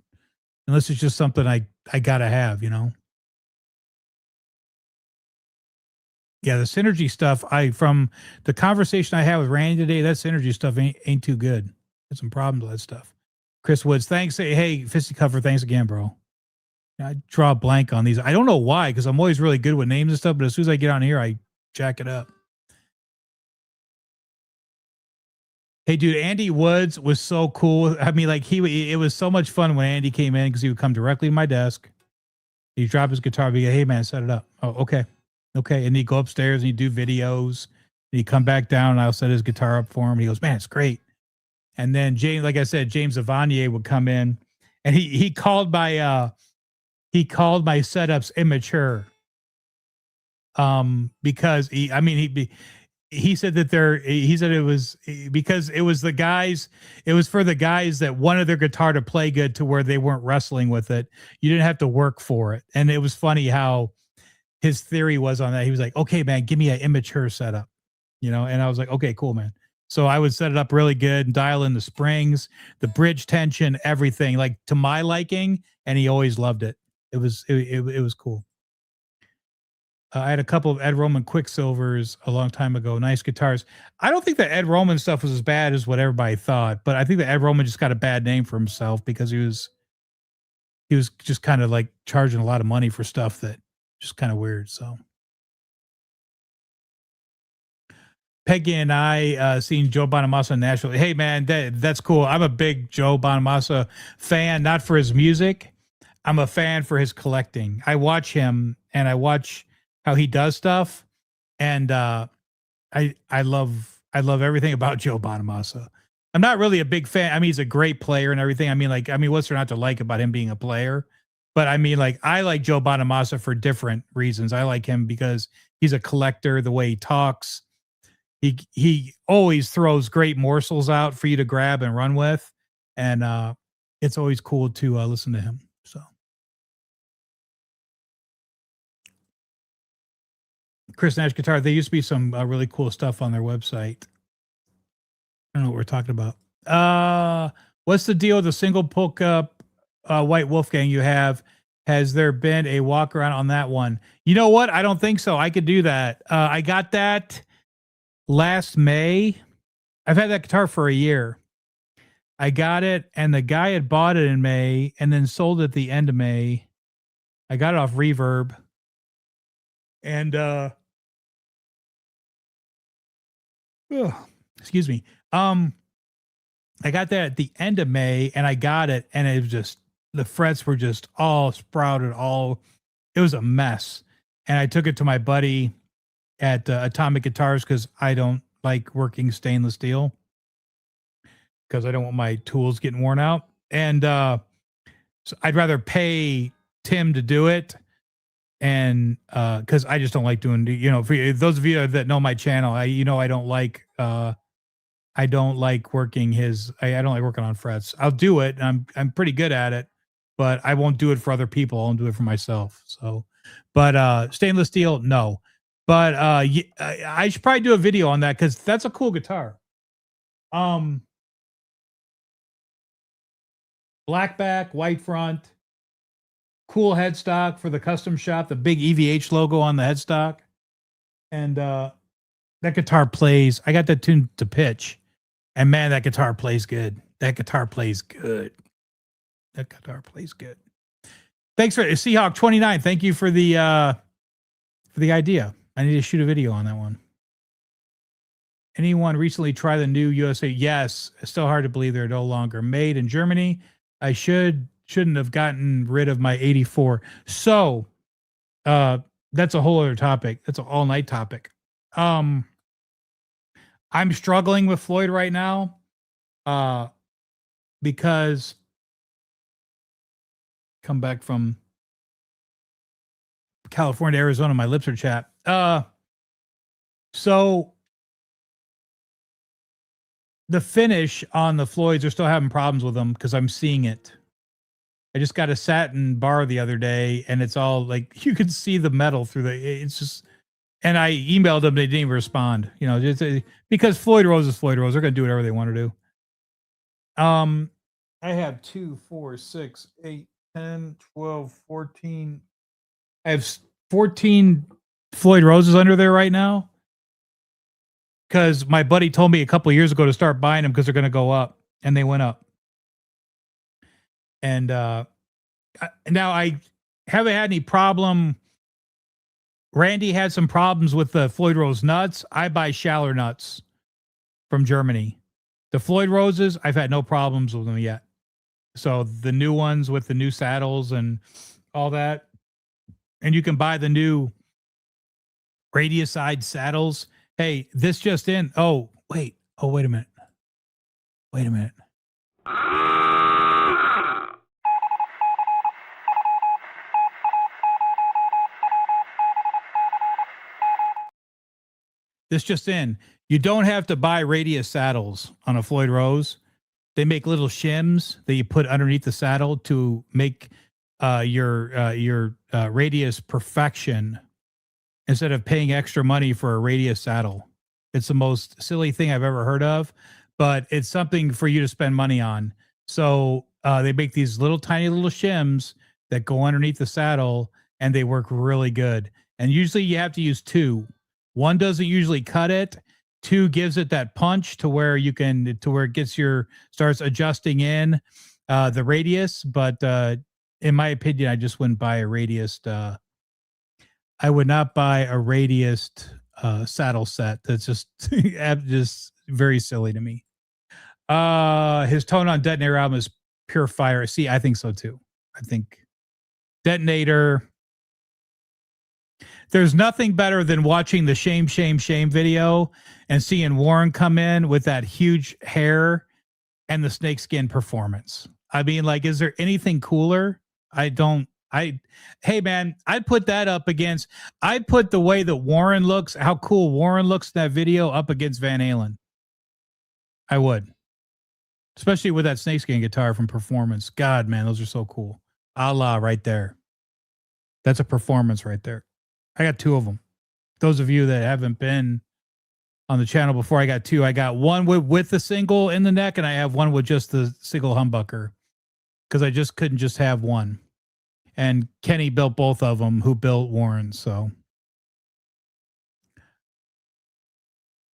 unless it's just something I gotta have, Yeah, the Synergy stuff, from the conversation I had with Randy today, that Synergy stuff ain't too good. There's some problems with that stuff. Chris Woods, thanks. Hey, Fisticuff, thanks again, bro. I draw a blank on these. I don't know why, because I'm always really good with names and stuff, but as soon as I get on here, I jack it up. Hey, dude, Andy Woods was so cool. I mean, like it was so much fun when Andy came in, because he would come directly to my desk. He'd drop his guitar, be like, hey, man, set it up. Oh, okay. Okay. And he'd go upstairs and he'd do videos. And he'd come back down and I'll set his guitar up for him. He goes, man, it's great. And then James, like I said, James Avanier would come in, and he called my setups immature. Because he said that he said it was because it was for the guys that wanted their guitar to play good, to where they weren't wrestling with it. You didn't have to work for it. And it was funny how his theory was on that. He was like, okay, man, give me an immature setup, and I was like, okay, cool, man. So I would set it up really good and dial in the springs, the bridge tension, everything, like to my liking. And he always loved it. It was cool. I had a couple of Ed Roman Quicksilvers a long time ago. Nice guitars. I don't think the Ed Roman stuff was as bad as what everybody thought, but I think that Ed Roman just got a bad name for himself, because he was just kind of like charging a lot of money for stuff that just kind of weird. So Peggy and I seen Joe Bonamassa in Nashville. Hey, man, that's cool. I'm a big Joe Bonamassa fan, not for his music. I'm a fan for his collecting. I watch him and I watch how he does stuff, and I love everything about Joe Bonamassa. I'm not really a big fan. I mean, he's a great player and everything. I mean, what's there not to like about him being a player? But I mean, like, I like Joe Bonamassa for different reasons. I like him because he's a collector. The way he talks, he always throws great morsels out for you to grab and run with, and it's always cool to listen to him. So. Chris Nash Guitar, there used to be some really cool stuff on their website. I don't know what we're talking about. What's the deal with the single polka White Wolfgang you have? Has there been a walk around on that one? You know what? I don't think so. I could do that. I got that last May. I've had that guitar for a year. I got it, and the guy had bought it in May and then sold it at the end of May. I got it off Reverb. And excuse me. I got that at the end of May, and I got it, and it was just, the frets were just all sprouted, all It was a mess. And I took it to my buddy at Atomic Guitars because I don't like working stainless steel because I don't want my tools getting worn out. And so I'd rather pay Tim to do it. And because I just don't like doing, for those of you that know my channel, I don't like working I don't like working on frets. I'll do it. And I'm pretty good at it, but I won't do it for other people. I'll do it for myself. So, but stainless steel, no. But I should probably do a video on that because that's a cool guitar. Black back, white front, cool headstock for the custom shop, the big EVH logo on the headstock. And that guitar plays, I got that tuned to pitch. And man, that guitar plays good. That guitar plays good. That guitar plays good. Thanks for Seahawk 29. Thank you for the idea. I need to shoot a video on that one. Anyone recently try the new USA? Yes. It's still hard to believe they're no longer made in Germany. I shouldn't have gotten rid of my 84. So that's a whole other topic. That's an all-night topic. I'm struggling with Floyd right now because come back from California, Arizona, my lips are chapped. So the finish on the Floyds are still having problems with them because I'm seeing it. I just got a satin bar the other day and it's all like, you can see the metal through it's just, and I emailed them. They didn't even respond, just because Floyd Rose is Floyd Rose. They're going to do whatever they want to do. I have 2, 4, 6, 8, 10, 12, 14. I have 14 Floyd Roses under there right now. Because my buddy told me a couple of years ago to start buying them because they're going to go up, and they went up. And now I haven't had any problem. Randy had some problems with the Floyd Rose nuts. I buy Schaller nuts from Germany. The Floyd Roses, I've had no problems with them yet. So the new ones with the new saddles and all that. And you can buy the new Radiuside saddles. Hey, this just in. Oh, wait. Oh, wait a minute. Wait a minute. This just in. You don't have to buy Radius saddles on a Floyd Rose. They make little shims that you put underneath the saddle to make your Radius perfection instead of paying extra money for a Radius saddle. It's the most silly thing I've ever heard of, but it's something for you to spend money on. So they make these tiny little shims that go underneath the saddle, and they work really good. And usually you have to use 2. 1 doesn't usually cut it. 2 gives it that punch to where it gets starts adjusting in the radius. But in my opinion, I just wouldn't buy a Radius. I would not buy a Radius saddle set. That's just very silly to me. His tone on Detonator album is pure fire. See, I think so too. I think Detonator. There's nothing better than watching the shame video and seeing Warren come in with that huge hair and the snakeskin performance. I mean, is there anything cooler? Hey man, I'd put that up against, I'd put the way that Warren looks, how cool Warren looks in that video up against Van Halen. I would. Especially with that snakeskin guitar from Performance. God, man, those are so cool. Allah right there. That's a performance right there. I got 2 of them. Those of you that haven't been on the channel before, I got 2. I got one with the single in the neck, and I have one with just the single humbucker because I just couldn't just have one. And Kenny built both of them, who built Warren. So,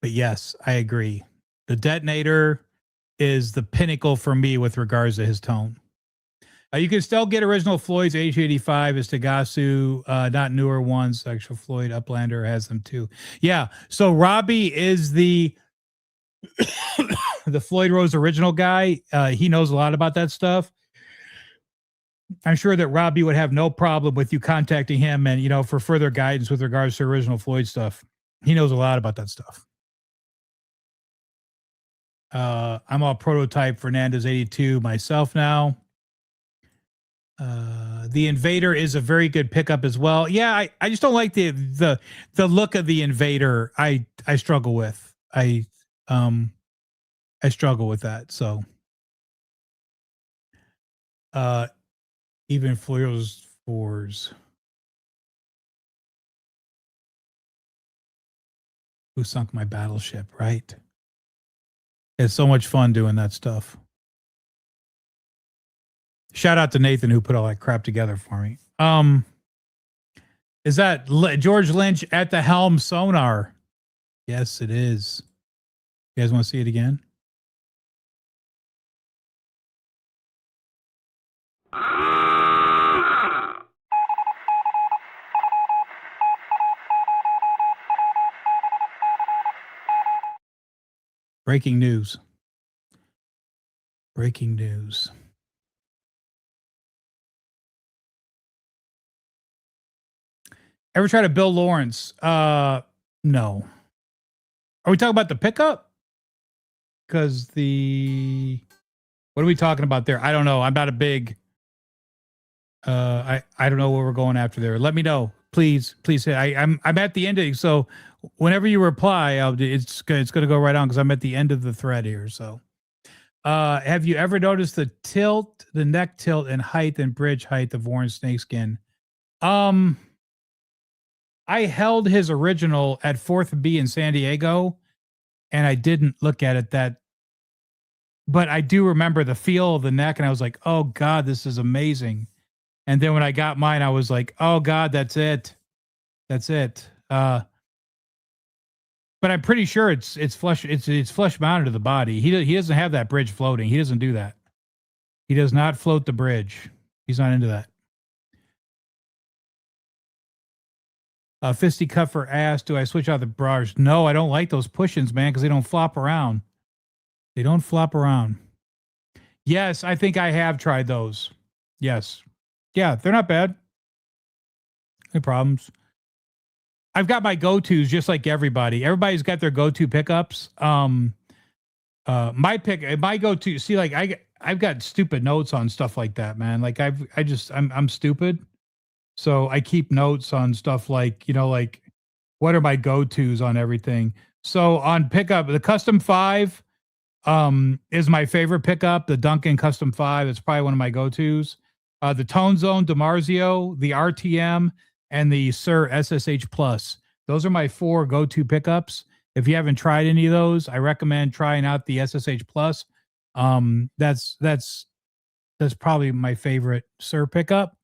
but yes, I agree. The Detonator is the pinnacle for me with regards to his tone. You can still get original Floyd's H85 is Tagasu, not newer ones. Actual Floyd Uplander has them too. Yeah. So Robbie is the Floyd Rose original guy. He knows a lot about that stuff. I'm sure that Robbie would have no problem with you contacting him and, for further guidance with regards to original Floyd stuff. He knows a lot about that stuff. I'm all prototype Fernandez 82 myself now. The Invader is a very good pickup as well. Yeah, I just don't like the look of the Invader. I struggle with. I struggle with that. So even Florios fours. Who sunk my battleship, right? It's so much fun doing that stuff. Shout out to Nathan who put all that crap together for me. Is that George Lynch at the helm sonar? Yes, it is. You guys want to see it again? Breaking news. Breaking news. Ever try to Bill Lawrence? No. Are we talking about the pickup? Because what are we talking about there? I don't know. I'm not a big. I don't know where we're going after there. Let me know, please. Please say I'm at the ending. So whenever you reply, it's going to go right on because I'm at the end of the thread here. So, have you ever noticed the neck tilt and height and bridge height of Warren Snakeskin? I held his original at 4th B in San Diego, and I didn't look at it but I do remember the feel of the neck, and I was like, oh God, this is amazing. And then when I got mine, I was like, oh God, that's it. That's it. But I'm pretty sure it's flush. It's flush mounted to the body. He doesn't have that bridge floating. He doesn't do that. He does not float the bridge. He's not into that. Fisticuff for ass. Do I switch out the bars? No, I don't like those push-ins, man, because they don't flop around. They don't flop around. Yes, I think I have tried those. Yes. Yeah, they're not bad. No problems. I've got my go-tos just like everybody. Everybody's got their go-to pickups. My go-to, see, like I've got stupid notes on stuff like that, man. Like I'm stupid. So I keep notes on stuff like, like what are my go-tos on everything. So on pickup, the Custom 5 is my favorite pickup. The Duncan Custom 5, it's probably one of my go-tos. The Tone Zone DiMarzio, the RTM, and the Sir SSH Plus. Those are my 4 go-to pickups. If you haven't tried any of those, I recommend trying out the SSH Plus. That's probably my favorite Sir pickup.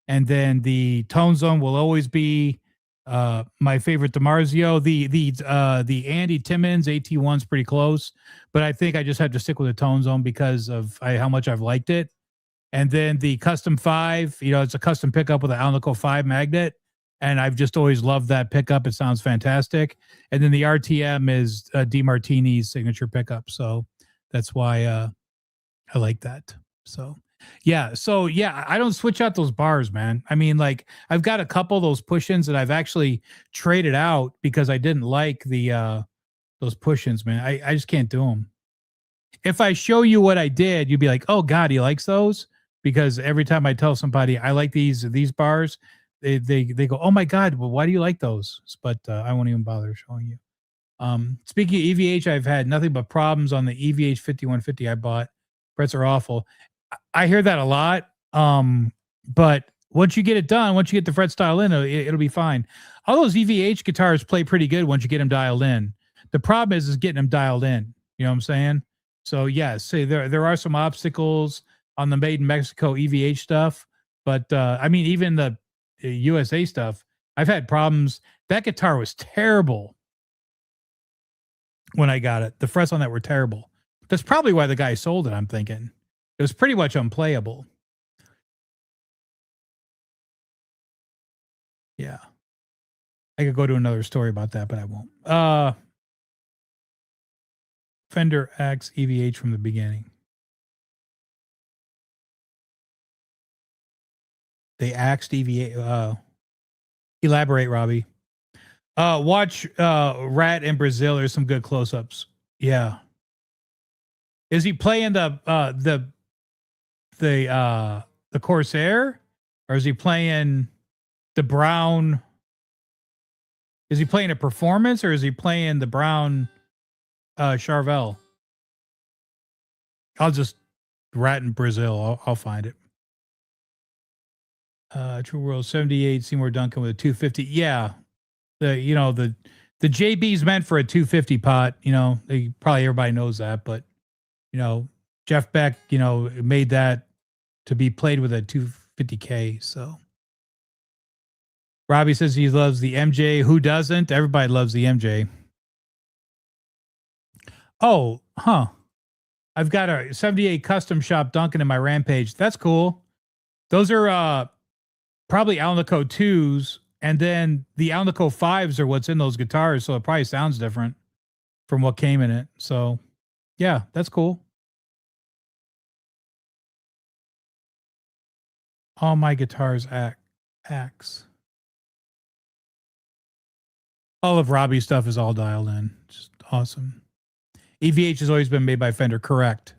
And then the Tone Zone will always be my favorite DiMarzio. The Andy Timmons AT1's pretty close, but I think I just have to stick with the Tone Zone because of how much I've liked it. And then the Custom 5, it's a custom pickup with an Alnico 5 magnet, and I've just always loved that pickup. It sounds fantastic. And then the RTM is DeMartini's signature pickup, so that's why I like that. So yeah, I don't switch out those bars, man. I mean, like I've got a couple of those push-ins that I've actually traded out because I didn't like the those push-ins, man. I just can't do them. If I show you what I did, you'd be like, "Oh God, he likes those." Because every time I tell somebody I like these bars, they go, "Oh my God, well, why do you like those?" But I won't even bother showing you. Speaking of EVH, I've had nothing but problems on the EVH 5150 I bought. Frets are awful. I hear that a lot. But once you get it done, once you get the fret style in, it'll be fine. All those EVH guitars play pretty good once you get them dialed in. The problem is getting them dialed in. You know what I'm saying? So yes, say there are some obstacles on the Made in Mexico EVH stuff, but I mean even the USA stuff, I've had problems. That guitar was terrible when I got it. The frets on that were terrible. That's probably why the guy sold it, I'm thinking. It was pretty much unplayable. Yeah. I could go to another story about that, but I won't. Fender X EVH from the beginning. They axed EVH. Elaborate, Robbie. Watch Rat in Brazil. There's some good close-ups. Yeah. Is he playing the Corsair, or is he playing the Brown? Is he playing a performance, or is he playing the Brown Charvel? I'll just Rat in Brazil. I'll find it. True World 78, Seymour Duncan with a 250. Yeah. The JB's meant for a 250 pot, probably everybody knows that, but Jeff Beck, made that to be played with a 250K. So Robbie says he loves the MJ. Who doesn't? Everybody loves the MJ. Oh, huh. I've got a 78 custom shop Duncan in my Rampage. That's cool. Those are probably Alnico 2s, and then the Alnico 5s are what's in those guitars, so it probably sounds different from what came in it. So, yeah, that's cool. All my guitars axe. All of Robbie's stuff is all dialed in. Just awesome. EVH has always been made by Fender, correct.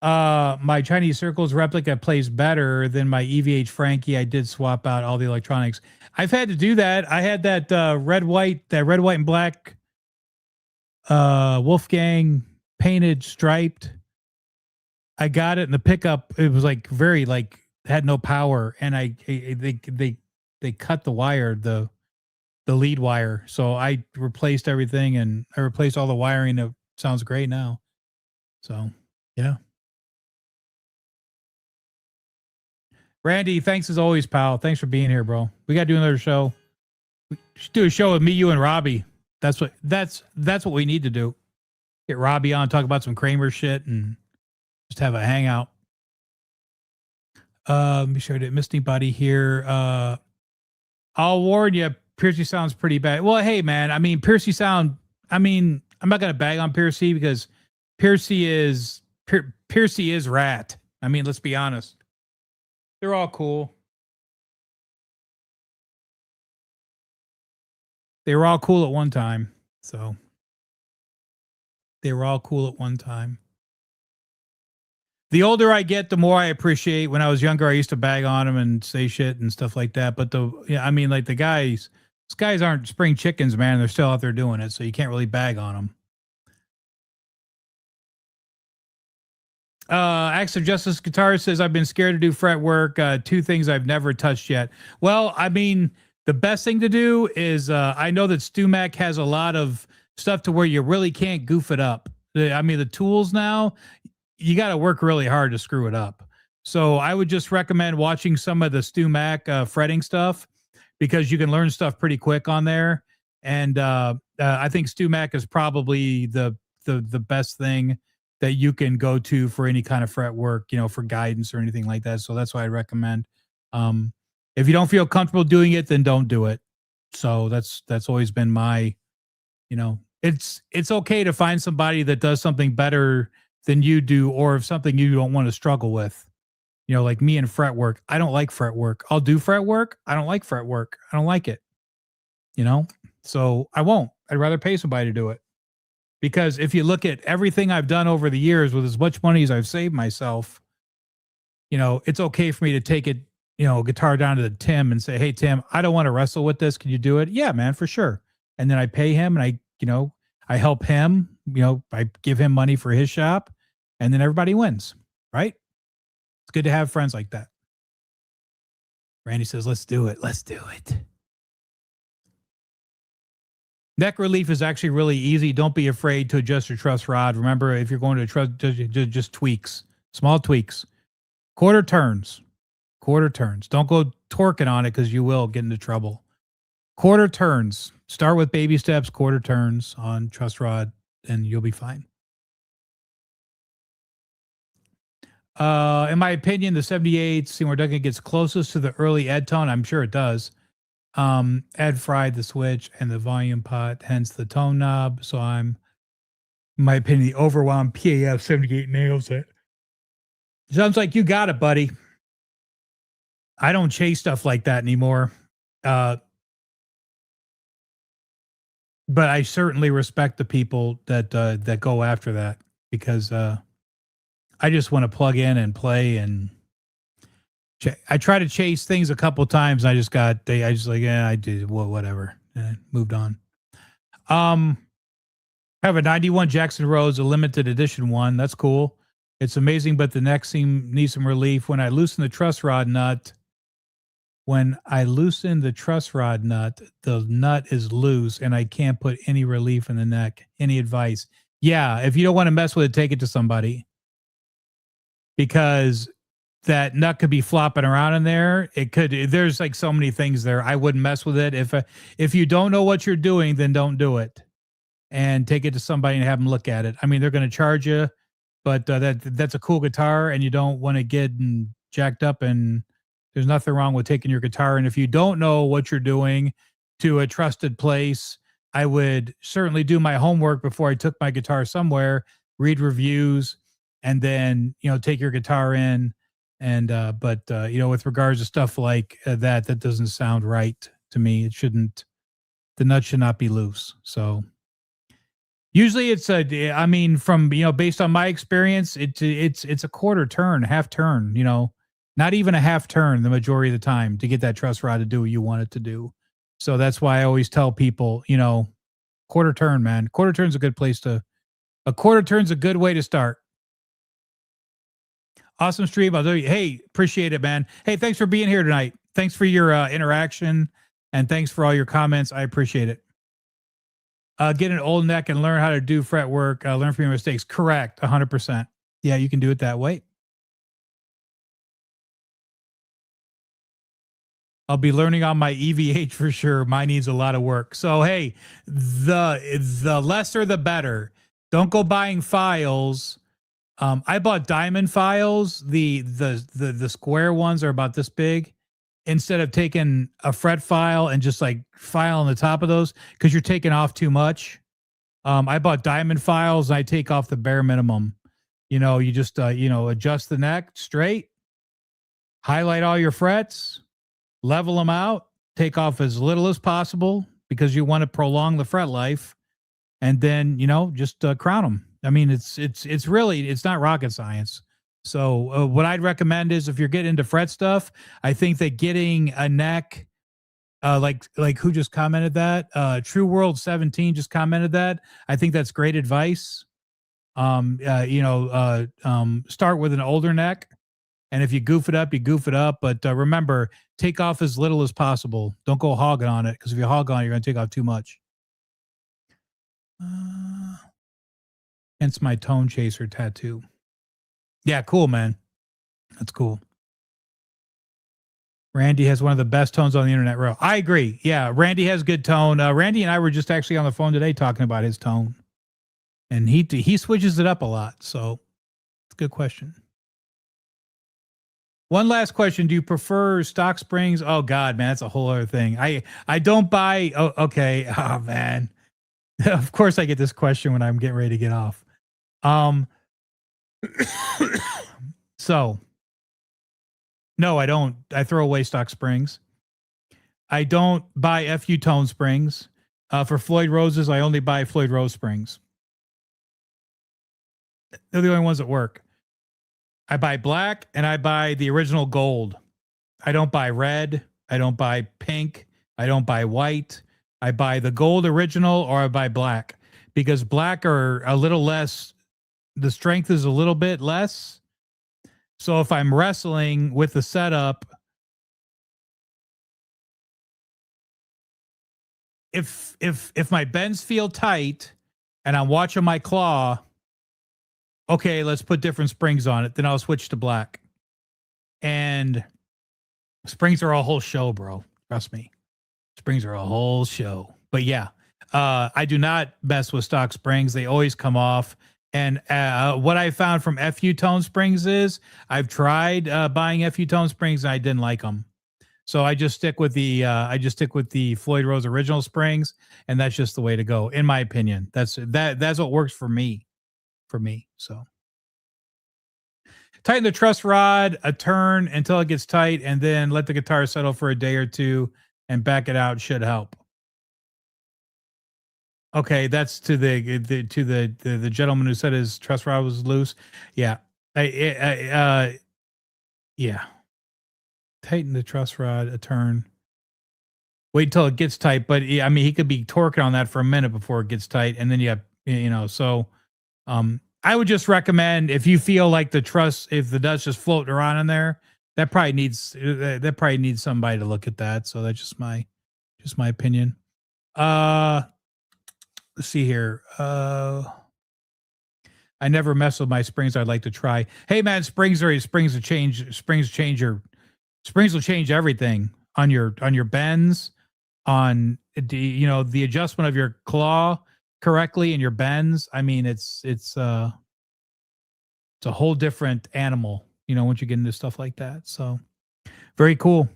My Chinese Circles replica plays better than my EVH Frankie. I did swap out all the electronics. I've had to do that. I had that red, white, and black Wolfgang painted striped. I got it in the pickup. It was like very had no power, and they cut the wire, the lead wire. So I replaced everything, and I replaced all the wiring. It sounds great now. So yeah. Randy, thanks as always, pal. Thanks for being here, bro. We got to do another show. We should do a show with me, you, and Robbie. That's what we need to do. Get Robbie on, talk about some Kramer shit, and just have a hangout. Be sure I didn't miss anybody here. I'll warn you, Piercy sounds pretty bad. Well, hey, man, I mean, Piercy sound. I mean, I'm not gonna bag on Piercy because Piercy is Rat. I mean, let's be honest. They're all cool. They were all cool at one time. So they were all cool at one time. The older I get, the more I appreciate. When I was younger, I used to bag on them and say shit and stuff like that. But the guys, these guys aren't spring chickens, man. They're still out there doing it. So you can't really bag on them. Acts of Justice Guitar says, I've been scared to do fret work. 2 things I've never touched yet. Well, I mean, the best thing to do is I know that StewMac has a lot of stuff to where you really can't goof it up. The tools now, you got to work really hard to screw it up. So I would just recommend watching some of the StewMac fretting stuff, because you can learn stuff pretty quick on there. And I think StewMac is probably the best thing that you can go to for any kind of fret work, for guidance or anything like that. So that's why I recommend. If you don't feel comfortable doing it, then don't do it. So that's always been my, it's okay to find somebody that does something better than you do, or if something you don't want to struggle with. Like me and fret work. I don't like fret work. I'll do fret work. I don't like fret work. I don't like it. So I won't. I'd rather pay somebody to do it. Because if you look at everything I've done over the years with as much money as I've saved myself, it's okay for me to take it, guitar down to Tim and say, hey, Tim, I don't want to wrestle with this. Can you do it? Yeah, man, for sure. And then I pay him, and I help him, I give him money for his shop, and then everybody wins, right? It's good to have friends like that. Randy says, let's do it. Let's do it. Neck relief is actually really easy. Don't be afraid to adjust your truss rod. Remember, if you're going to trust, just tweaks, small tweaks, quarter turns. Don't go torquing on it, because you will get into trouble. Quarter turns. Start with baby steps, quarter turns on truss rod, and you'll be fine. In my opinion, the 78 Seymour Duncan gets closest to the early Ed tone. I'm sure it does. Ed fried the switch and the volume pot, hence the tone knob. So in my opinion, the overwhelmed PAF 78 nails it. Sounds like you got it, buddy. I don't chase stuff like that anymore. But I certainly respect the people that go after that, because I just want to plug in and play. And I tried to chase things a couple times. And I just like, yeah, I did, well, whatever. And moved on. Have a 91 Jackson Rose, a limited edition one. That's cool. It's amazing, but the neck needs some relief. When I loosen the truss rod nut, the nut is loose and I can't put any relief in the neck. Any advice? Yeah, if you don't want to mess with it, take it to somebody, because that nut could be flopping around in there. There's like so many things there. I wouldn't mess with it. If you don't know what you're doing, then don't do it, and take it to somebody and have them look at it. I mean, they're going to charge you, but that's a cool guitar, and you don't want to get jacked up. And there's nothing wrong with taking your guitar. And if you don't know what you're doing, to a trusted place. I would certainly do my homework before I took my guitar somewhere, read reviews, and then, take your guitar in. And, but with regards to stuff like that doesn't sound right to me. The nut should not be loose. So usually it's based on my experience, it's a quarter turn, half turn, not even a half turn the majority of the time to get that truss rod to do what you want it to do. So that's why I always tell people, quarter turn, man. Quarter turn's a good way to start. Awesome stream. I'll do you. Hey, appreciate it, man. Hey, thanks for being here tonight. Thanks for your interaction, and thanks for all your comments. I appreciate it. Get an old neck and learn how to do fret work. Learn from your mistakes. Correct. 100%. Yeah, you can do it that way. I'll be learning on my EVH for sure. Mine needs a lot of work. So, hey, the lesser the better. Don't go buying files. I bought diamond files. The square ones are about this big. Instead of taking a fret file and just like file on the top of those, because you're taking off too much. I bought diamond files and I take off the bare minimum. You just adjust the neck straight, highlight all your frets, level them out, take off as little as possible because you want to prolong the fret life, and then just crown them. I mean, it's not rocket science. So what I'd recommend is, if you're getting into fret stuff, I think that getting a neck, like who just commented that? True World 17 just commented that. I think that's great advice. Start with an older neck. And if you goof it up, you goof it up. But remember, take off as little as possible. Don't go hogging on it, because if you hog on it, you're going to take off too much. Hence my tone chaser tattoo. Yeah, cool, man. That's cool. Randy has one of the best tones on the internet, bro. I agree. Yeah, Randy has good tone. Randy and I were just actually on the phone today talking about his tone. And he switches it up a lot. So it's a good question. One last question. Do you prefer stock springs? Oh God, man, that's a whole other thing. I don't buy. Oh, okay. Oh man. Of course I get this question when I'm getting ready to get off. So no, I don't. I throw away stock springs. I don't buy FU tone springs. For Floyd Roses, I only buy Floyd Rose springs. They're the only ones that work. I buy black and I buy the original gold. I don't buy red. I don't buy pink. I don't buy white. I buy the gold original, or I buy black, because black are a little less, the strength is a little bit less. So if I'm wrestling with the setup, if my bends feel tight and I'm watching my claw, okay, let's put different springs on it. Then I'll switch to black. And springs are a whole show, bro. Trust me. Springs are a whole show. But yeah, I do not mess with stock springs. They always come off. And what I found from FU tone springs is, I've tried buying FU tone springs and I didn't like them. So I just stick with the Floyd Rose original springs, and that's just the way to go, in my opinion. That's what works for me. So Tighten the truss rod a turn until it gets tight, and then let the guitar settle for a day or two and back it out should help. Okay, that's to the gentleman who said his truss rod was loose. Yeah. Yeah. Tighten the truss rod a turn. Wait till it gets tight, but I mean, he could be torquing on that for a minute before it gets tight, and then so I would just recommend, if you feel like the truss, if the dust just floating around in there, that probably needs somebody to look at that. So that's just my opinion. Let's see here. I never mess with my springs. I'd like to try. Hey man, springs will change everything on your bends, on the adjustment of your claw correctly in your bends. I mean, it's a whole different animal, once you get into stuff like that. So very cool.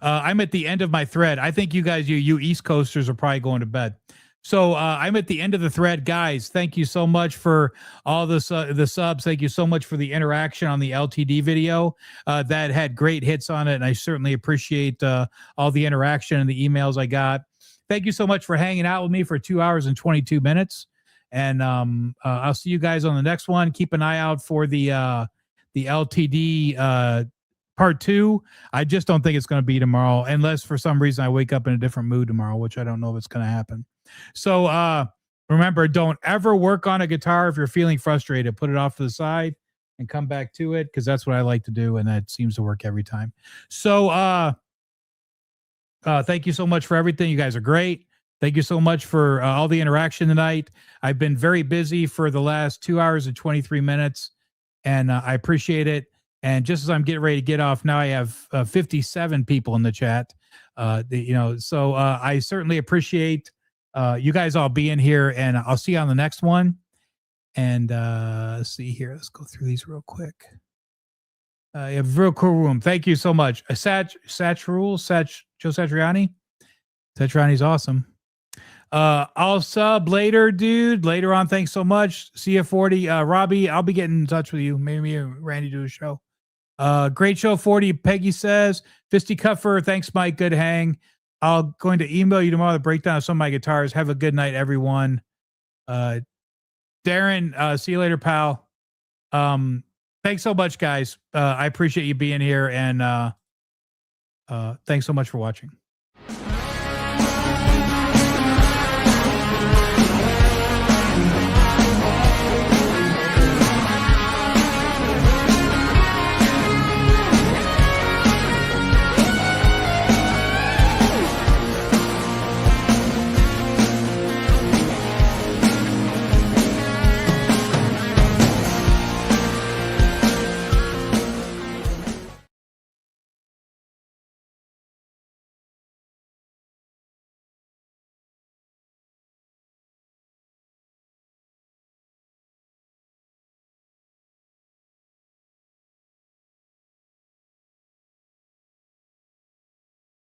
I'm at the end of my thread. I think you guys, you East Coasters are probably going to bed. So I'm at the end of the thread, guys. Thank you so much for all the subs. Thank you so much for the interaction on the LTD video. That had great hits on it, and I certainly appreciate all the interaction and the emails I got. Thank you so much for hanging out with me for 2 hours and 22 minutes. And I'll see you guys on the next one. Keep an eye out for the LTD part 2. I just don't think it's going to be tomorrow, unless for some reason I wake up in a different mood tomorrow, which I don't know if it's going to happen. So remember, don't ever work on a guitar if you're feeling frustrated. Put it off to the side and come back to it, because that's what I like to do, and that seems to work every time. So thank you so much for everything. You guys are great. Thank you so much for all the interaction tonight. I've been very busy for the last 2 hours and 23 minutes, and I appreciate it. And just as I'm getting ready to get off, now I have 57 people in the chat. So I certainly appreciate you guys all being here, and I'll see you on the next one. And let's see here. Let's go through these real quick. You have a real cool room. Thank you so much. Joe Satriani. Satriani's awesome. I'll sub later, dude. Later on. Thanks so much. See you, 40. Robbie, I'll be getting in touch with you. Maybe me and Randy do a show. Great show, 40. Peggy says, Fisticuffers. Thanks, Mike. Good hang. I'll going to email you tomorrow the breakdown of some of my guitars. Have a good night, everyone. Darren, see you later, pal. Thanks so much, guys. I appreciate you being here, and thanks so much for watching.